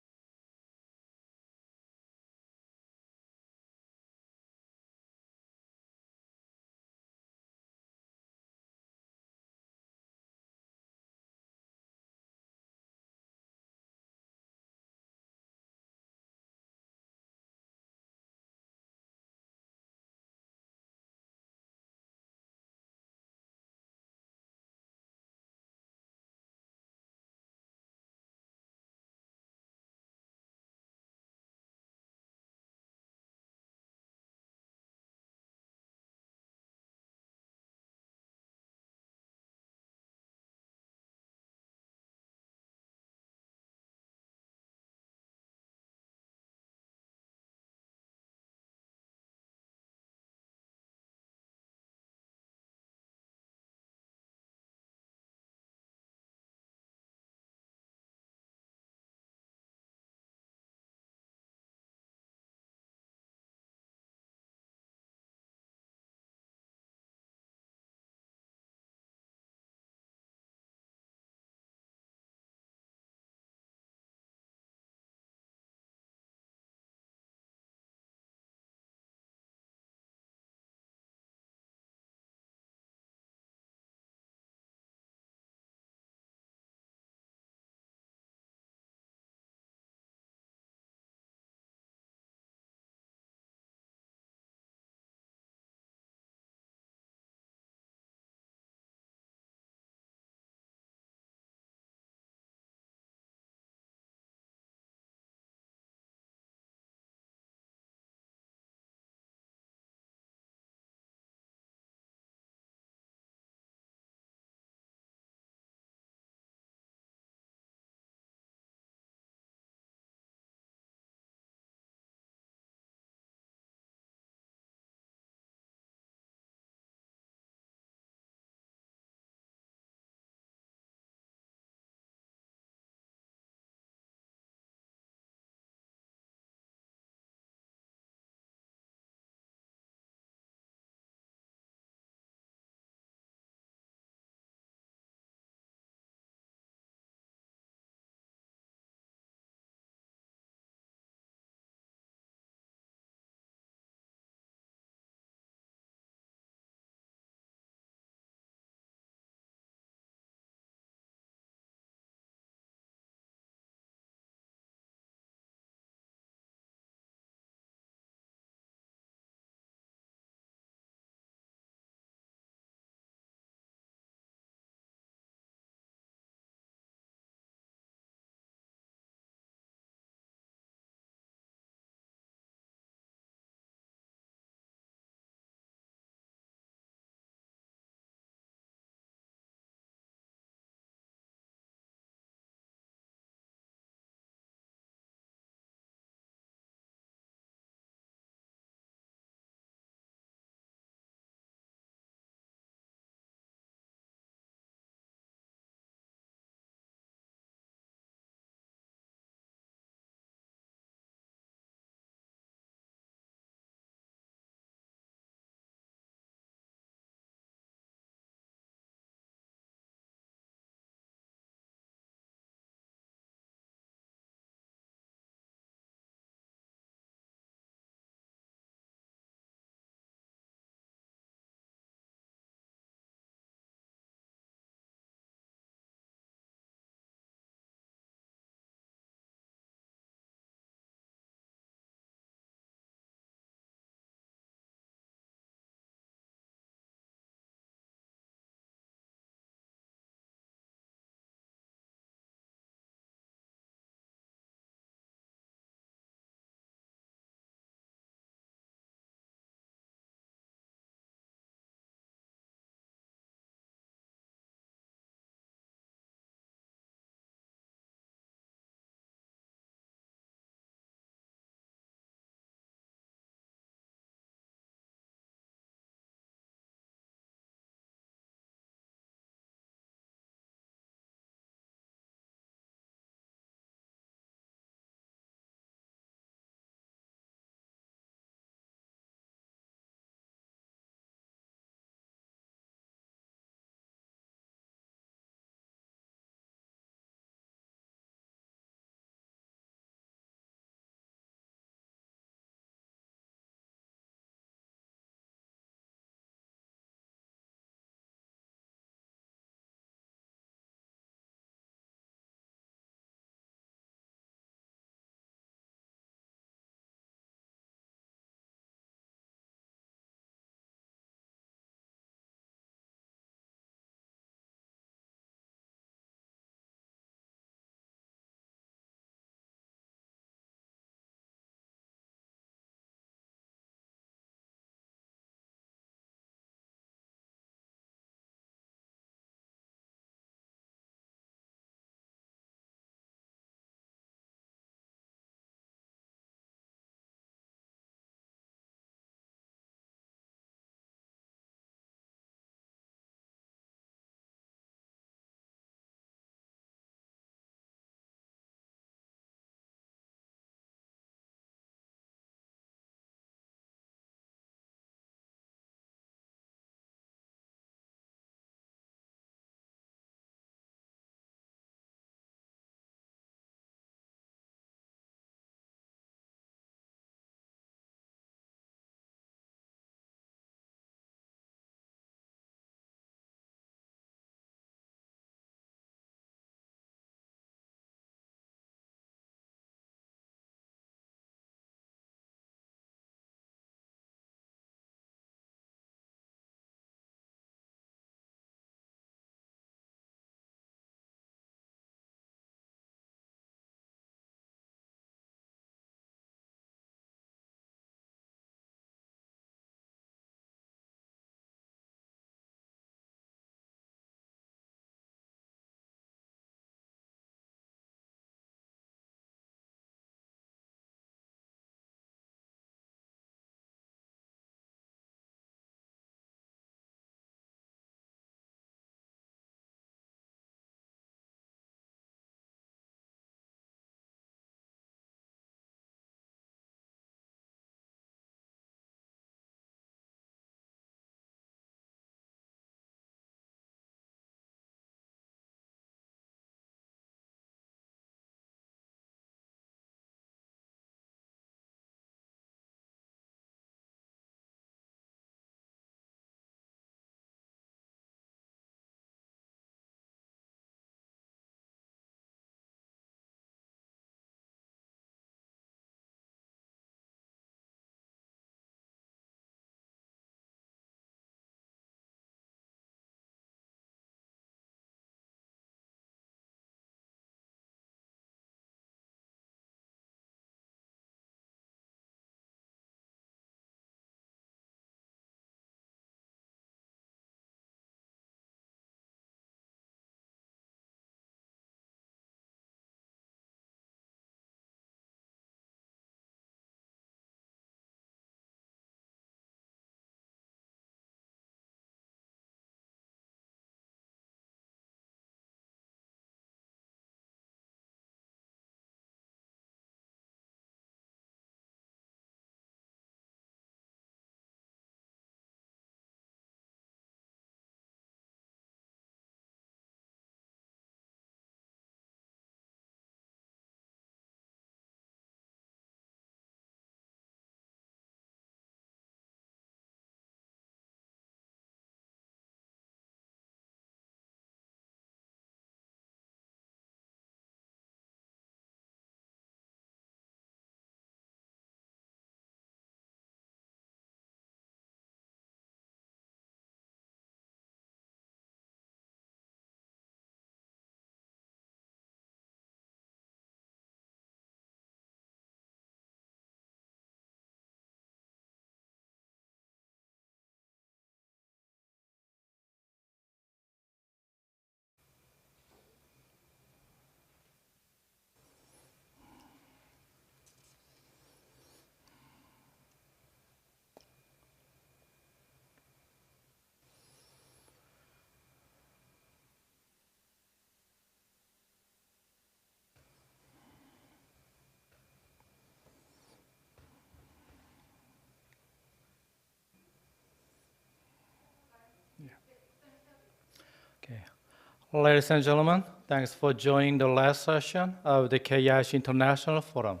Ladies and gentlemen, thanks for joining the last session of the KICIF International Forum.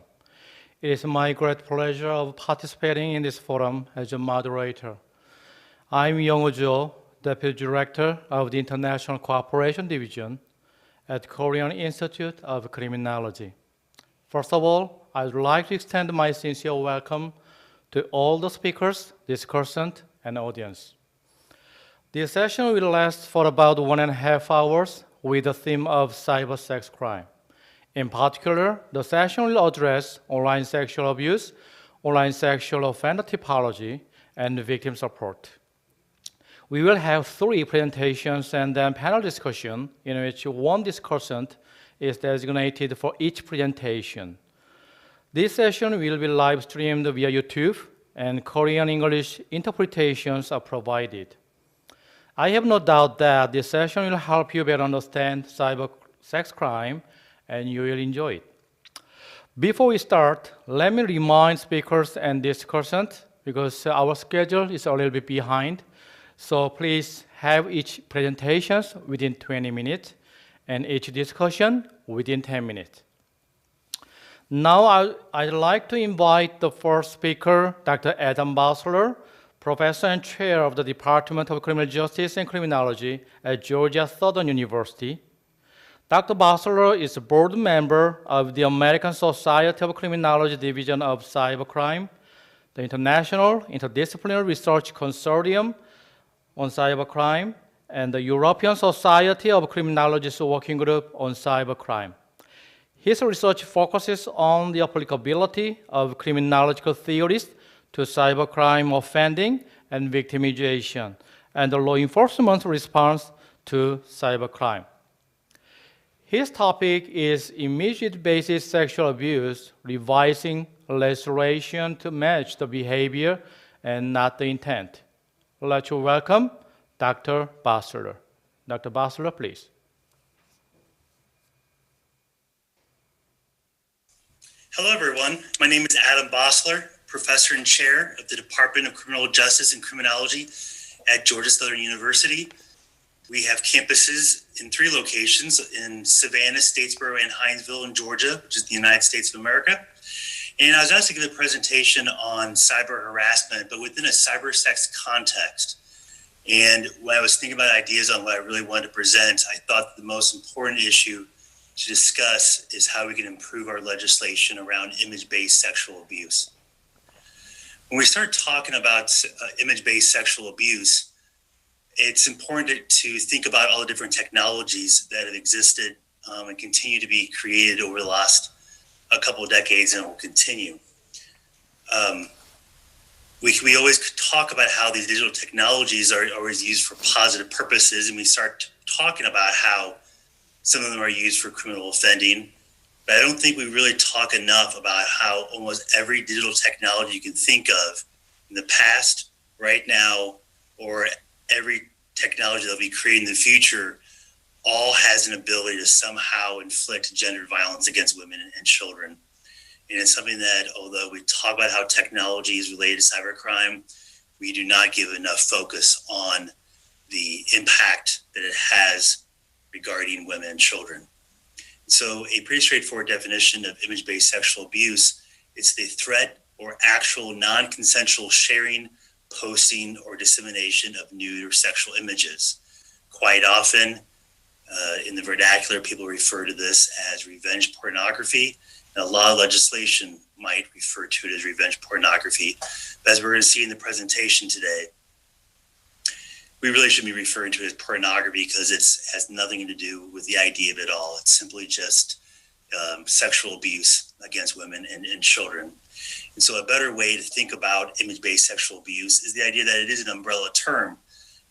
It is my great pleasure of participating in this forum as a moderator. I'm Young-Woo Jo, Deputy Director of the International Cooperation Division at Korean Institute of Criminology. First of all, I'd like to extend my sincere welcome to all the speakers, discussants, and audience. This session will last for about 1.5 hours with the theme of cybersex crime. In particular, the session will address online sexual abuse, online sexual offender typology, and victim support. We will have 3 presentations and then panel discussion in which one discussant is designated for each presentation. This session will be live streamed via YouTube, and Korean English interpretations are provided. I have no doubt that this session will help you better understand cybersex crime, and you will enjoy it. Before we start, let me remind speakers and discussants, because our schedule is a little bit behind, so please have each presentation within 20 minutes and each discussion within 10 minutes. Now I'd like to invite the first speaker, Dr. Adam Basler, Professor and Chair of the Department of Criminal Justice and Criminology at Georgia Southern University. Dr. Basler is a board member of the American Society of Criminology Division of Cybercrime, the International Interdisciplinary Research Consortium on Cybercrime, and the European Society of Criminologists Working Group on Cybercrime. His research focuses on the applicability of criminological theories to cybercrime offending and victimization, and the law enforcement response to cybercrime. His topic is image-based sexual abuse, revising legislation to match the behavior and not the intent. Let's welcome Dr. Basler. Dr. Basler, please. Hello, everyone. My name is Adam Basler, Professor and Chair of the Department of Criminal Justice and Criminology at Georgia Southern University. We have campuses in 3 locations, in Savannah, Statesboro, and Hinesville in Georgia, which is the United States of America. And I was asked to give a presentation on cyber harassment, but within a cybersex context. And when I was thinking about ideas on what I really wanted to present, I thought the most important issue to discuss is how we can improve our legislation around image-based sexual abuse. When we start talking about image-based sexual abuse, it's important to think about all the different technologies that have existed and continue to be created over the last a couple of decades, and will continue. We always talk about how these digital technologies are always used for positive purposes, and we start talking about how some of them are used for criminal offending. But I don't think we really talk enough about how almost every digital technology you can think of in the past, right now, or every technology that will be created in the future all has an ability to somehow inflict gendered violence against women and children. And it's something that, although we talk about how technology is related to cybercrime, we do not give enough focus on the impact that it has regarding women and children. So a pretty straightforward definition of image-based sexual abuse, it's the threat or actual non-consensual sharing, posting, or dissemination of nude or sexual images. Quite often, in the vernacular, people refer to this as revenge pornography, and a lot of legislation might refer to it as revenge pornography. But as we're going to see in the presentation today, we really shouldn't be referring to it as pornography because it has nothing to do with the idea of it all. It's simply just sexual abuse against women and children. And so a better way to think about image-based sexual abuse is the idea that it is an umbrella term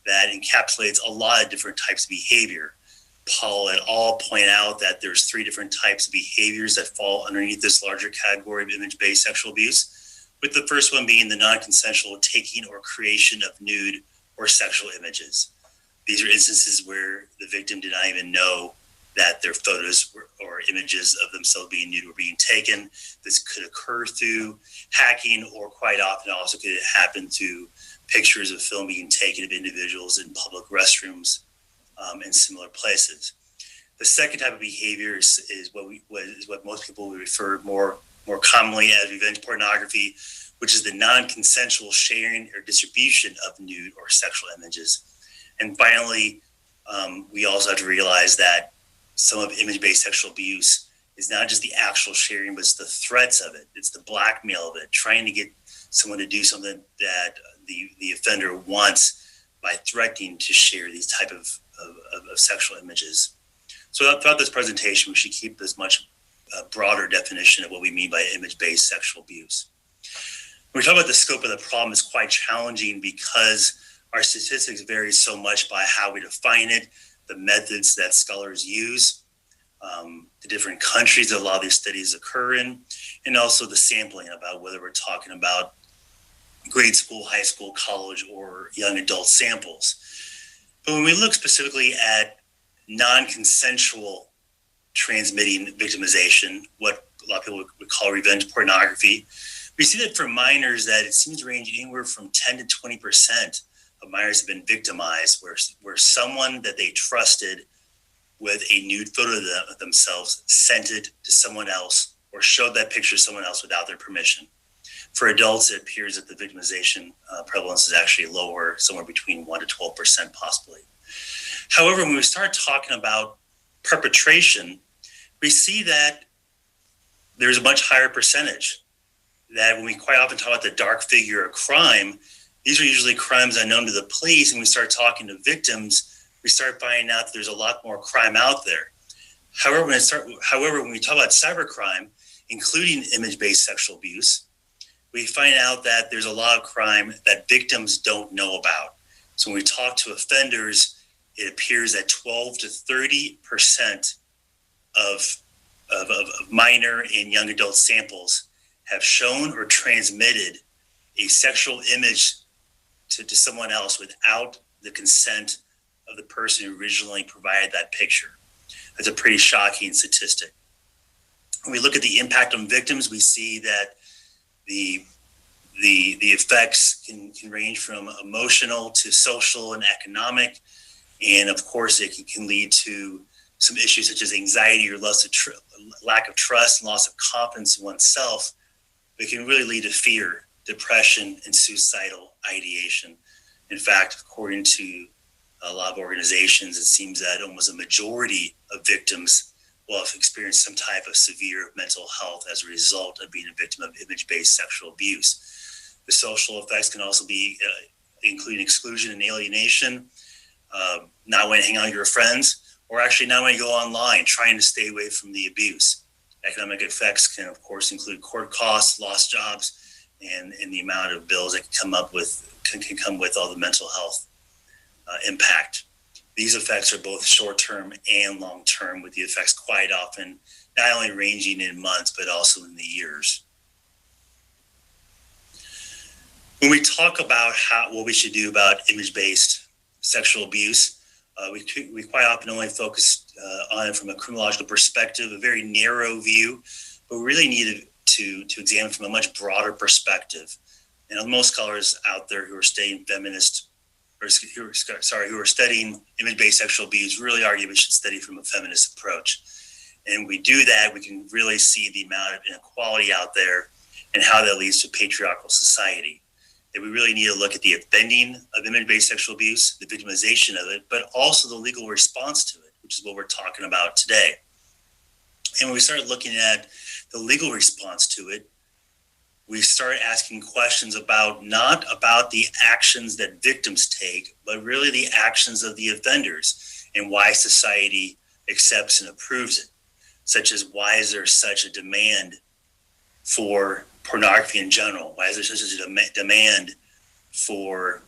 that encapsulates a lot of different types of behavior. Paul et al. Point out that there's 3 different types of behaviors that fall underneath this larger category of image-based sexual abuse, with the first one being the non-consensual taking or creation of nude or sexual images. These are instances where the victim did not even know that their photos or images of themselves being nude were being taken. This could occur through hacking, or quite often also could happen through pictures of film being taken of individuals in public restrooms in similar places. The second type of behavior is what most people would refer more commonly as revenge pornography, which is the non-consensual sharing or distribution of nude or sexual images. And finally, we also have to realize that some of image-based sexual abuse is not just the actual sharing, but it's the threats of it. It's the blackmail of it, trying to get someone to do something that the offender wants by threatening to share these type of sexual images. So throughout this presentation, we should keep this much broader definition of what we mean by image-based sexual abuse. When we talk about the scope of the problem, it's quite challenging because our statistics vary so much by how we define it, the methods that scholars use, the different countries that a lot of these studies occur in, and also the sampling about whether we're talking about grade school, high school, college, or young adult samples. But when we look specifically at non-consensual transmitting victimization, what a lot of people would call revenge pornography, we see that for minors that it seems to range anywhere from 10 to 20% of minors have been victimized, where someone that they trusted with a nude photo of themselves sent it to someone else or showed that picture to someone else without their permission. For adults, it appears that the victimization prevalence is actually lower, somewhere between 1 to 12% possibly. However, when we start talking about perpetration, we see that there's a much higher percentage. That when we quite often talk about the dark figure of crime, these are usually crimes unknown to the police, and we start talking to victims, we start finding out that there's a lot more crime out there. However, when we talk about cybercrime, including image-based sexual abuse, we find out that there's a lot of crime that victims don't know about. So when we talk to offenders, it appears that 12 to 30% of minor and young adult samples have shown or transmitted a sexual image to someone else without the consent of the person who originally provided that picture. That's a pretty shocking statistic. When we look at the impact on victims, we see that the effects can range from emotional to social and economic. And of course, it can lead to some issues such as anxiety or lack of trust and loss of confidence in oneself. It can really lead to fear, depression, and suicidal ideation. In fact, according to a lot of organizations, it seems that almost a majority of victims will have experienced some type of severe mental health as a result of being a victim of image-based sexual abuse. The social effects can also be including exclusion and alienation, not wanting to hang out with your friends, or actually not wanting to go online, trying to stay away from the abuse. Economic effects can, of course, include court costs, lost jobs, and the amount of bills that can come with all the mental health impact. These effects are both short-term and long-term, with the effects quite often not only ranging in months, but also in the years. When we talk about what we should do about image-based sexual abuse, we quite often only focus on it from a criminological perspective, a very narrow view, but we really need to examine from a much broader perspective. And most scholars out there who are studying who are studying image-based sexual abuse really argue we should study from a feminist approach. And we do that, we can really see the amount of inequality out there and how that leads to patriarchal society. That we really need to look at the offending of image-based sexual abuse, the victimization of it, but also the legal response to it, which is what we're talking about today. And when we start looking at the legal response to it, we start asking questions not about the actions that victims take, but really the actions of the offenders and why society accepts and approves it, such as why is there such a demand for pornography in general? Why is there such a demand for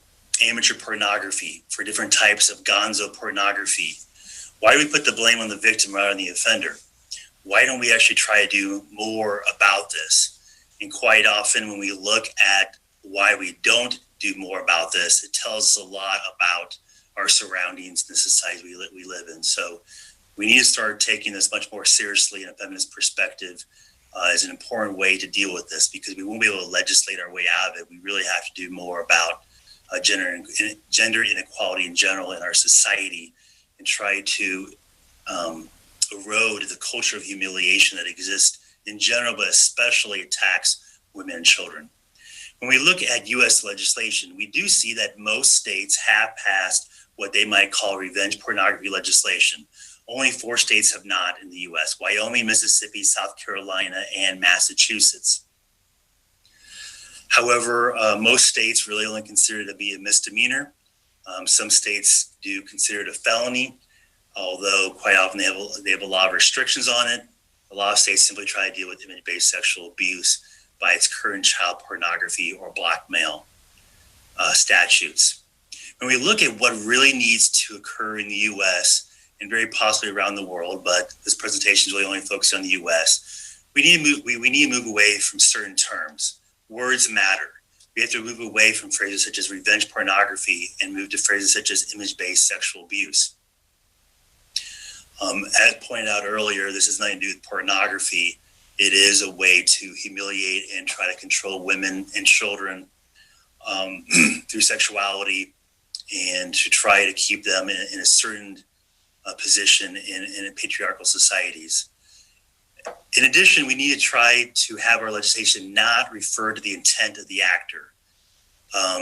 amateur pornography, for different types of gonzo pornography? Why do we put the blame on the victim rather than the offender? Why don't we actually try to do more about this? And quite often when we look at why we don't do more about this, it tells us a lot about our surroundings and the society we live in. So we need to start taking this much more seriously in a feminist perspective as an important way to deal with this, because we won't be able to legislate our way out of it. We really have to do more about gender inequality in general in our society and try to erode the culture of humiliation that exists in general, but especially attacks women and children. When we look at U.S. legislation, we do see that most states have passed what they might call revenge pornography legislation. Only 4 states have not in the U.S.: Wyoming, Mississippi, South Carolina, and Massachusetts. However, most states really only consider it to be a misdemeanor. Some states do consider it a felony, although quite often they have a lot of restrictions on it. A lot of states simply try to deal with image-based sexual abuse by its current child pornography or blackmail statutes. When we look at what really needs to occur in the U.S. and very possibly around the world, but this presentation is really only focused on the U.S., we need to move away from certain terms. Words matter. We have to move away from phrases such as revenge pornography and move to phrases such as image-based sexual abuse. As pointed out earlier, this has nothing to do with pornography. It is a way to humiliate and try to control women and children through sexuality, and to try to keep them in a certain position in patriarchal societies. In addition, we need to try to have our legislation not refer to the intent of the actor.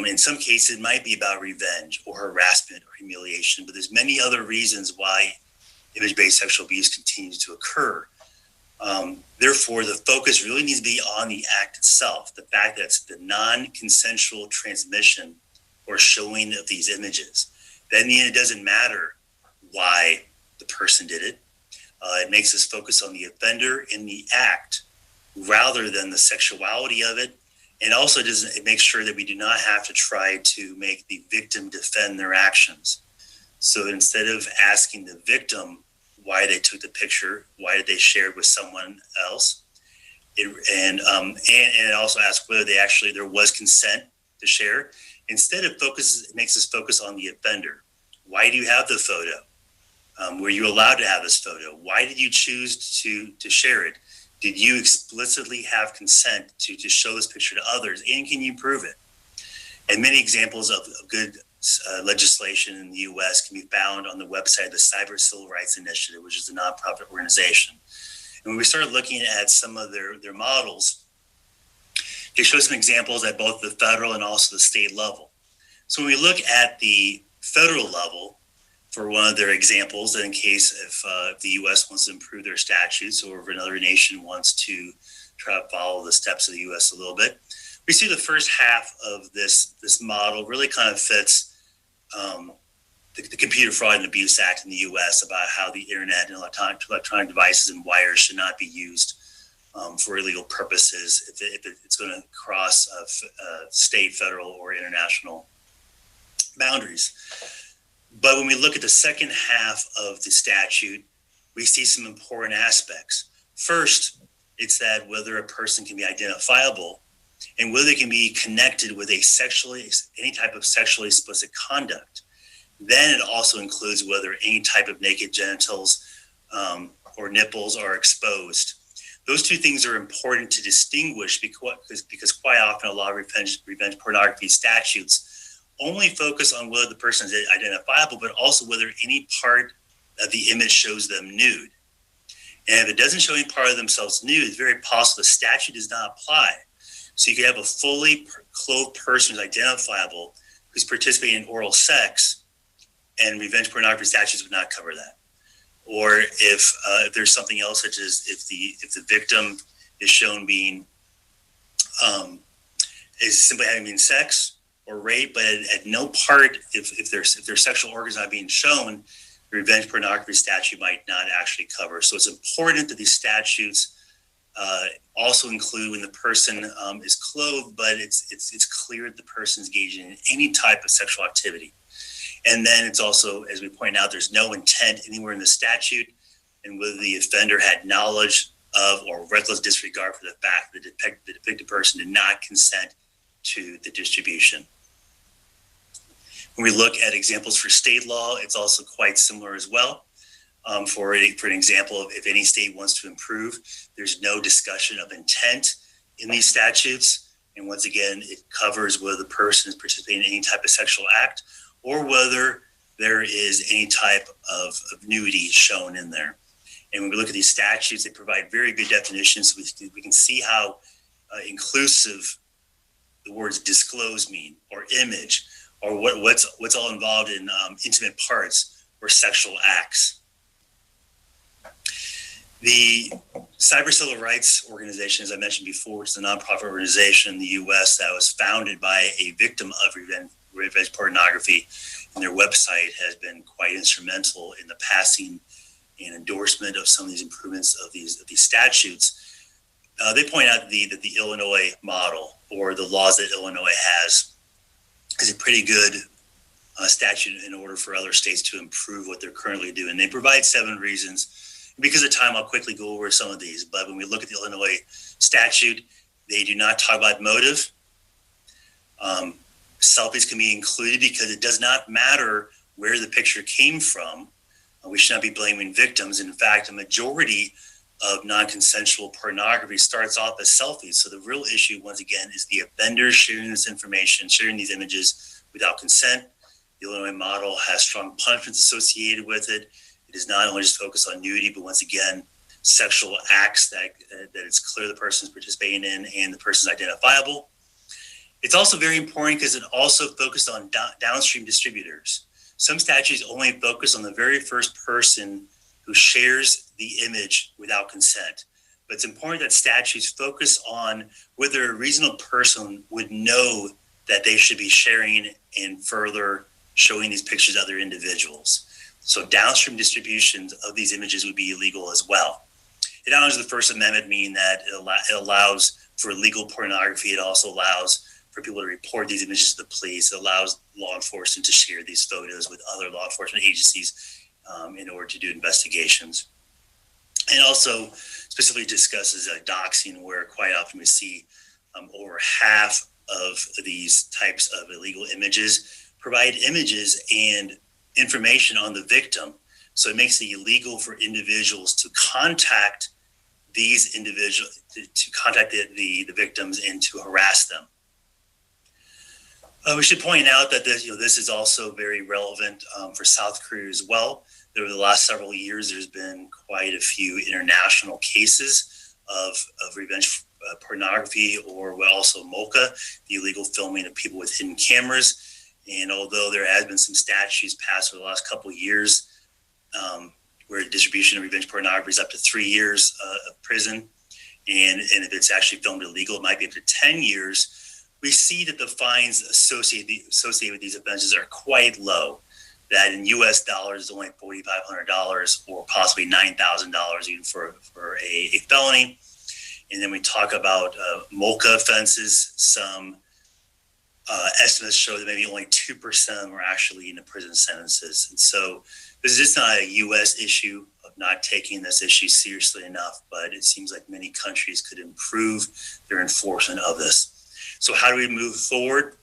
In some cases, it might be about revenge or harassment or humiliation, but there's many other reasons why image-based sexual abuse continues to occur. Therefore, the focus really needs to be on the act itself, the fact that it's the non-consensual transmission or showing of these images. Then in the end, it doesn't matter why the person did it. It makes us focus on the offender and the act rather than the sexuality of it. And also it makes sure that we do not have to try to make the victim defend their actions. So instead of asking the victim why they took the picture, why did they share it with someone else, and it also asks whether there was consent to share. Instead, it makes us focus on the offender. Why do you have the photo? Were you allowed to have this photo? Why did you choose to share it? Did you explicitly have consent to show this picture to others? And can you prove it? And many examples of good legislation in the U.S. can be found on the website of the Cyber Civil Rights Initiative, which is a nonprofit organization. And when we started looking at some of their models, they show some examples at both the federal and also the state level. So when we look at the federal level, for one of their examples, in case if the U.S. wants to improve their statutes, or if another nation wants to try to follow the steps of the U.S. a little bit, we see the first half of this model really kind of fits the Computer Fraud and Abuse Act in the U.S. about how the internet and electronic devices and wires should not be used for illegal purposes if it's going to cross state, federal, or international boundaries. But when we look at the second half of the statute, we see some important aspects. First, it's that whether a person can be identifiable and whether they can be connected with any type of sexually explicit conduct. Then it also includes whether any type of naked genitals or nipples are exposed. Those two things are important to distinguish because quite often a lot of revenge pornography statutes only focus on whether the person is identifiable, but also whether any part of the image shows them nude. And if it doesn't show any part of themselves nude, it's very possible the statute does not apply. So you could have a fully clothed person who's identifiable, who's participating in oral sex, and revenge pornography statutes would not cover that. Or if there's something else, such as if the victim is shown being is simply having been sex or rape, but at no part, if their sexual organs not being shown, the revenge pornography statute might not actually cover. So it's important that these statutes also include when the person is clothed, but it's clear that the person is engaging in any type of sexual activity. And then it's also, as we point out, there's no intent anywhere in the statute, and whether the offender had knowledge of or reckless disregard for the fact that the depicted person did not consent to the distribution. When we look at examples for state law, it's also quite similar as well. For an example of if any state wants to improve, there's no discussion of intent in these statutes. And once again, it covers whether the person is participating in any type of sexual act or whether there is any type of nudity shown in there. And when we look at these statutes, they provide very good definitions. So we can see how inclusive the words disclose mean, or image, or what's all involved in intimate parts or sexual acts. The Cyber Civil Rights Organization, as I mentioned before, which is a nonprofit organization in the U.S. that was founded by a victim of revenge pornography, and their website has been quite instrumental in the passing and endorsement of some of these improvements of these statutes. They point out that the Illinois model, or the laws that Illinois has, is a pretty good statute in order for other states to improve what they're currently doing. They provide 7 reasons. Because of time, I'll quickly go over some of these. But when we look at the Illinois statute, they do not talk about motive. Selfies can be included because it does not matter where the picture came from. We should not be blaming victims. In fact, a majority of non-consensual pornography starts off as selfies. So the real issue, once again, is the offender sharing this information, sharing these images without consent. The Illinois model has strong punishments associated with it. It is not only just focused on nudity, but once again, sexual acts that it's clear the person is participating in and the person is identifiable. It's also very important because it also focused on downstream distributors. Some statutes only focus on the very first person who shares the image without consent. But it's important that statutes focus on whether a reasonable person would know that they should be sharing and further showing these pictures to other individuals. So downstream distributions of these images would be illegal as well. It honors the First Amendment, meaning that it allows for legal pornography. It also allows for people to report these images to the police. It allows law enforcement to share these photos with other law enforcement agencies in order to do investigations. And also specifically discusses doxing, where quite often we see over half of these types of illegal images provide images and information on the victim. So it makes it illegal for individuals to contact these individuals, to contact the victims and to harass them. We should point out that this is also very relevant for South Korea as well. Over the last several years, there's been quite a few international cases of revenge pornography, or also MOCA, the illegal filming of people with hidden cameras. And although there has been some statutes passed over the last couple of years where distribution of revenge pornography is up to 3 years of prison, and if it's actually filmed illegal, it might be up to 10 years, we see that the fines associated with these offenses are quite low. That in US dollars is only $4,500 or possibly $9,000 even for a felony. And then we talk about MOCA offenses. Some estimates show that maybe only 2% of them are actually in the prison sentences. And so this is just not a U.S. issue of not taking this issue seriously enough, but it seems like many countries could improve their enforcement of this. So how do we move forward?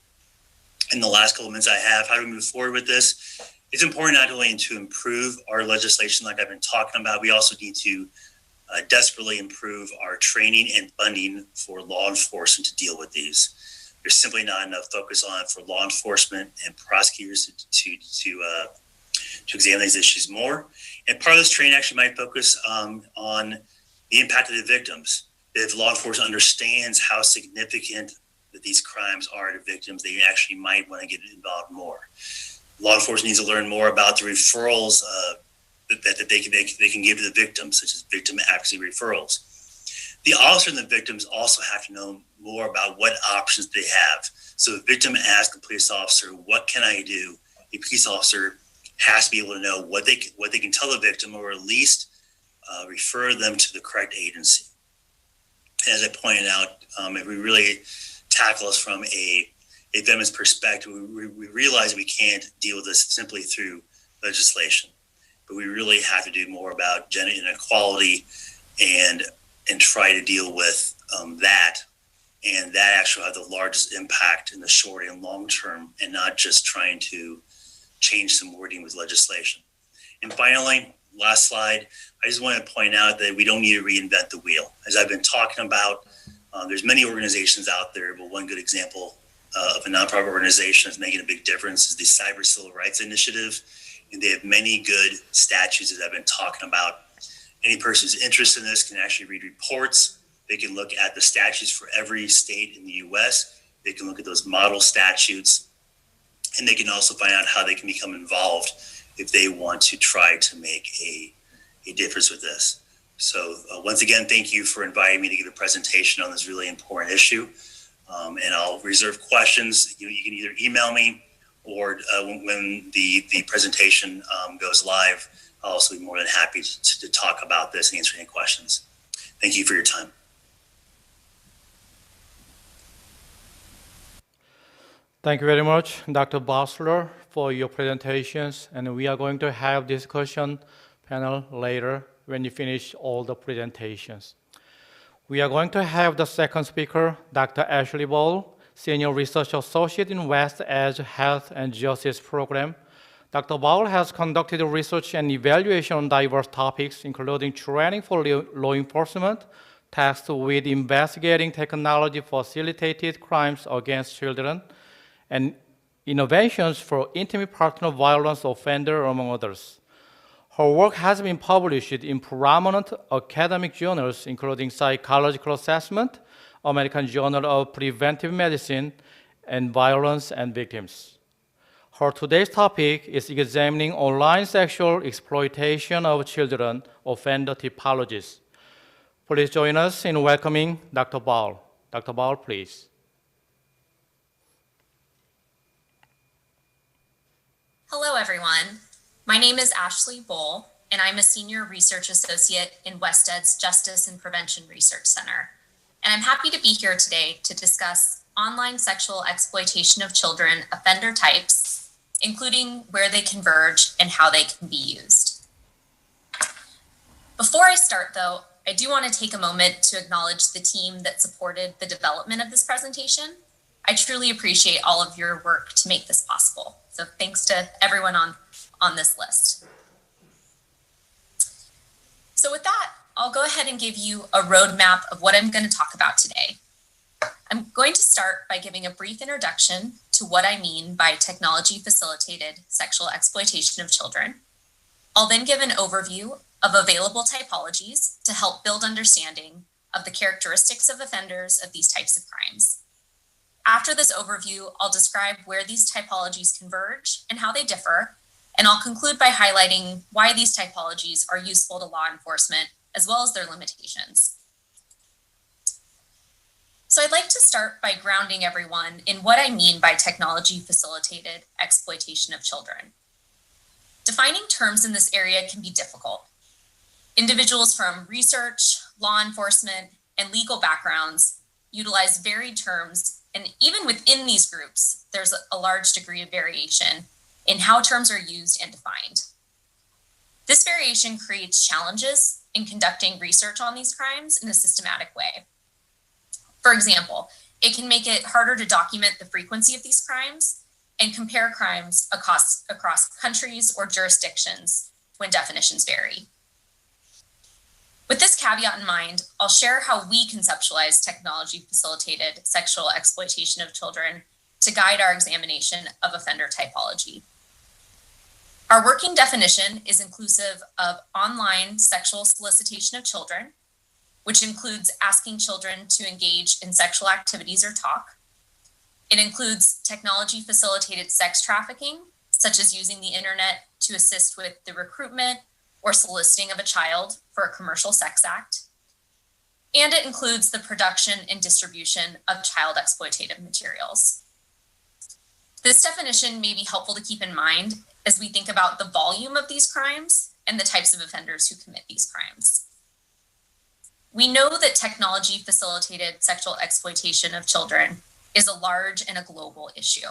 In the last couple of minutes I have, how do we move forward with this? It's important not only to improve our legislation like I've been talking about, we also need to desperately improve our training and funding for law enforcement to deal with these. There's simply not enough focus on it for law enforcement and prosecutors to examine these issues more. And part of this training actually might focus on the impact of the victims. If law enforcement understands how significant that these crimes are to victims, they actually might want to get involved more. Law enforcement needs to learn more about the referrals that they can give to the victims, such as victim advocacy referrals. The officer and the victims also have to know more about what options they have. So the victim asks the police officer, what can I do? A police officer has to be able to know what they can tell the victim, or at least refer them to the correct agency. As I pointed out, if we really tackle this from a feminist perspective, we realize we can't deal with this simply through legislation, but we really have to do more about gender inequality and try to deal with that. And that actually have the largest impact in the short and long term, and not just trying to change some wording with legislation. And finally, last slide, I just want to point out that we don't need to reinvent the wheel. As I've been talking about, there's many organizations out there, but one good example of a nonprofit organization that's making a big difference is the Cyber Civil Rights Initiative. And they have many good statutes that I've been talking about. Any person who's interested in this can actually read reports. They can look at the statutes for every state in the US. They can look at those model statutes. And they can also find out how they can become involved if they want to try to make a difference with this. So once again, thank you for inviting me to give a presentation on this really important issue. And I'll reserve questions. You can either email me or when the presentation goes live, I'll also be more than happy to talk about this and answer any questions. Thank you for your time. Thank you very much, Dr. Basler, for your presentations. And we are going to have discussion panel later when you finish all the presentations. We are going to have the second speaker, Dr. Ashley Ball, Senior Research Associate in West Edge Health and Justice Program. Dr. Ball has conducted research and evaluation on diverse topics, including training for law enforcement, tasked with investigating technology-facilitated crimes against children, and innovations for intimate partner violence offender, among others. Her work has been published in prominent academic journals, including Psychological Assessment, American Journal of Preventive Medicine, and Violence and Victims. Her today's topic is examining online sexual exploitation of children, offender typologies. Please join us in welcoming Dr. Ball. Dr. Ball, please. Hello, everyone. My name is Ashley Bohl, and I'm a Senior Research Associate in WestEd's Justice and Prevention Research Center. And I'm happy to be here today to discuss online sexual exploitation of children offender types, including where they converge and how they can be used. Before I start, though, I do want to take a moment to acknowledge the team that supported the development of this presentation. I truly appreciate all of your work to make this possible. So thanks to everyone on this list. So with that, I'll go ahead and give you a roadmap of what I'm going to talk about today. I'm going to start by giving a brief introduction to what I mean by technology-facilitated sexual exploitation of children. I'll then give an overview of available typologies to help build understanding of the characteristics of offenders of these types of crimes. After this overview, I'll describe where these typologies converge and how they differ, and I'll conclude by highlighting why these typologies are useful to law enforcement, as well as their limitations. So I'd like to start by grounding everyone in what I mean by technology-facilitated exploitation of children. Defining terms in this area can be difficult. Individuals from research, law enforcement, and legal backgrounds utilize varied terms, and even within these groups, there's a large degree of variation in how terms are used and defined. This variation creates challenges in conducting research on these crimes in a systematic way. For example, it can make it harder to document the frequency of these crimes and compare crimes across countries or jurisdictions when definitions vary. With this caveat in mind, I'll share how we conceptualize technology-facilitated sexual exploitation of children to guide our examination of offender typology. Our working definition is inclusive of online sexual solicitation of children, which includes asking children to engage in sexual activities or talk. It includes technology-facilitated sex trafficking, such as using the internet to assist with the recruitment or soliciting of a child for a commercial sex act. And it includes the production and distribution of child exploitative materials. This definition may be helpful to keep in mind as we think about the volume of these crimes and the types of offenders who commit these crimes. We know that technology-facilitated sexual exploitation of children is a large and a global issue.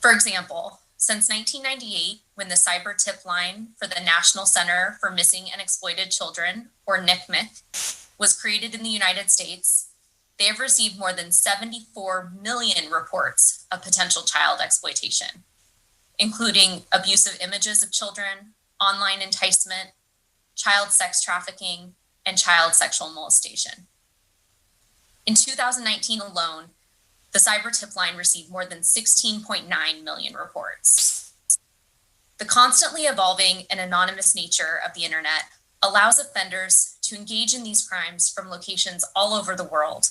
For example, since 1998, when the cyber tip line for the National Center for Missing and Exploited Children, or NCMEC, was created in the United States, they have received more than 74 million reports of potential child exploitation, including abusive images of children, online enticement, child sex trafficking, and child sexual molestation. In 2019 alone, the cyber tip line received more than 16.9 million reports. The constantly evolving and anonymous nature of the internet allows offenders to engage in these crimes from locations all over the world,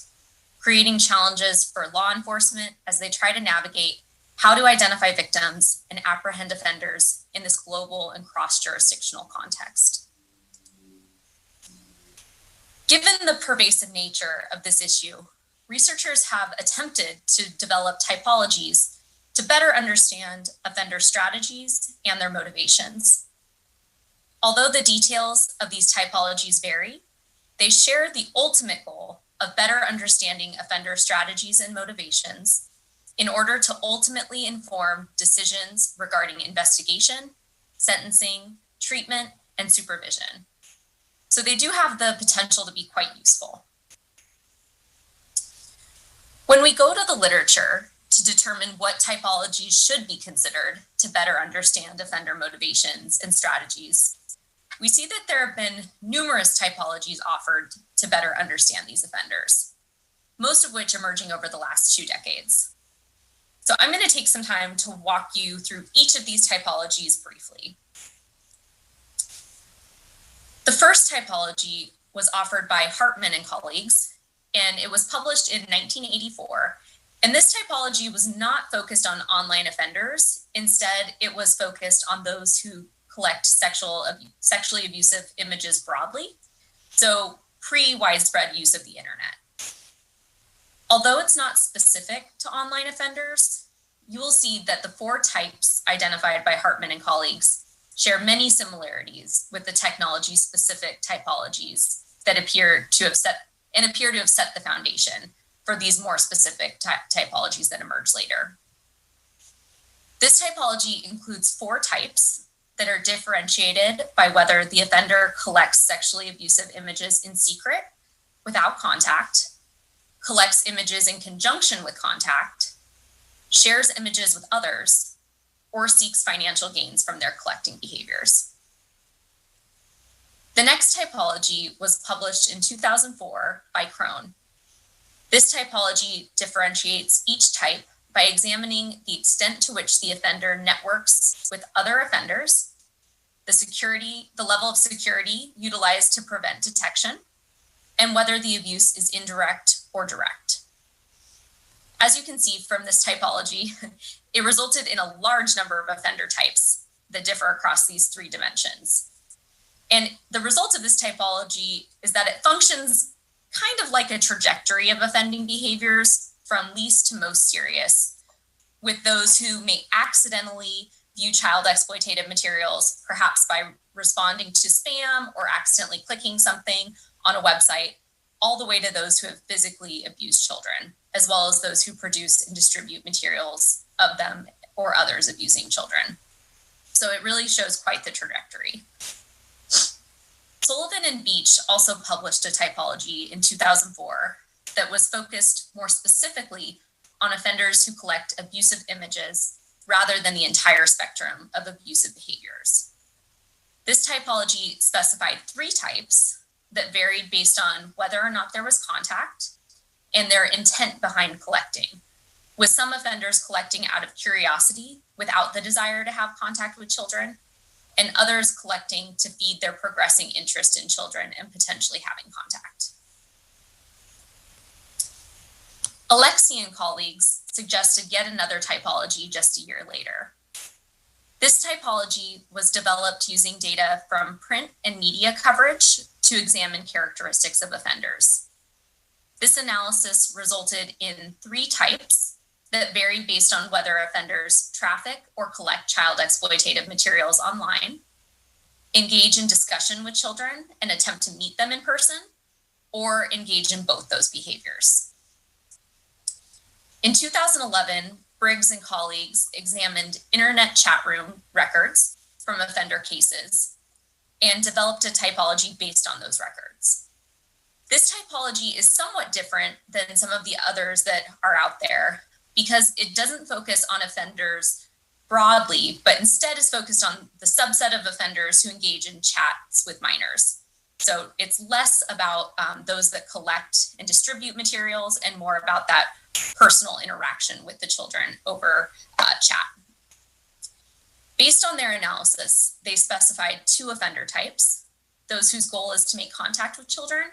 creating challenges for law enforcement as they try to navigate how to identify victims and apprehend offenders in this global and cross-jurisdictional context. Given the pervasive nature of this issue, researchers have attempted to develop typologies to better understand offender strategies and their motivations. Although the details of these typologies vary, they share the ultimate goal of better understanding offender strategies and motivations in order to ultimately inform decisions regarding investigation, sentencing, treatment, and supervision. So they do have the potential to be quite useful. When we go to the literature to determine what typologies should be considered to better understand offender motivations and strategies, we see that there have been numerous typologies offered to better understand these offenders, most of which emerging over the last 2 decades. So I'm going to take some time to walk you through each of these typologies briefly. The first typology was offered by Hartman and colleagues, and it was published in 1984. And this typology was not focused on online offenders. Instead, it was focused on those who collect sexually abusive images broadly, so pre-widespread use of the internet. Although it's not specific to online offenders, you will see that the 4 types identified by Hartman and colleagues share many similarities with the technology-specific typologies that appear to have set the foundation for these more specific typologies that emerge later. This typology includes 4 types that are differentiated by whether the offender collects sexually abusive images in secret without contact, collects images in conjunction with contact, shares images with others, or seeks financial gains from their collecting behaviors. The next typology was published in 2004 by Krohn. This typology differentiates each type by examining the extent to which the offender networks with other offenders, the level of security utilized to prevent detection, and whether the abuse is indirect or direct. As you can see from this typology, it resulted in a large number of offender types that differ across these 3 dimensions. And the result of this typology is that it functions kind of like a trajectory of offending behaviors from least to most serious, with those who may accidentally view child exploitative materials, perhaps by responding to spam or accidentally clicking something on a website, all the way to those who have physically abused children, as well as those who produce and distribute materials of them or others abusing children. So it really shows quite the trajectory. Sullivan and Beach also published a typology in 2004 that was focused more specifically on offenders who collect abusive images rather than the entire spectrum of abusive behaviors. This typology specified 3 types that varied based on whether or not there was contact and their intent behind collecting, with some offenders collecting out of curiosity without the desire to have contact with children, and others collecting to feed their progressing interest in children and potentially having contact. Alexi and colleagues suggested yet another typology just a year later. This typology was developed using data from print and media coverage to examine characteristics of offenders. This analysis resulted in 3 types that vary based on whether offenders traffic or collect child exploitative materials online, engage in discussion with children and attempt to meet them in person, or engage in both those behaviors. In 2011, Briggs and colleagues examined internet chat room records from offender cases and developed a typology based on those records. This typology is somewhat different than some of the others that are out there because it doesn't focus on offenders broadly, but instead is focused on the subset of offenders who engage in chats with minors. So it's less about those that collect and distribute materials and more about that personal interaction with the children over chat. Based on their analysis, they specified 2 offender types: those whose goal is to make contact with children,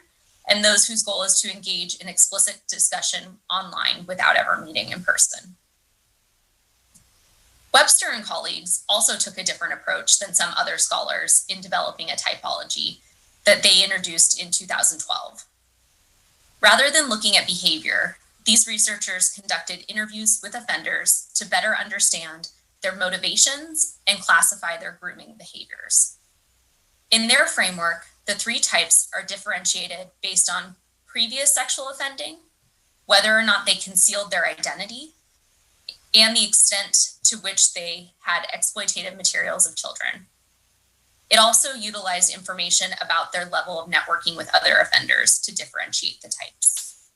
and those whose goal is to engage in explicit discussion online without ever meeting in person. Webster and colleagues also took a different approach than some other scholars in developing a typology that they introduced in 2012. Rather than looking at behavior, these researchers conducted interviews with offenders to better understand their motivations and classify their grooming behaviors. In their framework, the 3 types are differentiated based on previous sexual offending, whether or not they concealed their identity, and the extent to which they had exploitative materials of children. It also utilized information about their level of networking with other offenders to differentiate the types.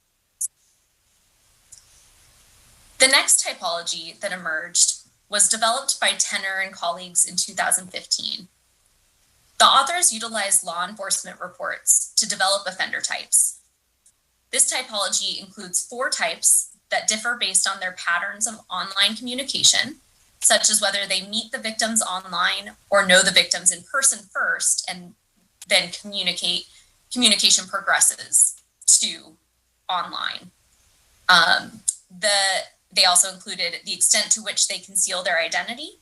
The next typology that emerged was developed by Tenner and colleagues in 2015. The authors utilized law enforcement reports to develop offender types. This typology includes 4 types that differ based on their patterns of online communication, such as whether they meet the victims online or know the victims in person first, and then communication progresses to online. They also included the extent to which they conceal their identity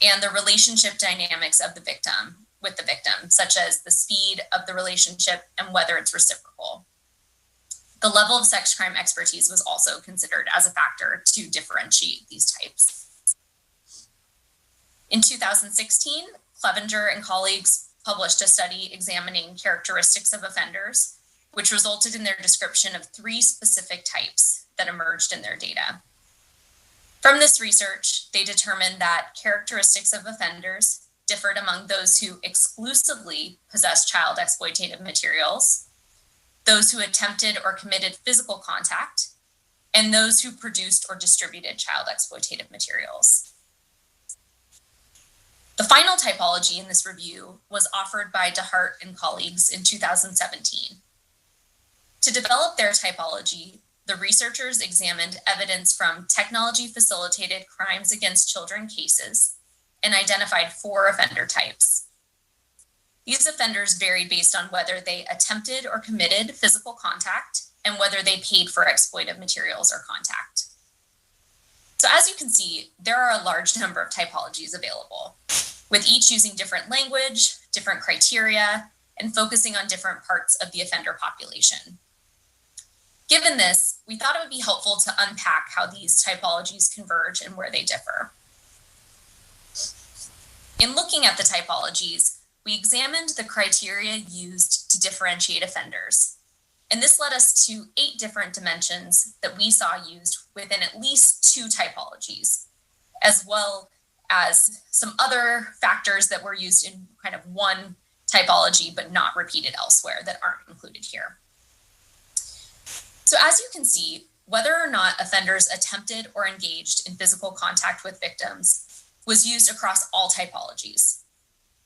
and the relationship dynamics of the victim with the victim, such as the speed of the relationship and whether it's reciprocal. The level of sex crime expertise was also considered as a factor to differentiate these types. In 2016, Clevenger and colleagues published a study examining characteristics of offenders, which resulted in their description of 3 specific types that emerged in their data. From this research, they determined that characteristics of offenders differed among those who exclusively possessed child exploitative materials, those who attempted or committed physical contact, and those who produced or distributed child exploitative materials. The final typology in this review was offered by DeHart and colleagues in 2017. To develop their typology, the researchers examined evidence from technology-facilitated crimes against children cases and identified 4 offender types. These offenders varied based on whether they attempted or committed physical contact and whether they paid for exploitive materials or contact. So as you can see, there are a large number of typologies available, with each using different language, different criteria, and focusing on different parts of the offender population. Given this, we thought it would be helpful to unpack how these typologies converge and where they differ. In looking at the typologies, we examined the criteria used to differentiate offenders, and this led us to 8 different dimensions that we saw used within at least 2 typologies, as well as some other factors that were used in kind of one typology but not repeated elsewhere that aren't included here. So as you can see, whether or not offenders attempted or engaged in physical contact with victims was used across all typologies.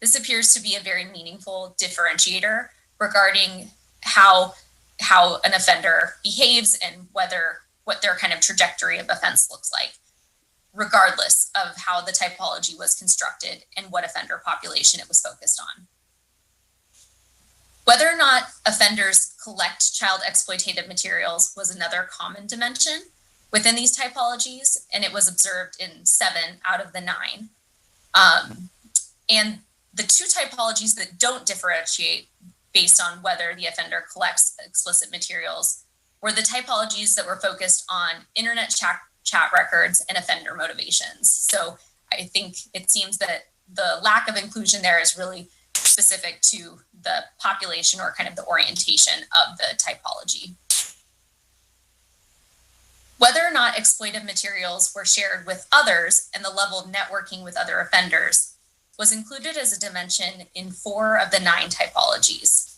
This appears to be a very meaningful differentiator regarding how an offender behaves and what their kind of trajectory of offense looks like, regardless of how the typology was constructed and what offender population it was focused on. Whether or not offenders collect child exploitative materials was another common dimension within these typologies, and it was observed in 7 out of the 9. And the 2 typologies that don't differentiate based on whether the offender collects explicit materials were the typologies that were focused on internet chat records and offender motivations. So I think it seems that the lack of inclusion there is really specific to the population or kind of the orientation of the typology. Whether or not exploitive materials were shared with others and the level of networking with other offenders was included as a dimension in 4 of the 9 typologies.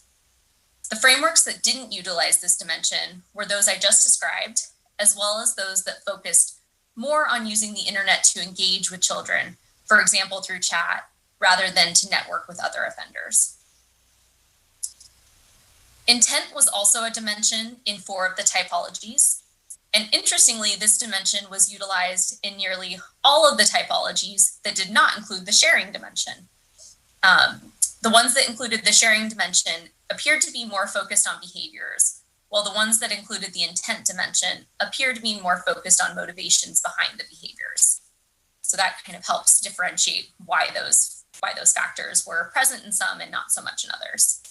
The frameworks that didn't utilize this dimension were those I just described, as well as those that focused more on using the internet to engage with children, for example, through chat, rather than to network with other offenders. Intent was also a dimension in 4 of the typologies. And interestingly, this dimension was utilized in nearly all of the typologies that did not include the sharing dimension. The ones that included the sharing dimension appeared to be more focused on behaviors, while the ones that included the intent dimension appeared to be more focused on motivations behind the behaviors. So that kind of helps differentiate why those factors were present in some and not so much in others.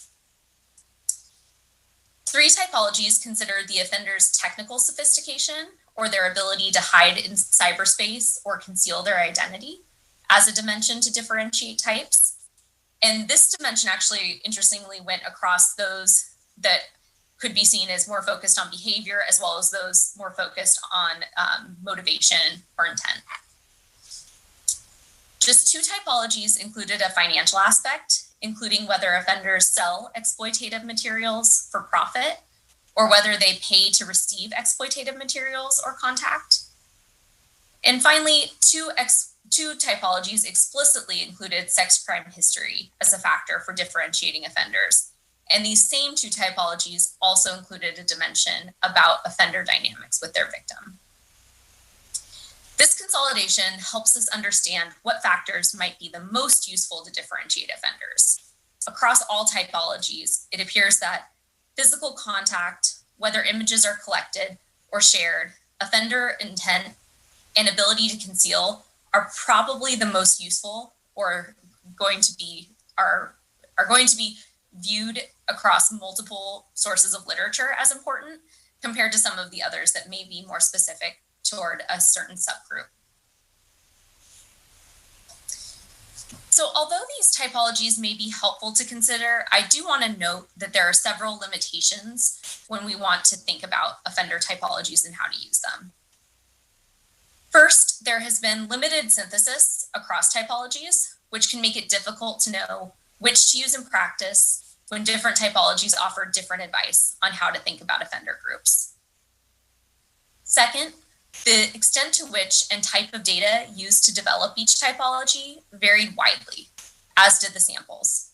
3 typologies considered the offender's technical sophistication or their ability to hide in cyberspace or conceal their identity as a dimension to differentiate types. And this dimension actually, interestingly, went across those that could be seen as more focused on behavior as well as those more focused on motivation or intent. Just 2 typologies included a financial aspect, including whether offenders sell exploitative materials for profit or whether they pay to receive exploitative materials or contact. And finally, two typologies explicitly included sex crime history as a factor for differentiating offenders. And these same 2 typologies also included a dimension about offender dynamics with their victim. This consolidation helps us understand what factors might be the most useful to differentiate offenders. Across all typologies, it appears that physical contact, whether images are collected or shared, offender intent, and ability to conceal are probably the most useful or are going to be viewed across multiple sources of literature as important compared to some of the others that may be more specific toward a certain subgroup. So although these typologies may be helpful to consider, I do want to note that there are several limitations when we want to think about offender typologies and how to use them. First, there has been limited synthesis across typologies, which can make it difficult to know which to use in practice when different typologies offer different advice on how to think about offender groups. Second, the extent to which and type of data used to develop each typology varied widely, as did the samples.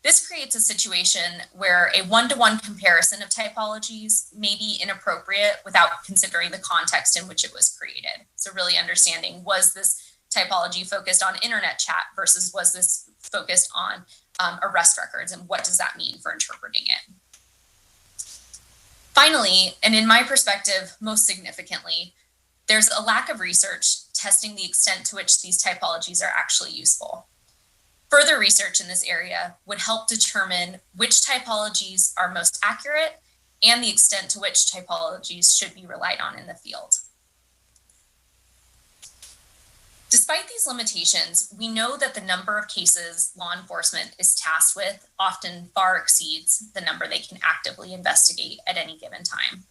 This creates a situation where a one-to-one comparison of typologies may be inappropriate without considering the context in which it was created. So really understanding, was this typology focused on internet chat versus was this focused on arrest records, and what does that mean for interpreting it? Finally, and in my perspective, most significantly, there's a lack of research testing the extent to which these typologies are actually useful. Further research in this area would help determine which typologies are most accurate and the extent to which typologies should be relied on in the field. Despite these limitations, we know that the number of cases law enforcement is tasked with often far exceeds the number they can actively investigate at any given time.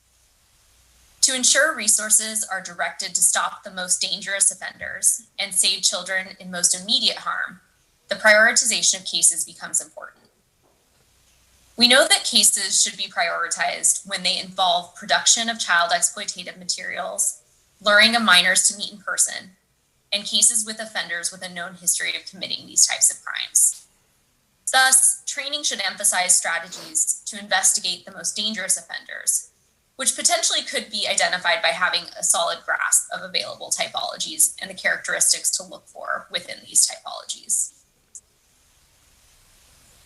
To ensure resources are directed to stop the most dangerous offenders and save children in most immediate harm, the prioritization of cases becomes important. We know that cases should be prioritized when they involve production of child exploitative materials, luring of minors to meet in person, and cases with offenders with a known history of committing these types of crimes. Thus, training should emphasize strategies to investigate the most dangerous offenders, which potentially could be identified by having a solid grasp of available typologies and the characteristics to look for within these typologies.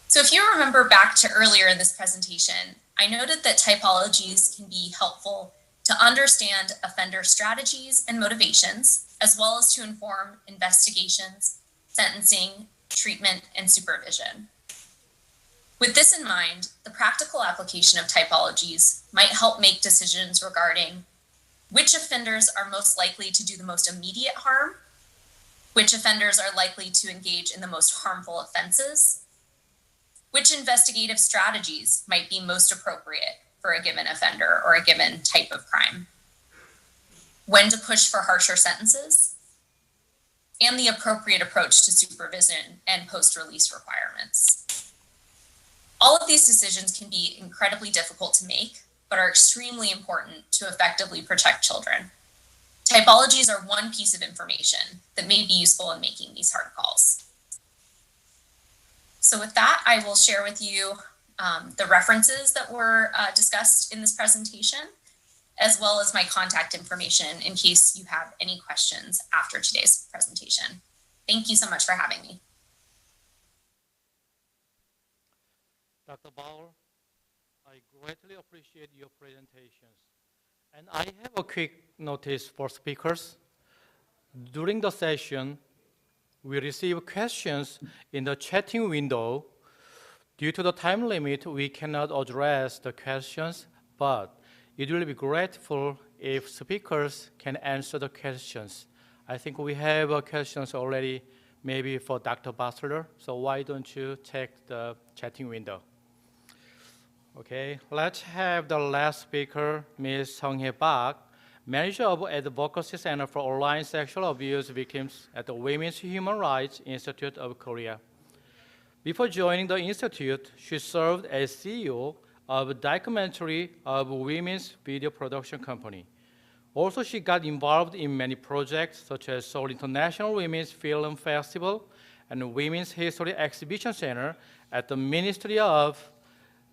So if you remember back to earlier in this presentation, I noted that typologies can be helpful to understand offender strategies and motivations, as well as to inform investigations, sentencing, treatment, and supervision. With this in mind, the practical application of typologies might help make decisions regarding which offenders are most likely to do the most immediate harm, which offenders are likely to engage in the most harmful offenses, which investigative strategies might be most appropriate for a given offender or a given type of crime, when to push for harsher sentences, and the appropriate approach to supervision and post-release requirements. All of these decisions can be incredibly difficult to make, but are extremely important to effectively protect children. Typologies are one piece of information that may be useful in making these hard calls. So with that, I will share with you the references that were discussed in this presentation, as well as my contact information in case you have any questions after today's presentation. Thank you so much for having me. Dr. Bauer, I greatly appreciate your presentations. And I have a quick notice for speakers. During the session, we receive questions in the chatting window. Due to the time limit, we cannot address the questions, but it will be grateful if speakers can answer the questions. I think we have questions already, maybe for Dr. Basler, so why don't you check the chatting window? Okay, let's have the last speaker, Ms. Sung-hye Park, Manager of Advocacy Center for Online Sexual Abuse Victims at the Women's Human Rights Institute of Korea. Before joining the institute, she served as CEO of a documentary of women's video production company. Also, she got involved in many projects such as Seoul International Women's Film Festival and Women's History Exhibition Center at the Ministry of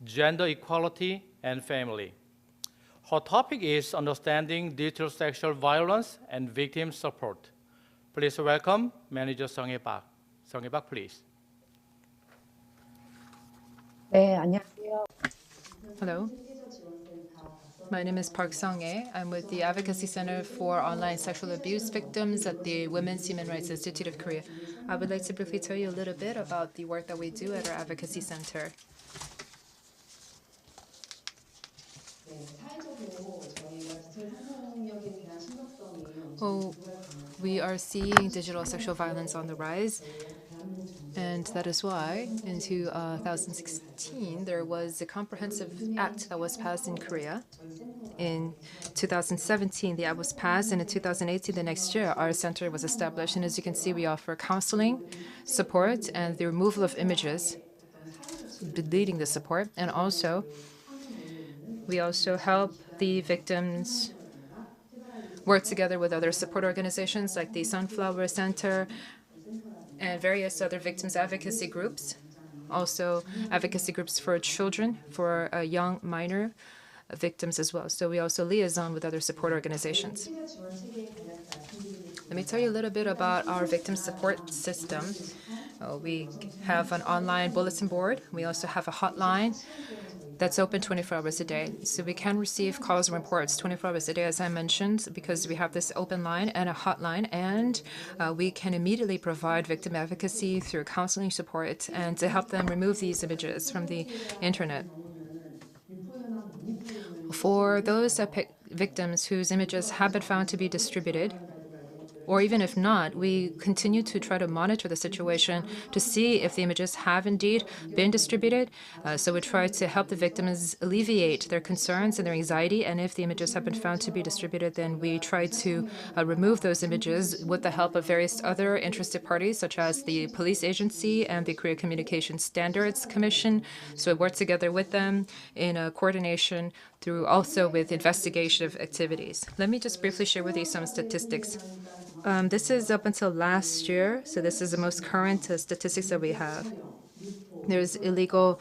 Gender Equality and Family. Her topic is understanding digital sexual violence and victim support. Please welcome Manager Sung-hye Park. Sung-hye Park, please. Hello. My name is Park Sung-hye. I'm with the Advocacy Center for Online Sexual Abuse Victims at the Women's Human Rights Institute of Korea. I would like to briefly tell you a little bit about the work that we do at our Advocacy Center. Well, we are seeing digital sexual violence on the rise, and that is why in 2016 there was a comprehensive act that was passed in Korea. In 2017, the act was passed, and in 2018, the next year, our center was established. And as you can see, we offer counseling, support, and the removal of images, leading the support, and also we also help the victims work together with other support organizations like the Sunflower Center and various other victims advocacy groups, also advocacy groups for children, for young minor victims as well. So we also liaison with other support organizations. Let me tell you a little bit about our victim support system. We have an online bulletin board. We also have a hotline that's open 24 hours a day. So we can receive calls and reports 24 hours a day, as I mentioned, because we have this open line and a hotline, and we can immediately provide victim advocacy through counseling support and to help them remove these images from the internet. For those victims whose images have been found to be distributed, or even if not, we continue to try to monitor the situation to see if the images have indeed been distributed. So we try to help the victims alleviate their concerns and their anxiety. And if the images have been found to be distributed, then we try to remove those images with the help of various other interested parties, such as the police agency and the Korea Communication Standards Commission. So we work together with them in coordination through also with investigative activities. Let me just briefly share with you some statistics. This is up until last year, so this is the most current statistics that we have. There's illegal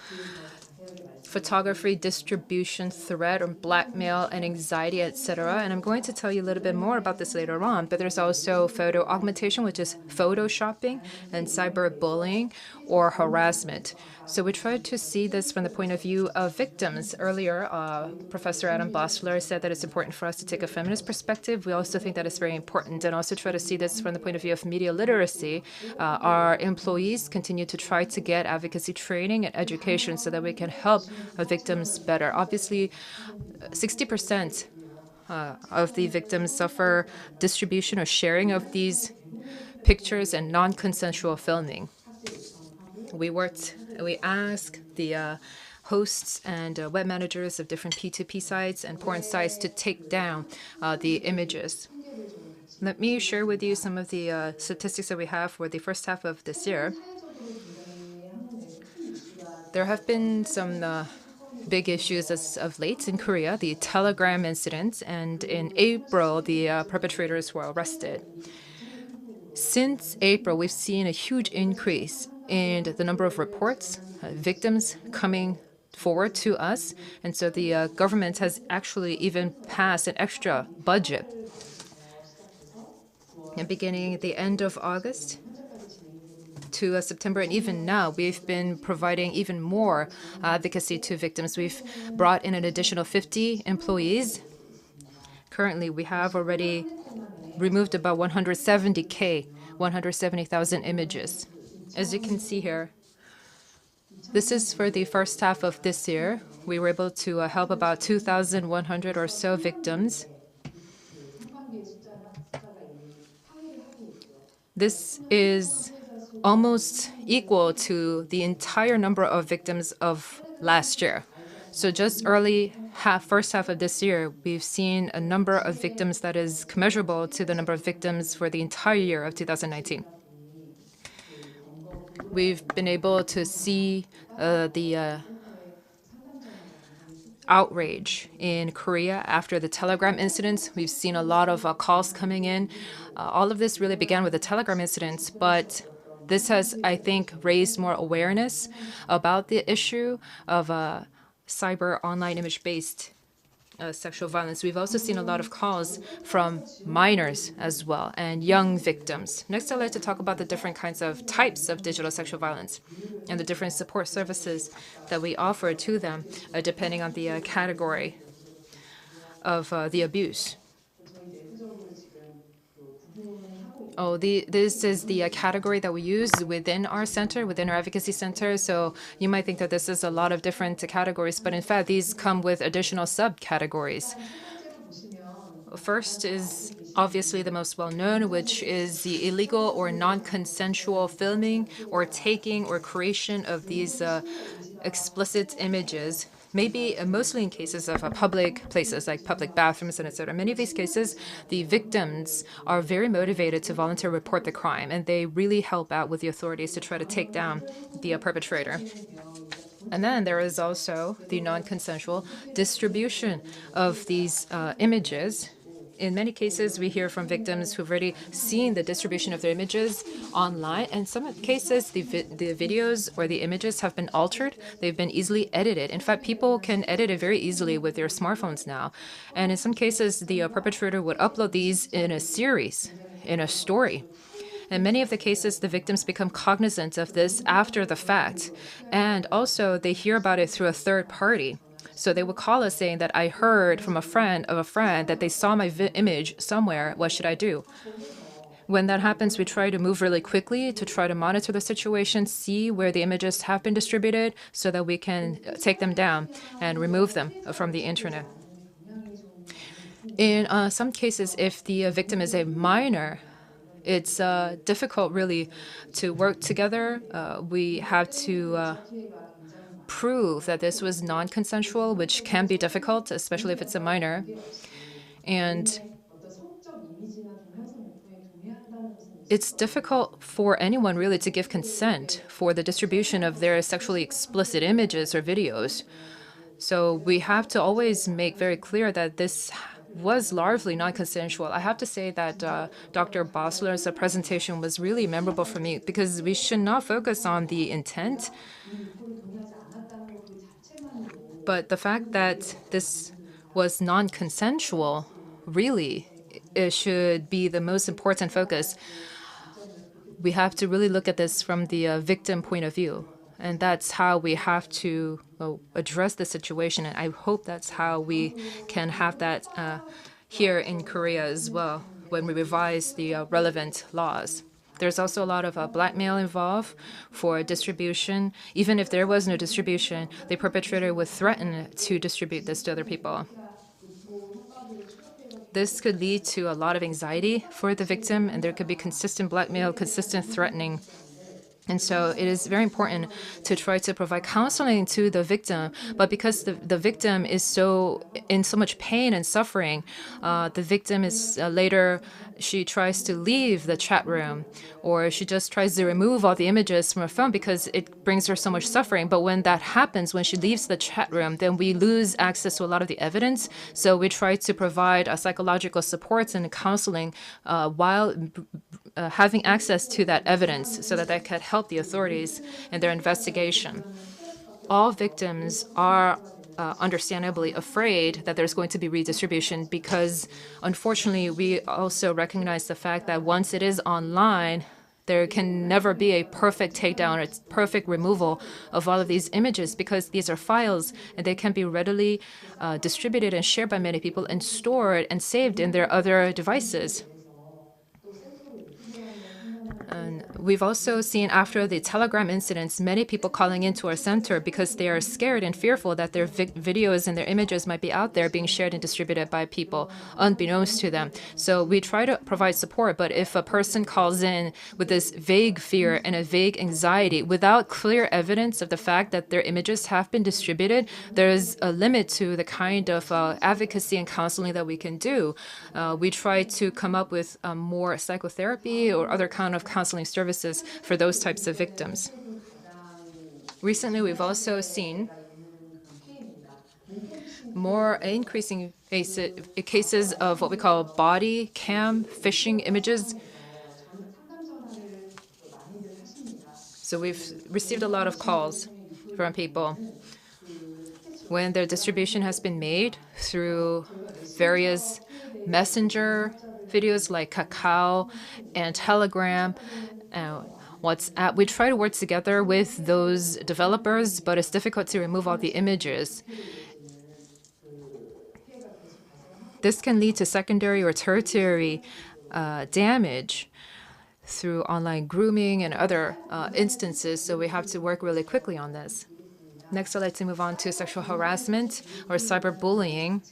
photography, distribution, threat, or blackmail, and anxiety, etc. And I'm going to tell you a little bit more about this later on, but there's also photo augmentation, which is photoshopping, and cyberbullying or harassment. So we try to see this from the point of view of victims. Earlier, Professor Adam Bosler said that it's important for us to take a feminist perspective. We also think that it's very important, and also try to see this from the point of view of media literacy. Our employees continue to try to get advocacy training and education so that we can help victims better. Obviously, 60% of the victims suffer distribution or sharing of these pictures and non-consensual filming. We ask the hosts and web managers of different P2P sites and porn sites to take down the images. Let me share with you some of the statistics that we have for the first half of this year. There have been some big issues as of late in Korea, the Telegram incident, and in April, the perpetrators were arrested. Since April, we've seen a huge increase in the number of reports, victims coming forward to us. And so the government has actually even passed an extra budget. And beginning at the end of August to September, and even now, we've been providing even more advocacy to victims. We've brought in an additional 50 employees. Currently, we have already removed about 170,000 images. As you can see here, this is for the first half of this year. We were able to help about 2,100 or so victims. This is almost equal to the entire number of victims of last year. So just first half of this year, we've seen a number of victims that is commensurable to the number of victims for the entire year of 2019. We've been able to see the outrage in Korea after the Telegram incident. We've seen a lot of calls coming in. All of this really began with the Telegram incident, but this has, I think, raised more awareness about the issue of cyber online image-based sexual violence. We've also seen a lot of calls from minors as well and young victims. Next, I'd like to talk about the different kinds of types of digital sexual violence and the different support services that we offer to them depending on the category of the abuse. This is the category that we use within our center, within our advocacy center. So you might think that this is a lot of different categories, but in fact, these come with additional subcategories. First is obviously the most well-known, which is the illegal or non-consensual filming or taking or creation of these explicit images. Maybe mostly in cases of public places like public bathrooms and etc. Many of these cases, the victims are very motivated to voluntarily report the crime, and they really help out with the authorities to try to take down the perpetrator. And then there is also the non-consensual distribution of these images. In many cases, we hear from victims who've already seen the distribution of their images online. In some cases, the videos or the images have been altered. They've been easily edited. In fact, people can edit it very easily with their smartphones now. And in some cases, the perpetrator would upload these in a series, in a story. In many of the cases, the victims become cognizant of this after the fact. And also, they hear about it through a third party. So they would call us saying that I heard from a friend of a friend that they saw my image somewhere. What should I do? When that happens, we try to move really quickly to try to monitor the situation, see where the images have been distributed so that we can take them down and remove them from the internet. In some cases, if the victim is a minor, it's difficult really to work together. We have to prove that this was non-consensual, which can be difficult, especially if it's a minor. And it's difficult for anyone really to give consent for the distribution of their sexually explicit images or videos. So we have to always make very clear that this was largely non-consensual. I have to say that Dr. Bosler's presentation was really memorable for me because we should not focus on the intent, but the fact that this was non-consensual, really, it should be the most important focus. We have to really look at this from the victim point of view. And that's how we have to address the situation. And I hope that's how we can have that here in Korea as well when we revise the relevant laws. There's also a lot of blackmail involved for distribution. Even if there was no distribution, the perpetrator would threaten to distribute this to other people. This could lead to a lot of anxiety for the victim, and there could be consistent blackmail, consistent threatening. And so it is very important to try to provide counseling to the victim. But because the victim is in so much pain and suffering, the victim is later, she tries to leave the chat room, or she just tries to remove all the images from her phone because it brings her so much suffering. But when that happens, when she leaves the chat room, then we lose access to a lot of the evidence. So we try to provide psychological supports and counseling while having access to that evidence so that that could help the authorities in their investigation. all victims are understandably afraid that there's going to be redistribution because, unfortunately, we also recognize the fact that once it is online, there can never be a perfect takedown or perfect removal of all of these images because these are files and they can be readily distributed and shared by many people and stored and saved in their other devices. And we've also seen after the Telegram incidents, many people calling into our center because they are scared and fearful that their videos and their images might be out there being shared and distributed by people unbeknownst to them. So we try to provide support, but if a person calls in with this vague fear and a vague anxiety without clear evidence of the fact that their images have been distributed, there's a limit to the kind of advocacy and counseling that we can do. We try to come up with more psychotherapy or other kind of counseling services for those types of victims. Recently, we've also seen more increasing cases of what we call body cam phishing images. So we've received a lot of calls from people when their distribution has been made through various messenger videos like Kakao and Telegram, WhatsApp. We try to work together with those developers, but it's difficult to remove all the images. This can lead to secondary or tertiary damage through online grooming and other instances, so we have to work really quickly on this. Next, I'd like to move on to sexual harassment or cyberbullying.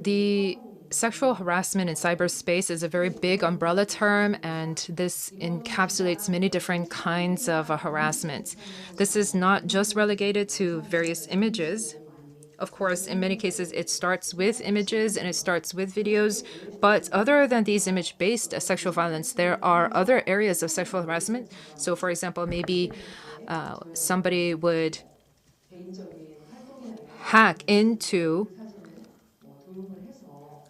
The sexual harassment in cyberspace is a very big umbrella term, and this encapsulates many different kinds of harassment. This is not just relegated to various images. Of course, in many cases, it starts with images and it starts with videos. But other than these image-based sexual violence, there are other areas of sexual harassment. So, for example, maybe somebody would hack into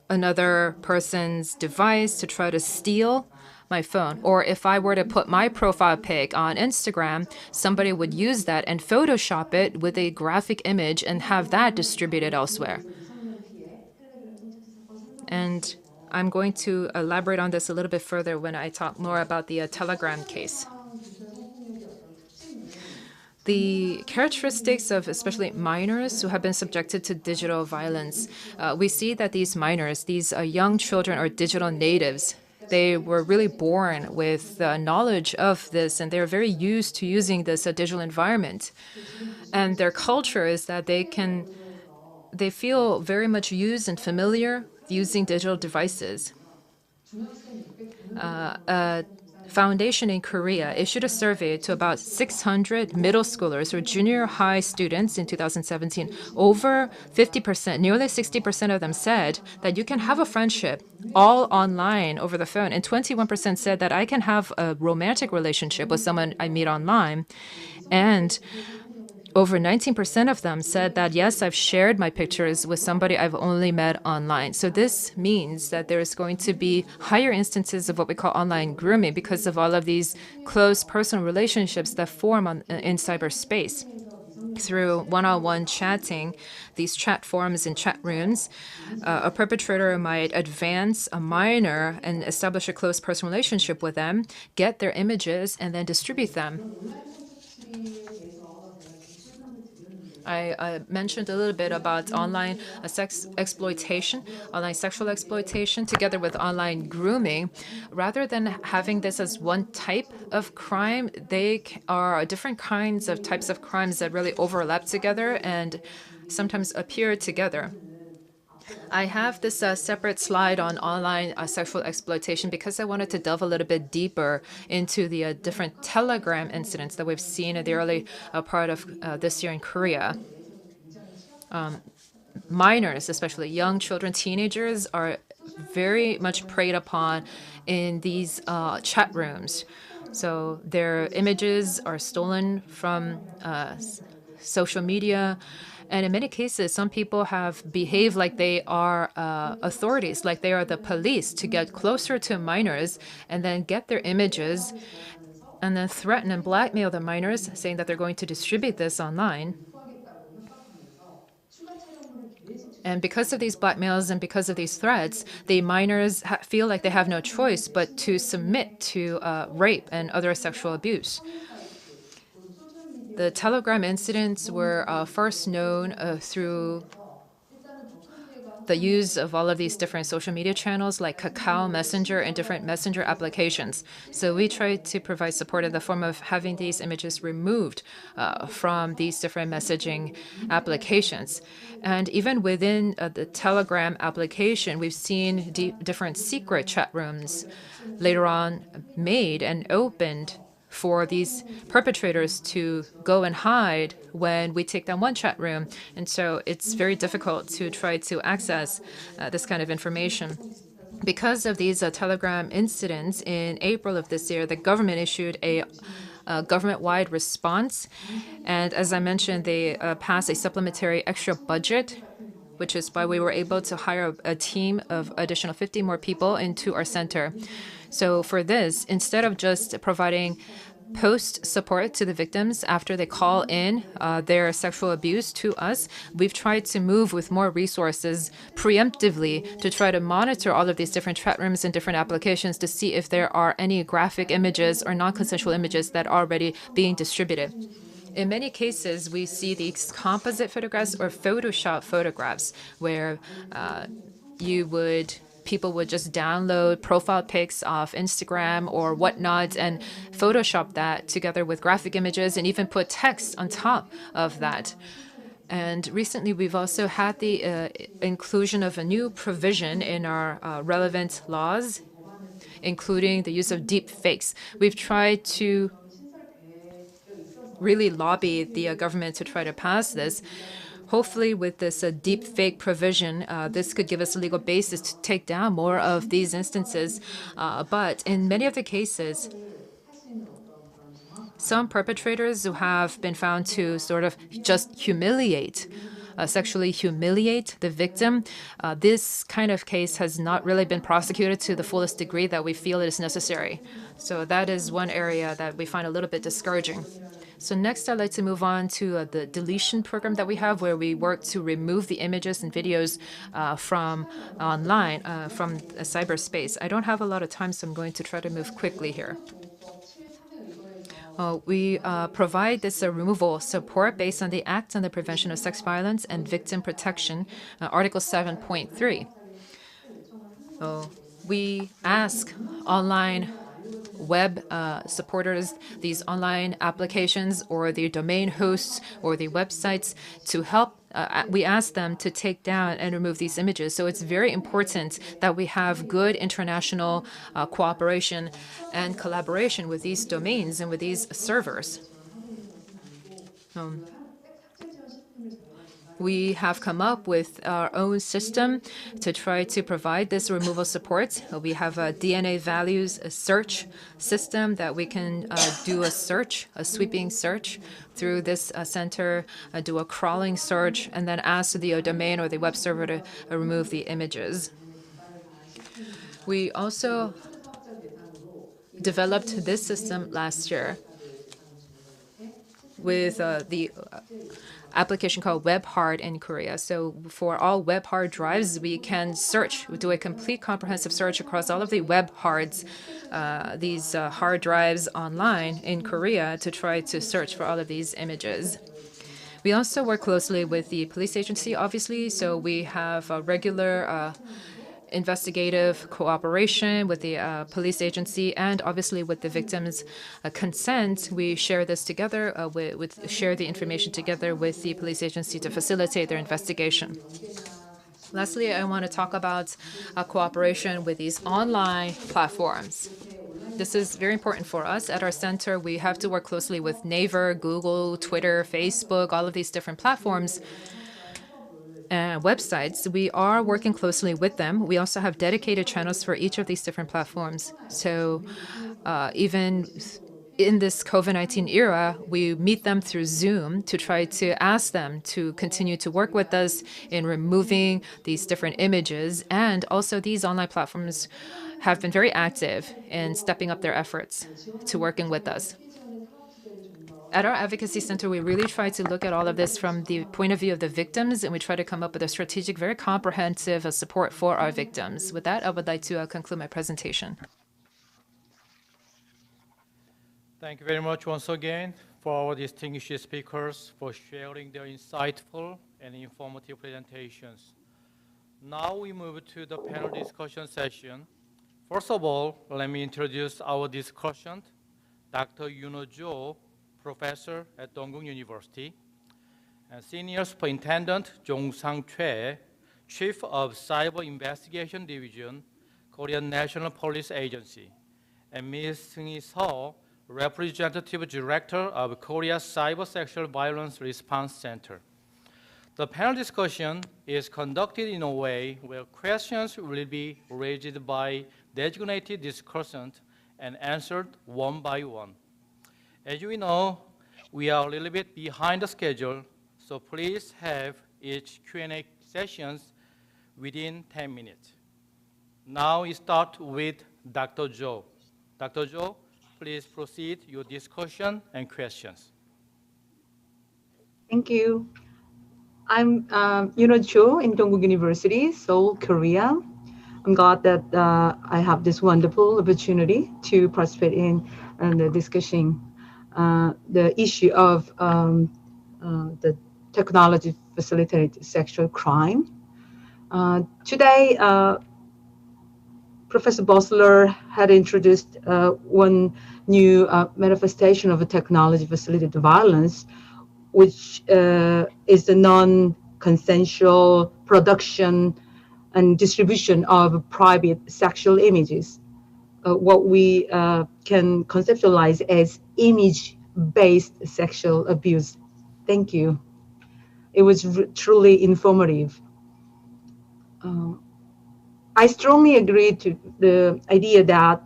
another person's device to try to steal my phone. Or if I were to put my profile pic on Instagram, somebody would use that and Photoshop it with a graphic image and have that distributed elsewhere. And I'm going to elaborate on this a little bit further when I talk more about the Telegram case. The characteristics of especially minors who have been subjected to digital violence, we see that these minors, these young children are digital natives. They were really born with the knowledge of this, and they're very used to using this digital environment. And their culture is that they feel very much used and familiar using digital devices. Foundation in Korea issued a survey to about 600 middle schoolers or junior high students in 2017. Over 50%, nearly 60% of them said that you can have a friendship all online over the phone. And 21% said that I can have a romantic relationship with someone I meet online. And over 19% of them said that, yes, I've shared my pictures with somebody I've only met online. So this means that there's going to be higher instances of what we call online grooming because of all of these close personal relationships that form in cyberspace. Through one-on-one chatting, these chat forums and chat rooms, a perpetrator might advance a minor and establish a close personal relationship with them, get their images, and then distribute them. I mentioned a little bit about online sex exploitation, online sexual exploitation, together with online grooming. Rather than having this as one type of crime, they are different kinds of types of crimes that really overlap together and sometimes appear together. I have this separate slide on online sexual exploitation because I wanted to delve a little bit deeper into the different Telegram incidents that we've seen in the early part of this year in Korea. Minors, especially young children, teenagers, are very much preyed upon in these chat rooms. So their images are stolen from social media. And in many cases, some people have behaved like they are authorities, like they are the police, to get closer to minors and then get their images and then threaten and blackmail the minors, saying that they're going to distribute this online. And because of these blackmails and because of these threats, the minors feel like they have no choice but to submit to rape and other sexual abuse. The Telegram incidents were first known through the use of all of these different social media channels like Kakao Messenger and different messenger applications. So we tried to provide support in the form of having these images removed from these different messaging applications. And even within the Telegram application, we've seen different secret chat rooms later on made and opened for these perpetrators to go and hide when we take down one chat room. And so it's very difficult to try to access this kind of information. Because of these Telegram incidents, in April of this year, the government issued a government-wide response. And as I mentioned, they passed a supplementary extra budget, which is why we were able to hire a team of additional 50 more people into our center. So for this, instead of just providing post support to the victims after they call in their sexual abuse to us, we've tried to move with more resources preemptively to try to monitor all of these different chat rooms and different applications to see if there are any graphic images or non-consensual images that are already being distributed. In many cases, we see these composite photographs or Photoshop photographs where people would just download profile pics off Instagram or whatnot and Photoshop that together with graphic images and even put text on top of that. And recently, we've also had the inclusion of a new provision in our relevant laws, including the use of deep fakes. We've tried to really lobby the government to try to pass this. Hopefully, with this deep fake provision, this could give us a legal basis to take down more of these instances. But in many of the cases, some perpetrators who have been found to sort of just sexually humiliate the victim, this kind of case has not really been prosecuted to the fullest degree that we feel it is necessary. So that is one area that we find a little bit discouraging. So next, I'd like to move on to the deletion program that we have, where we work to remove the images and videos from online, from cyberspace. I don't have a lot of time, so I'm going to try to move quickly here. We provide this removal support based on the Act on the Prevention of Sex Violence and Victim Protection, Article 7.3. We ask online web supporters, these online applications or the domain hosts or the websites to help. We ask them to take down and remove these images. So it's very important that we have good international cooperation and collaboration with these domains and with these servers. We have come up with our own system to try to provide this removal support. We have a DNA values search system that we can do a sweeping search through this center, do a crawling search, and then ask the domain or the web server to remove the images. We also developed this system last year with the application called WebHard in Korea. So for all web hard drives, we can do a complete comprehensive search across all of the web hards, these hard drives online in Korea to try to search for all of these images. We also work closely with the police agency, obviously, so we have a regular investigative cooperation with the police agency and obviously with the victim's consent. We share this together, share the information together with the police agency to facilitate their investigation. Lastly, I want to talk about cooperation with these online platforms. This is very important for us. At our center, we have to work closely with Naver, Google, Twitter, Facebook, all of these different platforms and websites. We are working closely with them. We also have dedicated channels for each of these different platforms. So even in this COVID-19 era, we meet them through Zoom to try to ask them to continue to work with us in removing these different images. And also these online platforms have been very active in stepping up their efforts to working with us. At our advocacy center, we really try to look at all of this from the point of view of the victims, and we try to come up with a strategic, very comprehensive support for our victims. With that, I would like to conclude my presentation. Thank you very much once again for our distinguished speakers for sharing their insightful and informative presentations. Now we move to the panel discussion session. First of all, let me introduce our discussant, Dr. Yuno Jo, professor at Dongguk University, and Senior Superintendent Jong-sang Choi, Chief of Cyber Investigation Division, Korean National Police Agency, and Ms. Seung-hee Seo, Representative Director of Korea's Cyber Sexual Violence Response Center. The panel discussion is conducted in a way where questions will be raised by designated discussant and answered one by one. As we know, we are a little bit behind the schedule, so please have each Q&A sessions within 10 minutes. Now we start with Dr. Jo. Dr. Jo, please proceed your discussion and questions. Thank you. I'm Yuno Jo in Dongguk University, Seoul, Korea. I'm glad that I have this wonderful opportunity to participate in the discussion the issue of the technology facilitated sexual crime. Today, Professor Bosler had introduced one new manifestation of a technology facilitated violence, which is the non-consensual production and distribution of private sexual images, what we can conceptualize as image-based sexual abuse. Thank you. It was truly informative. I strongly agree to the idea that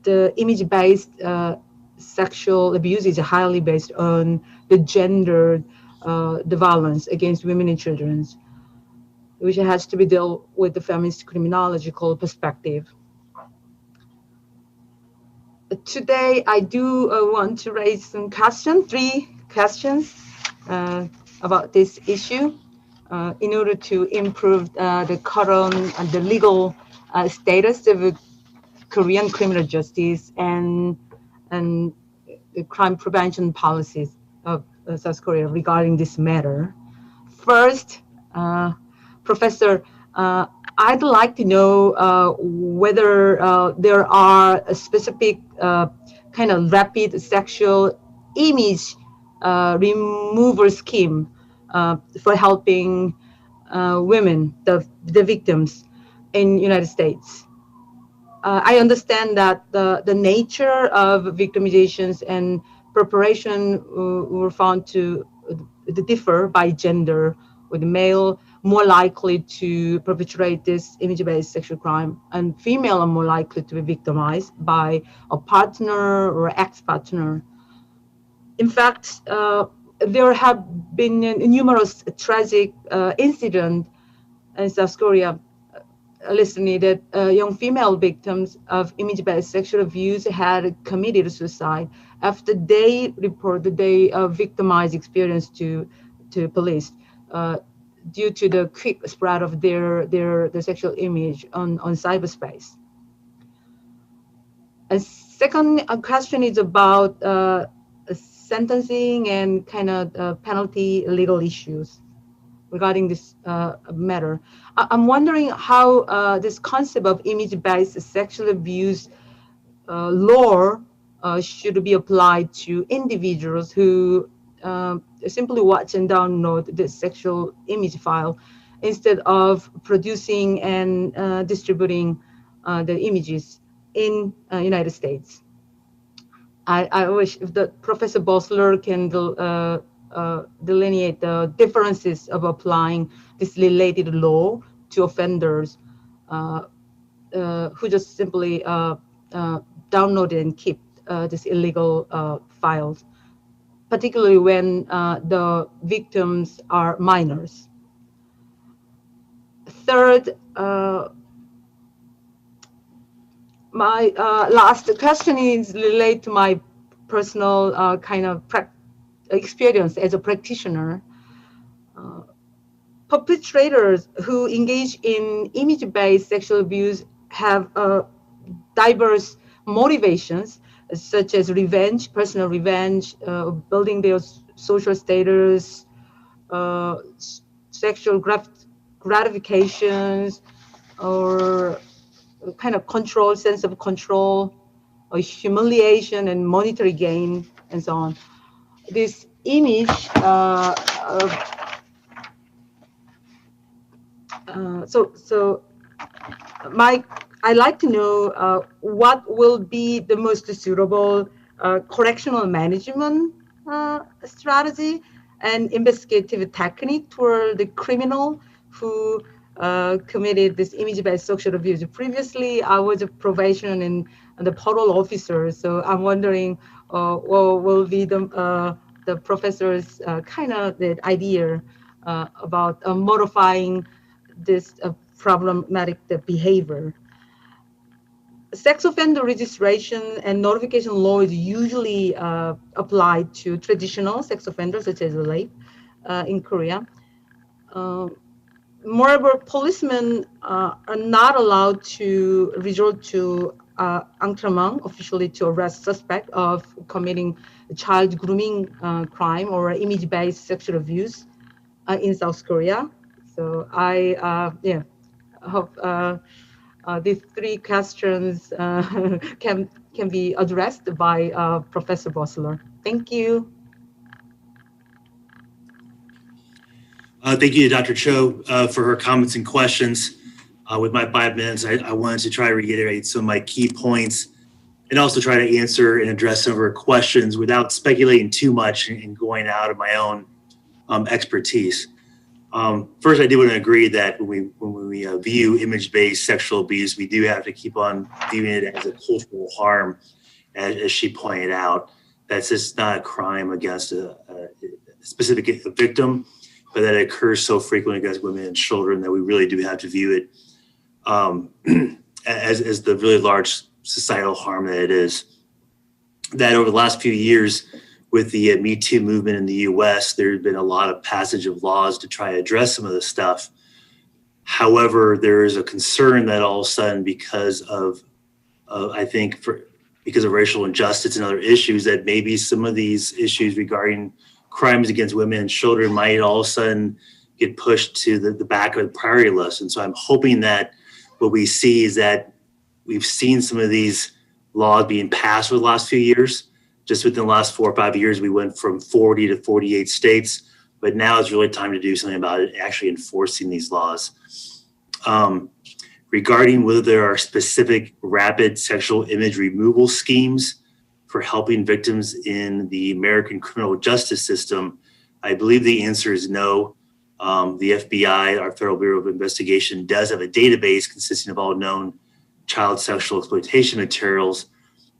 the image-based sexual abuse is highly based on the gender, the violence against women and children, which has to be dealt with the feminist criminological perspective. Today, I do want to raise some questions, 3 questions about this issue in order to improve the current and the legal status of Korean criminal justice and the crime prevention policies of South Korea regarding this matter. First, Professor, I'd like to know whether there are a specific kind of rapid sexual image removal scheme for helping women, the victims in United States. I understand that the nature of victimizations and preparation were found to differ by gender, with male more likely to perpetrate this image-based sexual crime, and female are more likely to be victimized by a partner or ex-partner. In fact, there have been numerous tragic incidents in South Korea. Recently, that young female victims of image-based sexual abuse had committed suicide after they reported they victimized experience to police due to the quick spread of their sexual image on cyberspace. A second question is about sentencing and kind of penalty legal issues regarding this matter. I'm wondering how this concept of image-based sexual abuse law should be applied to individuals who simply watch and download the sexual image file instead of producing and distributing the images in United States. I wish if the Professor Bosler can delineate the differences of applying this related law to offenders who just simply download and keep these illegal files, particularly when the victims are minors. Third, My last question is related to my personal kind of experience as a practitioner. Perpetrators who engage in image-based sexual abuse have diverse motivations, such as revenge, personal revenge, building their social status, sexual gratifications, or kind of control, sense of control, or humiliation and monetary gain, and so on. This image, I'd like to know what will be the most suitable correctional management strategy and investigative technique toward the criminal who committed this image-based sexual abuse. Previously, I was a probation and the parole officer, so I'm wondering what will be the professor's kind of the idea about modifying this problematic behavior. Sex offender registration and notification law is usually applied to traditional sex offenders such as rape in Korea. Moreover, policemen are not allowed to resort to entraînement officially to arrest suspect of committing child grooming crime or image-based sexual abuse in South Korea. So I hope these three questions can be addressed by Professor Bossler. Thank you. Thank you to Dr. Cho for her comments and questions. With my 5 minutes, I wanted to try to reiterate some of my key points and also try to answer and address some of her questions without speculating too much and going out of my own expertise. First, I do want to agree that when we view image-based sexual abuse, we do have to keep on viewing it as a cultural harm, as she pointed out. That's just not a crime against a specific victim, but that it occurs so frequently against women and children that we really do have to view it as the really large societal harm that it is. That over the last few years, with the Me Too movement in the US, there's been a lot of passage of laws to try to address some of this stuff. However, there is a concern that all of a sudden, because of racial injustice and other issues, that maybe some of these issues regarding crimes against women and children might all of a sudden get pushed to the back of the priority list. And so I'm hoping that what we see is that we've seen some of these laws being passed over the last few years. Just within the last 4 or 5 years, we went from 40 to 48 states, but now it's really time to do something about it, actually enforcing these laws. Regarding whether there are specific rapid sexual image removal schemes for helping victims in the American criminal justice system, I believe the answer is no. The FBI, our Federal Bureau of Investigation, does have a database consisting of all known child sexual exploitation materials,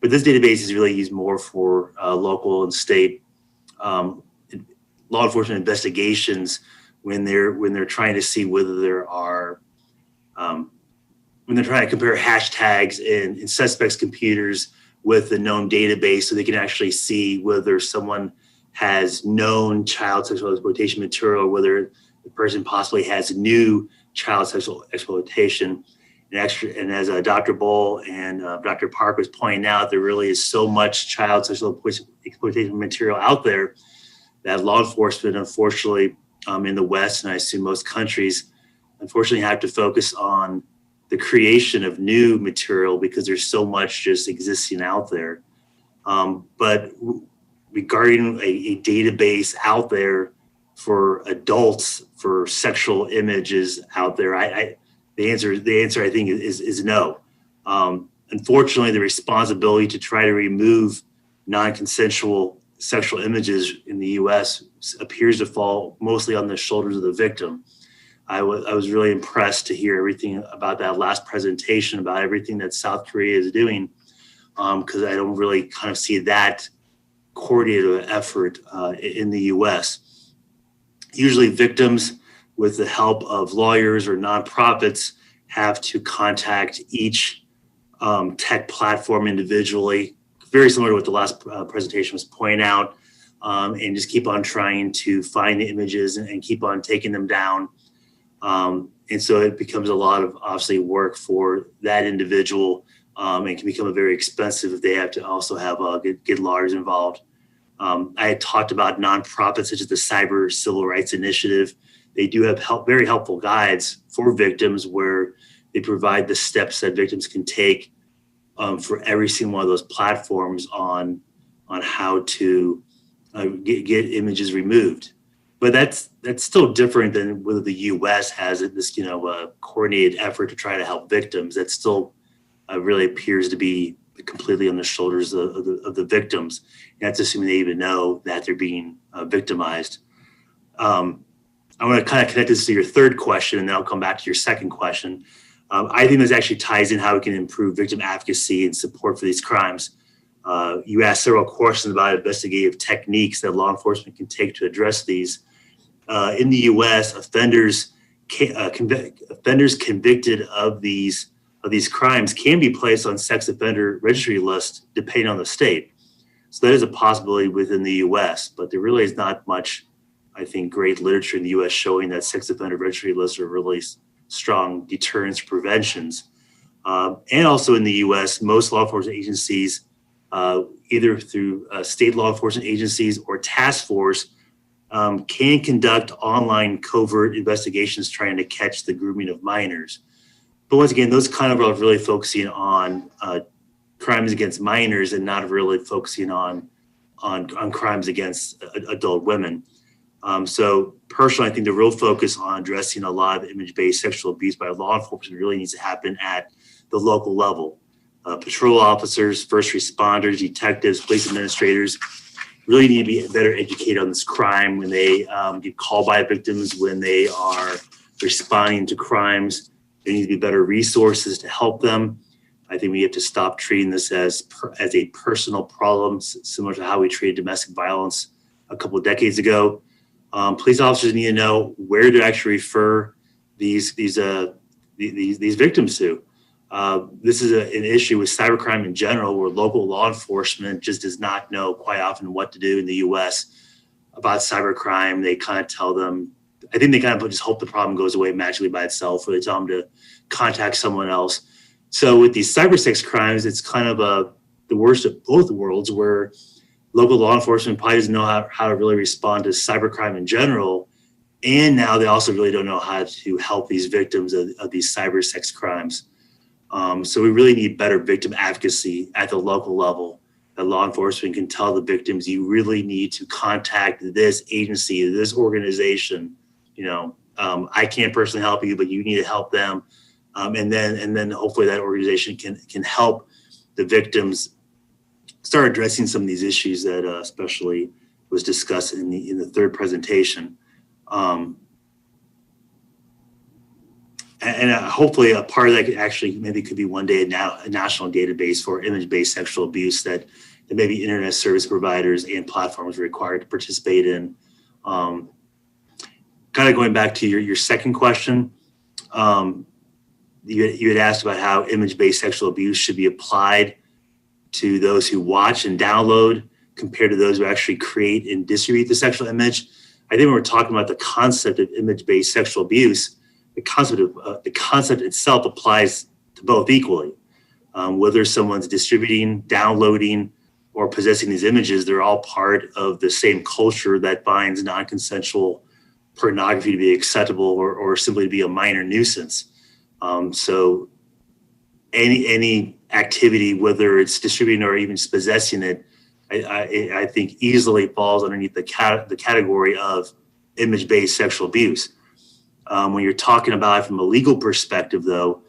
but this database is really used more for local and state law enforcement investigations when they're trying to see whether there are when they're trying to compare hashtags in suspects' computers with the known database, so they can actually see whether someone has known child sexual exploitation material, or whether the person possibly has new child sexual exploitation. And as Dr. Bull and Dr. Park was pointing out, there really is so much child sexual exploitation material out there that law enforcement, unfortunately, in the West, and I assume most countries, unfortunately have to focus on the creation of new material because there's so much just existing out there. But regarding a database out there for adults for sexual images out there, the answer I think is no. Unfortunately, the responsibility to try to remove non-consensual sexual images in the U.S. appears to fall mostly on the shoulders of the victim. I was really impressed to hear everything about that last presentation about everything that South Korea is doing, because I don't really kind of see that coordinated effort in the U.S. Usually victims, with the help of lawyers or nonprofits, have to contact each tech platform individually, very similar to what the last presentation was pointing out, and just keep on trying to find the images and keep on taking them down. And so it becomes a lot of obviously work for that individual, and can become very expensive if they have to also have get lawyers involved. I had talked about nonprofits such as the Cyber Civil Rights Initiative. They do have very helpful guides for victims where they provide the steps that victims can take for every single one of those platforms on how to get images removed. But that's still different than whether the U.S. has this coordinated effort to try to help victims. That still really appears to be completely on the shoulders of the victims. And that's assuming they even know that they're being victimized. I want to kind of connect this to your third question, and then I'll come back to your second question. I think this actually ties in how we can improve victim advocacy and support for these crimes. You asked several questions about investigative techniques that law enforcement can take to address these. In the U.S., offenders convicted of these crimes can be placed on sex offender registry lists depending on the state. So that is a possibility within the U.S., but there really is not much, I think, great literature in the U.S. showing that sex offender registry lists are really strong deterrence preventions. And also in the U.S., most law enforcement agencies, either through state law enforcement agencies or task force, can conduct online covert investigations trying to catch the grooming of minors. But once again, those kind of are really focusing on crimes against minors and not really focusing on crimes against adult women. So personally, I think the real focus on addressing a lot of image-based sexual abuse by law enforcement really needs to happen at the local level. Patrol officers, first responders, detectives, police administrators really need to be better educated on this crime when they get called by victims, when they are responding to crimes. There need to be better resources to help them. I think we have to stop treating this as a personal problem, similar to how we treated domestic violence a couple of decades ago. Police officers need to know where to actually refer these victims to. This is an issue with cybercrime in general, where local law enforcement just does not know quite often what to do in the U.S. about cybercrime. They kind of tell them, I think they kind of just hope the problem goes away magically by itself, or they tell them to contact someone else. So with these cybersex crimes, it's kind of the worst of both worlds, where local law enforcement probably doesn't know how to really respond to cybercrime in general. And now they also really don't know how to help these victims of these cybersex crimes. So we really need better victim advocacy at the local level, that law enforcement can tell the victims, you really need to contact this agency, this organization. I can't personally help you, but you need to help them. And then hopefully that organization can help the victims start addressing some of these issues that especially was discussed in the third presentation. And hopefully a part of that could be one day a national database for image-based sexual abuse that maybe internet service providers and platforms are required to participate in. Kind of going back to your second question, you had asked about how image-based sexual abuse should be applied to those who watch and download compared to those who actually create and distribute the sexual image. I think when we're talking about the concept of image-based sexual abuse, the concept itself applies to both equally. Whether someone's distributing, downloading, or possessing these images, they're all part of the same culture that finds non-consensual pornography to be acceptable or simply to be a minor nuisance. So any activity, whether it's distributing or even just possessing it, I think easily falls underneath the category of image-based sexual abuse. When you're talking about it from a legal perspective, though,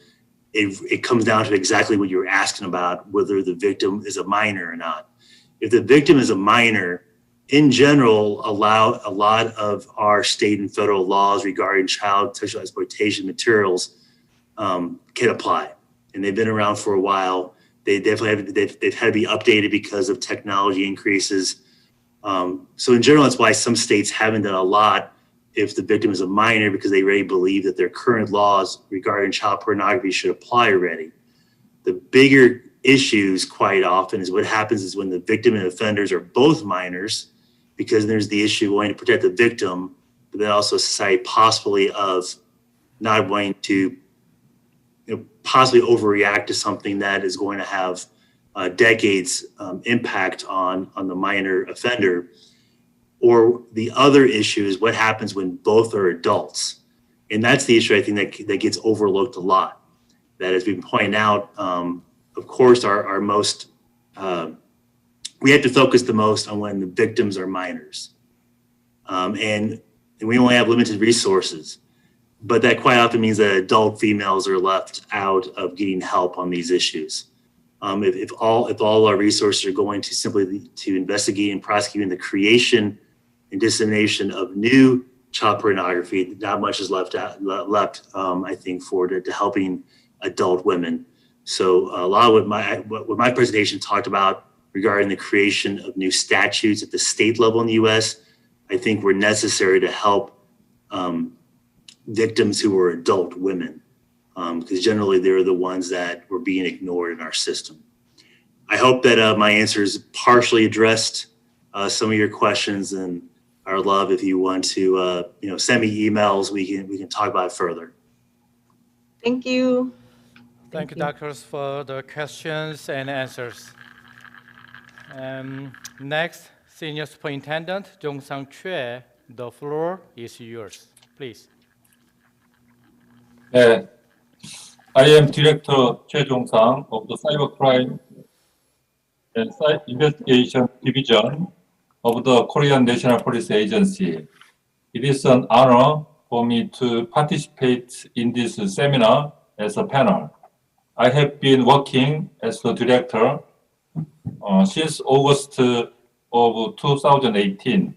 it comes down to exactly what you were asking about, whether the victim is a minor or not. If the victim is a minor, in general, a lot of our state and federal laws regarding child sexual exploitation materials can apply. And they've been around for a while. They definitely they've had to be updated because of technology increases. So in general, that's why some states haven't done a lot if the victim is a minor, because they already believe that their current laws regarding child pornography should apply already. The bigger issues quite often is what happens is when the victim and offenders are both minors, because there's the issue of wanting to protect the victim, but then also society possibly of not wanting to possibly overreact to something that is going to have decades impact on the minor offender. Or the other issue is what happens when both are adults. And that's the issue I think that gets overlooked a lot. That as we've been pointing out, of course, our most, we have to focus the most on when the victims are minors. And we only have limited resources. But that quite often means that adult females are left out of getting help on these issues. If all our resources are going to simply to investigating and prosecuting the creation and dissemination of new child pornography, not much is left, I think, to helping adult women. So a lot of what my presentation talked about regarding the creation of new statutes at the state level in the U.S., I think were necessary to help victims who were adult women, because generally they're the ones that were being ignored in our system. I hope that my answers partially addressed some of your questions, and I would love if you want to send me emails. We can talk about it further. Thank you. Thank you, doctors, for the questions and answers. Next, Senior Superintendent Jong-sang Choi, the floor is yours, please. I am Director Choi Jong-sang of the Cybercrime and Investigation Division of the Korean National Police Agency. It is an honor for me to participate in this seminar as a panel. I have been working as the director since August of 2018.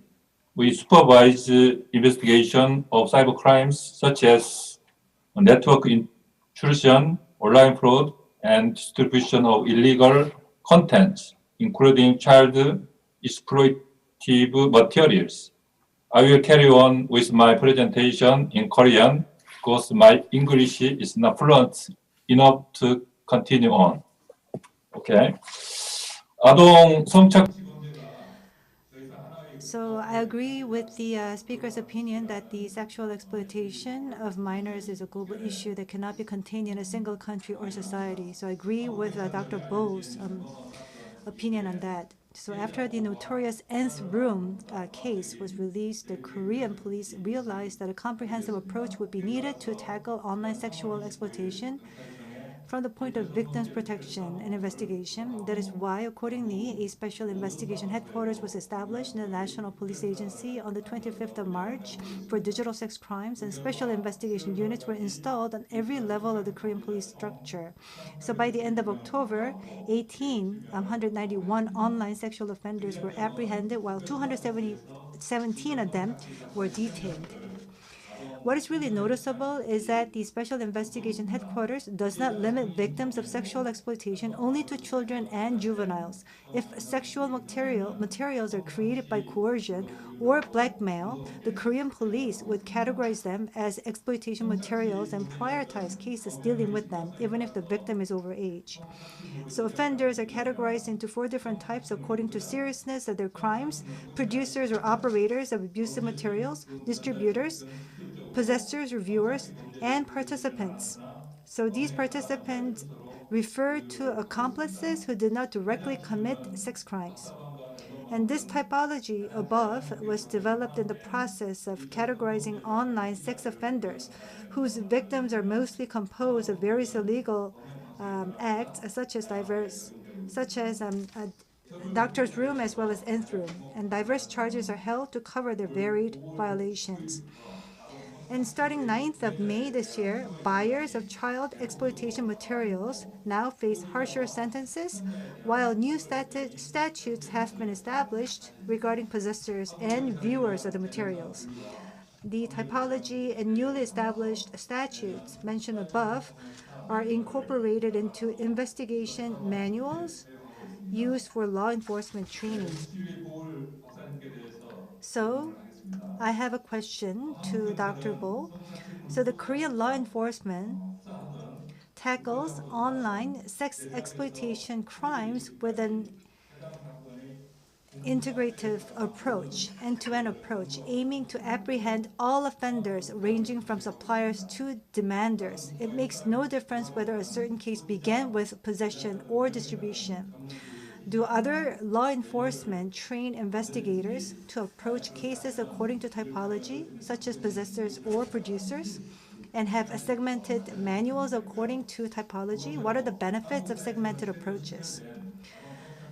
We supervise investigation of cybercrimes such as network intrusion, online fraud, and distribution of illegal contents, including child exploitative materials. I will carry on with my presentation in Korean because my English is not fluent enough to continue on. Okay. 아동 성착. So I agree with the speaker's opinion that the sexual exploitation of minors is a global issue that cannot be contained in a single country or society. So I agree with Dr. Bo's opinion on that. So after the notorious Nth Room case was released, the Korean police realized that a comprehensive approach would be needed to tackle online sexual exploitation from the point of victims' protection and investigation. That is why, accordingly, a special investigation headquarters was established in the National Police Agency on the 25th of March for digital sex crimes, and special investigation units were installed on every level of the Korean police structure. So by the end of October, 191 online sexual offenders were apprehended, while 217 of them were detained. What is really noticeable is that the Special Investigation Headquarters does not limit victims of sexual exploitation only to children and juveniles. If sexual materials are created by coercion or blackmail, the Korean police would categorize them as exploitation materials and prioritize cases dealing with them, even if the victim is over age. So offenders are categorized into 4 different types according to seriousness of their crimes: producers or operators of abusive materials, distributors, possessors, reviewers, and participants. So these participants refer to accomplices who did not directly commit sex crimes. And this typology above was developed in the process of categorizing online sex offenders, whose victims are mostly composed of various illegal acts, such as doctor's room as well as Nth Room, and diverse charges are held to cover their varied violations. And starting 9th of May this year, buyers of child exploitation materials now face harsher sentences, while new statutes have been established regarding possessors and viewers of the materials. The typology and newly established statutes mentioned above are incorporated into investigation manuals used for law enforcement training. So, I have a question to Dr. Bo. So the Korean law enforcement tackles online sex exploitation crimes with an integrative approach, end-to-end approach, aiming to apprehend all offenders ranging from suppliers to demanders. It makes no difference whether a certain case began with possession or distribution. Do other law enforcement train investigators to approach cases according to typology, such as possessors or producers, and have segmented manuals according to typology? What are the benefits of segmented approaches?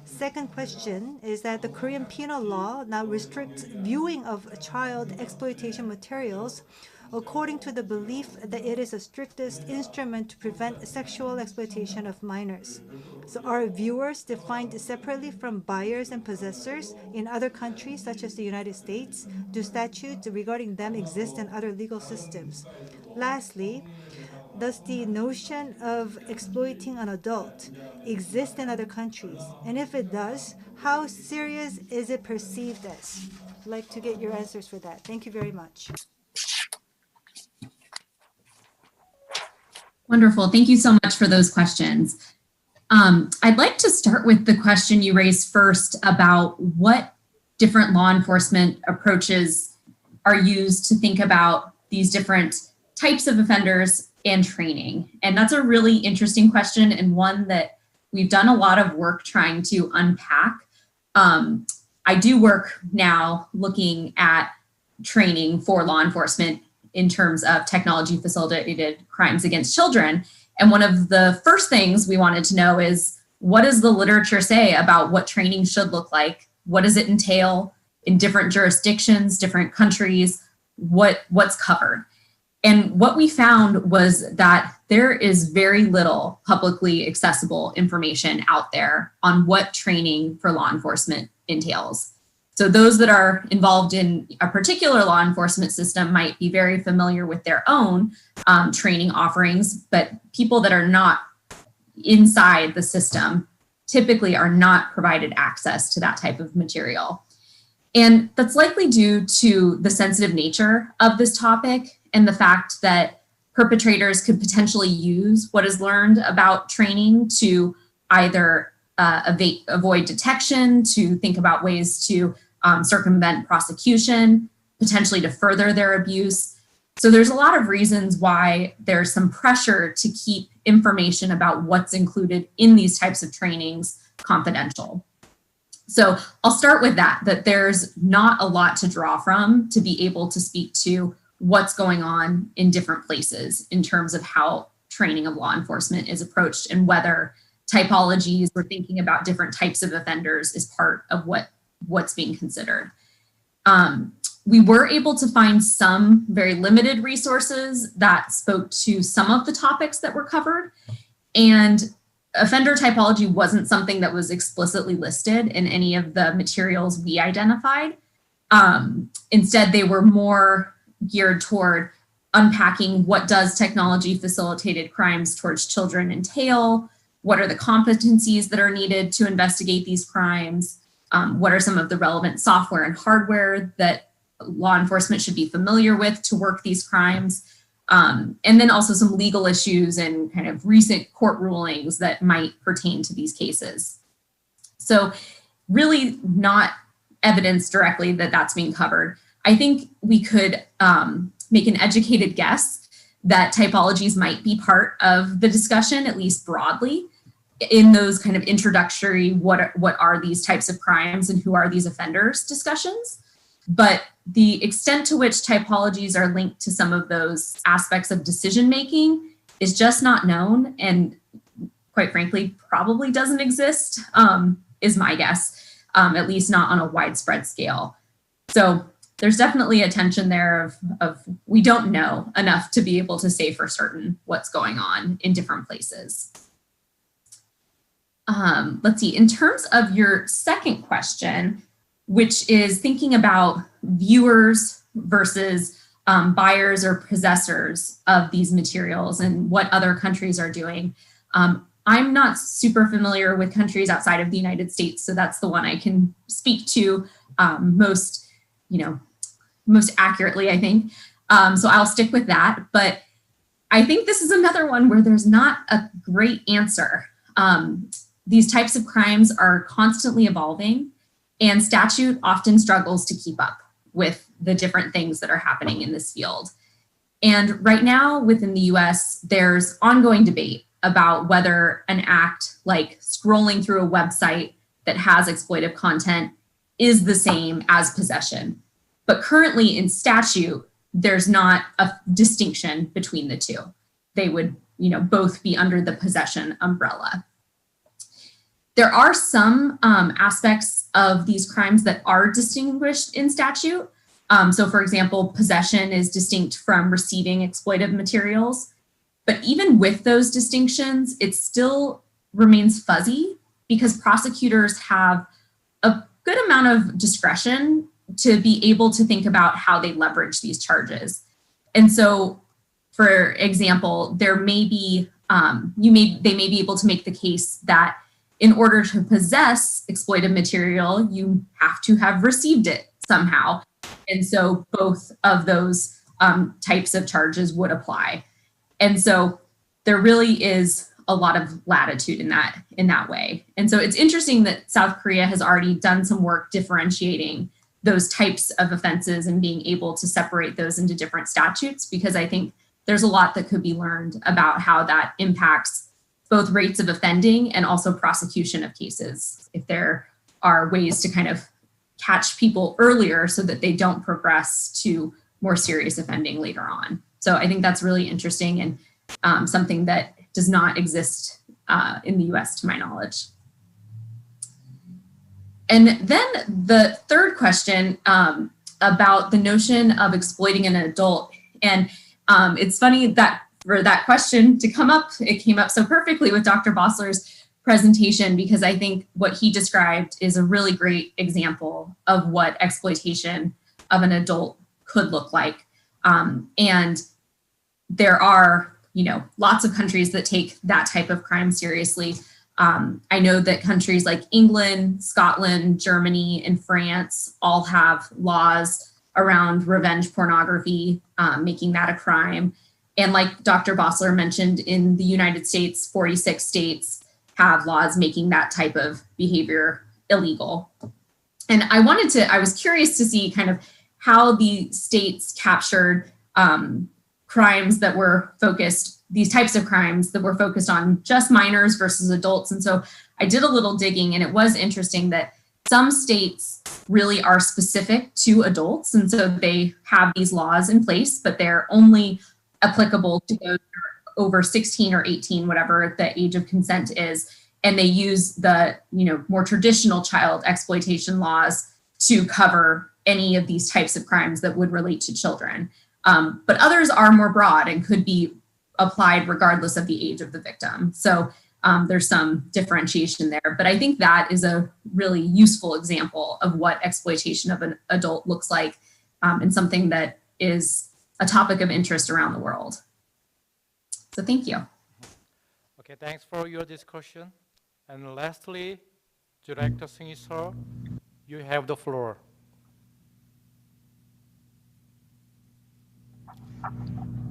Second question is that the Korean penal law now restricts viewing of child exploitation materials according to the belief that it is the strictest instrument to prevent sexual exploitation of minors. So are viewers defined separately from buyers and possessors in other countries such as the United States? Do statutes regarding them exist in other legal systems? Lastly, does the notion of exploiting an adult exist in other countries? And if it does, how serious is it perceived as? I'd like to get your answers for that. Thank you very much. Wonderful. Thank you so much for those questions. I'd like to start with the question you raised first about what different law enforcement approaches are used to think about these different types of offenders and training. And that's a really interesting question, and one that we've done a lot of work trying to unpack. I do work now looking at training for law enforcement in terms of technology facilitated crimes against children. And one of the first things we wanted to know is, what does the literature say about what training should look like? What does it entail in different jurisdictions, different countries? What's covered? And what we found was that there is very little publicly accessible information out there on what training for law enforcement entails. So those that are involved in a particular law enforcement system might be very familiar with their own training offerings, but people that are not inside the system typically are not provided access to that type of material. And that's likely due to the sensitive nature of this topic and the fact that perpetrators could potentially use what is learned about training to either avoid detection, to think about ways to circumvent prosecution, potentially to further their abuse. So there's a lot of reasons why there's some pressure to keep information about what's included in these types of trainings confidential. So I'll start with that there's not a lot to draw from to be able to speak to what's going on in different places in terms of how training of law enforcement is approached and whether typologies or thinking about different types of offenders is part of what's being considered. We were able to find some very limited resources that spoke to some of the topics that were covered, and offender typology wasn't something that was explicitly listed in any of the materials we identified. Instead, they were more geared toward unpacking what does technology facilitated crimes towards children entail, what are the competencies that are needed to investigate these crimes, what are some of the relevant software and hardware that law enforcement should be familiar with to work these crimes, and then also some legal issues and kind of recent court rulings that might pertain to these cases. So really not evidence directly that that's being covered. I think we could make an educated guess that typologies might be part of the discussion, at least broadly, in those kind of introductory, what are these types of crimes and who are these offenders discussions. But the extent to which typologies are linked to some of those aspects of decision-making is just not known, and quite frankly, probably doesn't exist, is my guess, at least not on a widespread scale. So there's definitely a tension there of we don't know enough to be able to say for certain what's going on in different places. Let's see, in terms of your second question, which is thinking about viewers versus buyers or possessors of these materials and what other countries are doing. I'm not super familiar with countries outside of the United States, so that's the one I can speak to most accurately, I think. So I'll stick with that. But I think this is another one where there's not a great answer. These types of crimes are constantly evolving, and statute often struggles to keep up with the different things that are happening in this field. And right now within the US, there's ongoing debate about whether an act like scrolling through a website that has exploitive content is the same as possession. But currently in statute, there's not a distinction between the two. They would, both be under the possession umbrella. There are some aspects of these crimes that are distinguished in statute. So for example, possession is distinct from receiving exploitive materials. But even with those distinctions, it still remains fuzzy because prosecutors have a good amount of discretion to be able to think about how they leverage these charges. And so, for example, there may be, they may be able to make the case that in order to possess exploitive material, you have to have received it somehow. And so both of those types of charges would apply. And so there really is a lot of latitude in that way. And so it's interesting that South Korea has already done some work differentiating those types of offenses and being able to separate those into different statutes, because I think there's a lot that could be learned about how that impacts both rates of offending and also prosecution of cases, if there are ways to kind of catch people earlier so that they don't progress to more serious offending later on. So I think that's really interesting and something that does not exist in the US to my knowledge. And then the third question about the notion of exploiting an adult. And it's funny that for that question to come up, it came up so perfectly with Dr. Bossler's presentation, because I think what he described is a really great example of what exploitation of an adult could look like. And there are, lots of countries that take that type of crime seriously. I know that countries like England, Scotland, Germany, and France all have laws around revenge pornography, making that a crime. And like Dr. Bossler mentioned, in the United States, 46 states have laws making that type of behavior illegal. And I was curious to see kind of how the states captured crimes that were focused, these types of crimes that were focused on just minors versus adults. And so I did a little digging, and it was interesting that some states really are specific to adults. And so they have these laws in place, but they're only applicable to those over 16 or 18, whatever the age of consent is. And they use the, more traditional child exploitation laws to cover any of these types of crimes that would relate to children. But others are more broad and could be applied regardless of the age of the victim. So there's some differentiation there. But I think that is a really useful example of what exploitation of an adult looks like, and something that is a topic of interest around the world. So thank you. Okay, thanks for your discussion. And lastly, Director Seung-Hee Seo, you have the floor.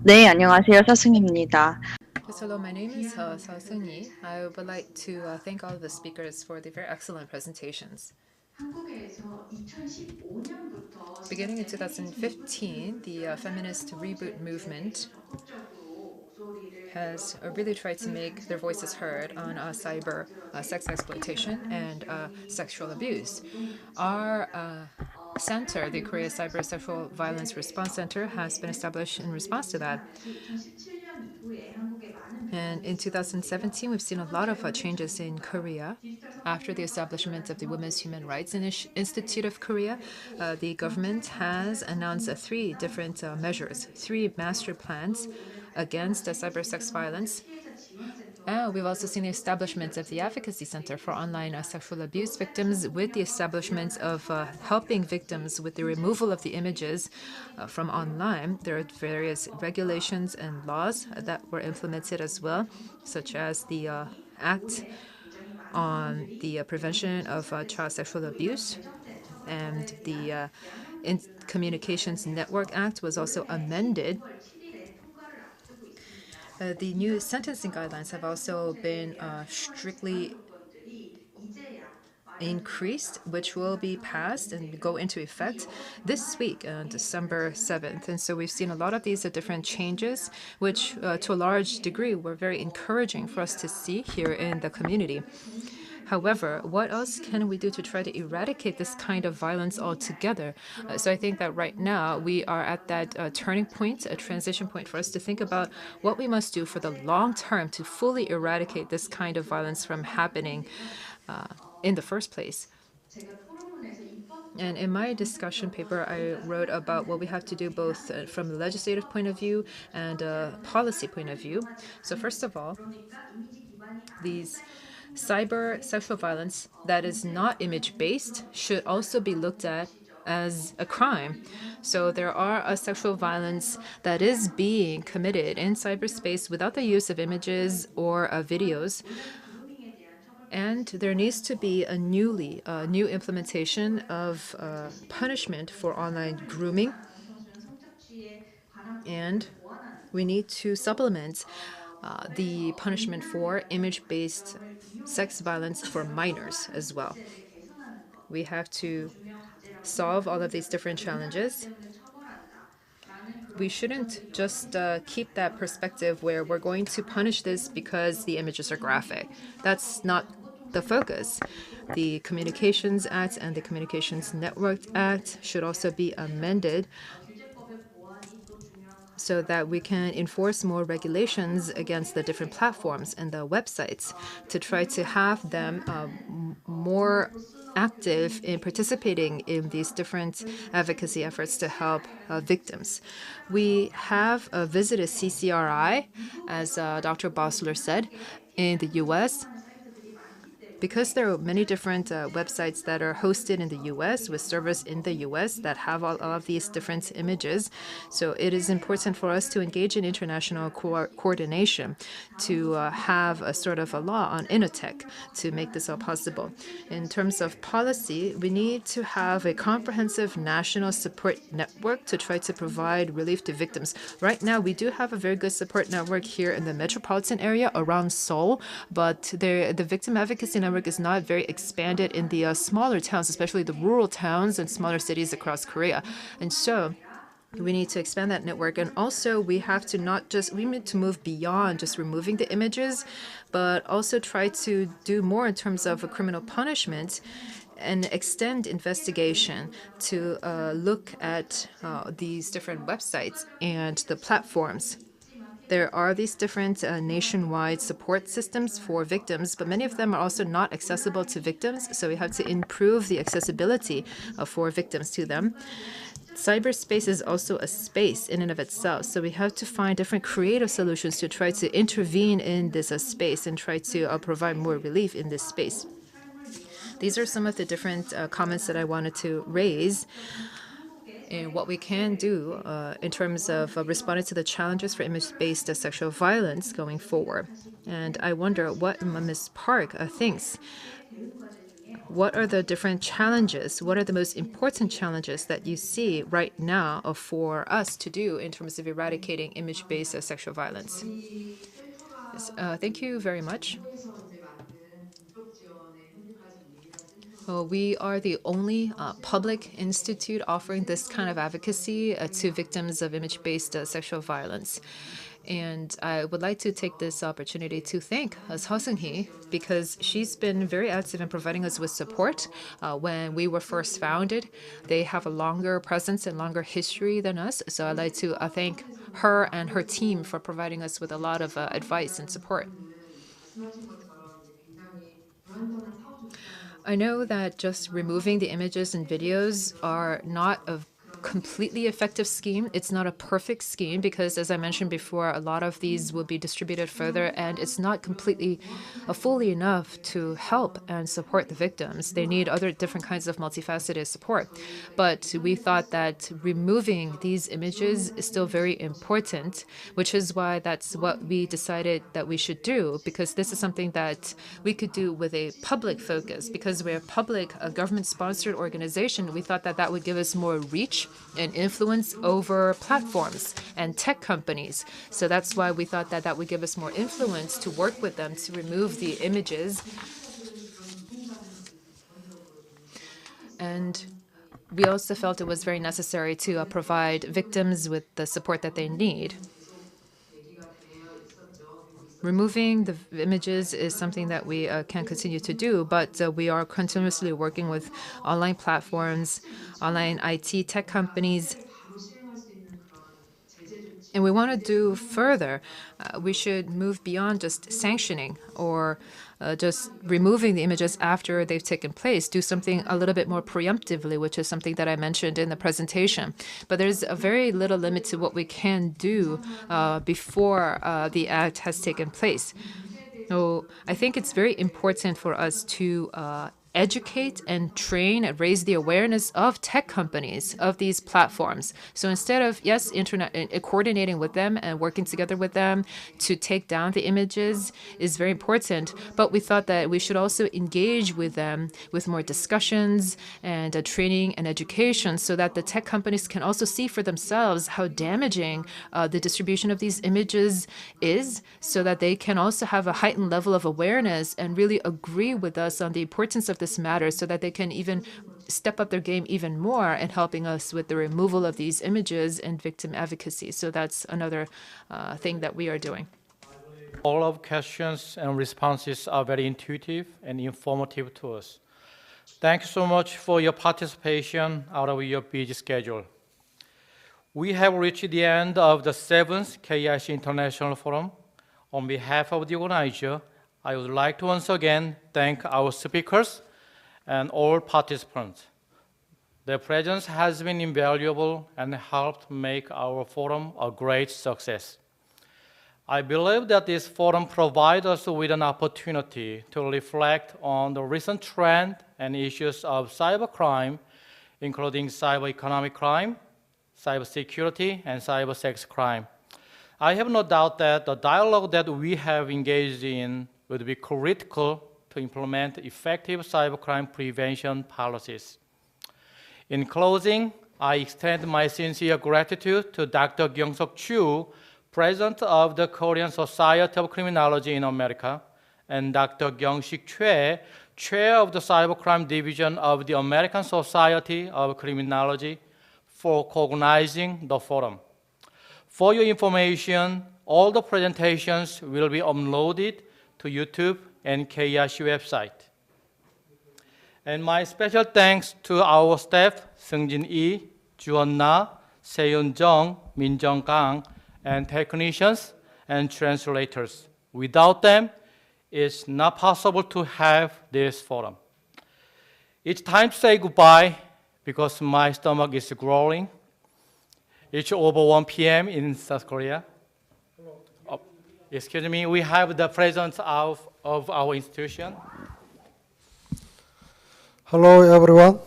네, 안녕하세요. 서승희입니다. Yes, hello, my name is Seo Seung-Hee. I would like to thank all of the speakers for the very excellent presentations. Beginning in 2015, the feminist reboot movement has really tried to make their voices heard on cyber sex exploitation and sexual abuse. Our center, the Korea Cyber Sexual Violence Response Center, has been established in response to that. And in 2017, we've seen a lot of changes in Korea. After the establishment of the Women's Human Rights Institute of Korea, the government has announced three different measures, three master plans against cybersex violence. And we've also seen the establishment of the Advocacy Center for Online Sexual Abuse Victims, with the establishment of helping victims with the removal of the images from online. There are various regulations and laws that were implemented as well, such as the Act on the Prevention of Child Sexual Abuse, and the Communications Network Act was also amended. The new sentencing guidelines have also been strictly increased, which will be passed and go into effect this week on December 7th. And so we've seen a lot of these different changes, which to a large degree were very encouraging for us to see here in the community. However, what else can we do to try to eradicate this kind of violence altogether? So I think that right now we are at that turning point, a transition point for us to think about what we must do for the long term to fully eradicate this kind of violence from happening in the first place. And in my discussion paper, I wrote about what we have to do both from the legislative point of view and a policy point of view. So first of all, these cyber sexual violence that is not image-based should also be looked at as a crime. So there are a sexual violence that is being committed in cyberspace without the use of images or videos. And there needs to be a new implementation of punishment for online grooming. And we need to supplement the punishment for image-based sex violence for minors as well. We have to solve all of these different challenges. We shouldn't just keep that perspective where we're going to punish this because the images are graphic. That's not the focus. The Communications Act and the Communications Network Act should also be amended so that we can enforce more regulations against the different platforms and the websites to try to have them more active in participating in these different advocacy efforts to help victims. We have visited CCRI, as Dr. Bosler said, in the US. Because there are many different websites that are hosted in the US with servers in the US that have all of these different images. So it is important for us to engage in international coordination to have a sort of a law on Innotech to make this all possible. In terms of policy, we need to have a comprehensive national support network to try to provide relief to victims. Right now, we do have a very good support network here in the metropolitan area around Seoul, but the victim advocacy network is not very expanded in the smaller towns, especially the rural towns and smaller cities across Korea. And so we need to expand that network. And also we have to we need to move beyond just removing the images, but also try to do more in terms of a criminal punishment and extend investigation to look at these different websites and the platforms. There are these different nationwide support systems for victims, but many of them are also not accessible to victims, so we have to improve the accessibility for victims to them. Cyberspace is also a space in and of itself, so we have to find different creative solutions to try to intervene in this space and try to provide more relief in this space. These are some of the different comments that I wanted to raise. And what we can do in terms of responding to the challenges for image-based sexual violence going forward. And I wonder what Ms. Park thinks. What are the different challenges? What are the most important challenges that you see right now for us to do in terms of eradicating image-based sexual violence? Yes, thank you very much. We are the only public institute offering this kind of advocacy to victims of image-based sexual violence. And I would like to take this opportunity to thank Seo Seung-hee because she's been very active in providing us with support when we were first founded. They have a longer presence and longer history than us. So I'd like to thank her and her team for providing us with a lot of advice and support. I know that just removing the images and videos are not a completely effective scheme. It's not a perfect scheme because, as I mentioned before, a lot of these will be distributed further, and it's not completely fully enough to help and support the victims. They need other different kinds of multifaceted support. But we thought that removing these images is still very important, which is why that's what we decided that we should do, because this is something that we could do with a public focus. Because we're a public, government-sponsored organization, we thought that that would give us more reach an influence over platforms and tech companies. So that's why we thought that that would give us more influence to work with them to remove the images. And we also felt it was very necessary to provide victims with the support that they need. Removing the images is something that we can continue to do, but we are continuously working with online platforms, online IT tech companies. And we want to do further. We should move beyond just sanctioning or just removing the images after they've taken place, do something a little bit more preemptively, which is something that I mentioned in the presentation. But there's a very little limit to what we can do before the act has taken place. So I think it's very important for us to educate and train and raise the awareness of tech companies, of these platforms. So instead of, yes, coordinating with them and working together with them to take down the images is very important, but we thought that we should also engage with them with more discussions and training and education so that the tech companies can also see for themselves how damaging the distribution of these images is, so that they can also have a heightened level of awareness and really agree with us on the importance of this matter, so that they can even step up their game even more in helping us with the removal of these images and victim advocacy. So that's another thing that we are doing. All of questions and responses are very intuitive and informative to us. Thank you so much for your participation out of your busy schedule. We have reached the end of the 7th KIC International Forum. On behalf of the organizer, I would like to once again thank our speakers and all participants. Their presence has been invaluable and helped make our forum a great success. I believe that this forum provides us with an opportunity to reflect on the recent trend and issues of cybercrime, including cyber-economic crime, cybersecurity, and cybersex crime. I have no doubt that the dialogue that we have engaged in would be critical to implement effective cybercrime prevention policies. In closing, I extend my sincere gratitude to Dr. Kyung-Seok Chu, President of the Korean Society of Criminology in America, and Dr. Kyung-Sik Choi, Chair of the Cybercrime Division of the American Society of Criminology, for organizing the forum. For your information, all the presentations will be uploaded to YouTube and KIC website. And my special thanks to our staff, Seungjin Lee, Juwon Na, Seyon Jung, Min Jung Kang, and technicians and translators. Without them, it's not possible to have this forum. It's time to say goodbye because my stomach is growling. It's over 1 p.m. in South Korea. Oh, excuse me, we have the presence of our institution. Hello, everyone.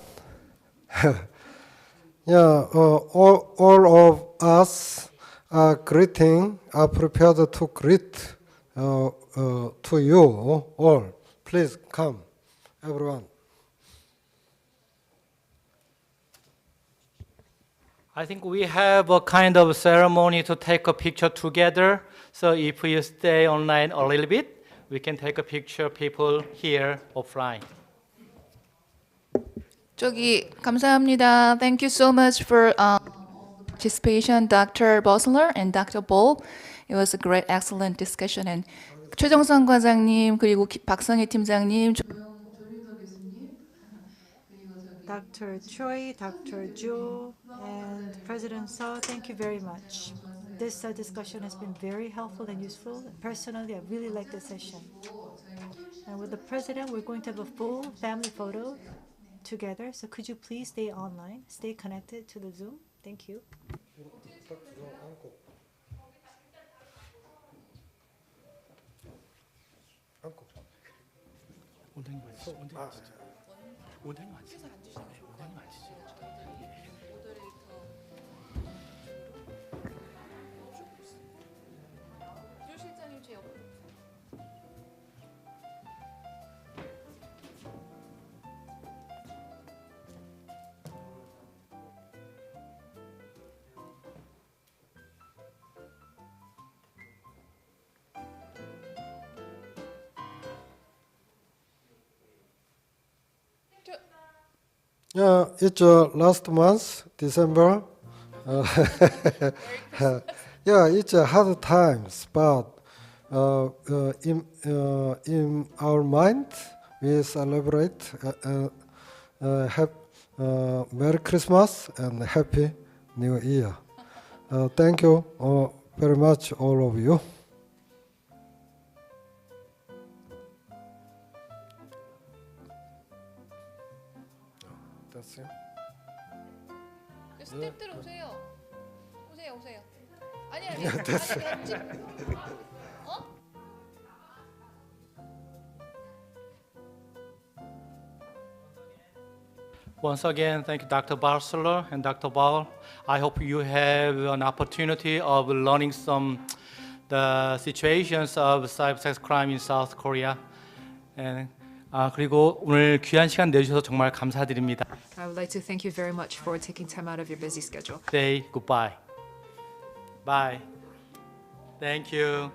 All of us are prepared to greet to you all. Please come, everyone. I think we have a kind of ceremony to take a picture together. So if you stay online a little bit, we can take a picture of people here offline. 감사합니다. Thank you so much for participation, Dr. Bosler and Dr. Bol. It was a great, excellent discussion. And 최정선 과장님 그리고 박성희 팀장님. Dr. Choi, Dr. Jo, and President Seo, thank you very much. This discussion has been very helpful and useful. Personally, I really like this session. And with the President, we're going to have a full family photo together. So could you please stay online, stay connected to the Zoom? Thank you. Yeah, it's last month, December. Yeah, it's a hard times, but in our mind, we celebrate Merry Christmas and Happy New Year. Thank you very much, all of you. That's it. 스태프들 오세요. 오세요. 아니야. 됐어. 어? Once again, thank you, Dr. Barcelar and Dr. Ball. I hope you have an opportunity of learning the situations of cybersex crime in South Korea. And 그리고 오늘 귀한 시간 내주셔서 정말 감사드립니다. I would like to thank you very much for taking time out of your busy schedule. Say goodbye. Bye. Thank you.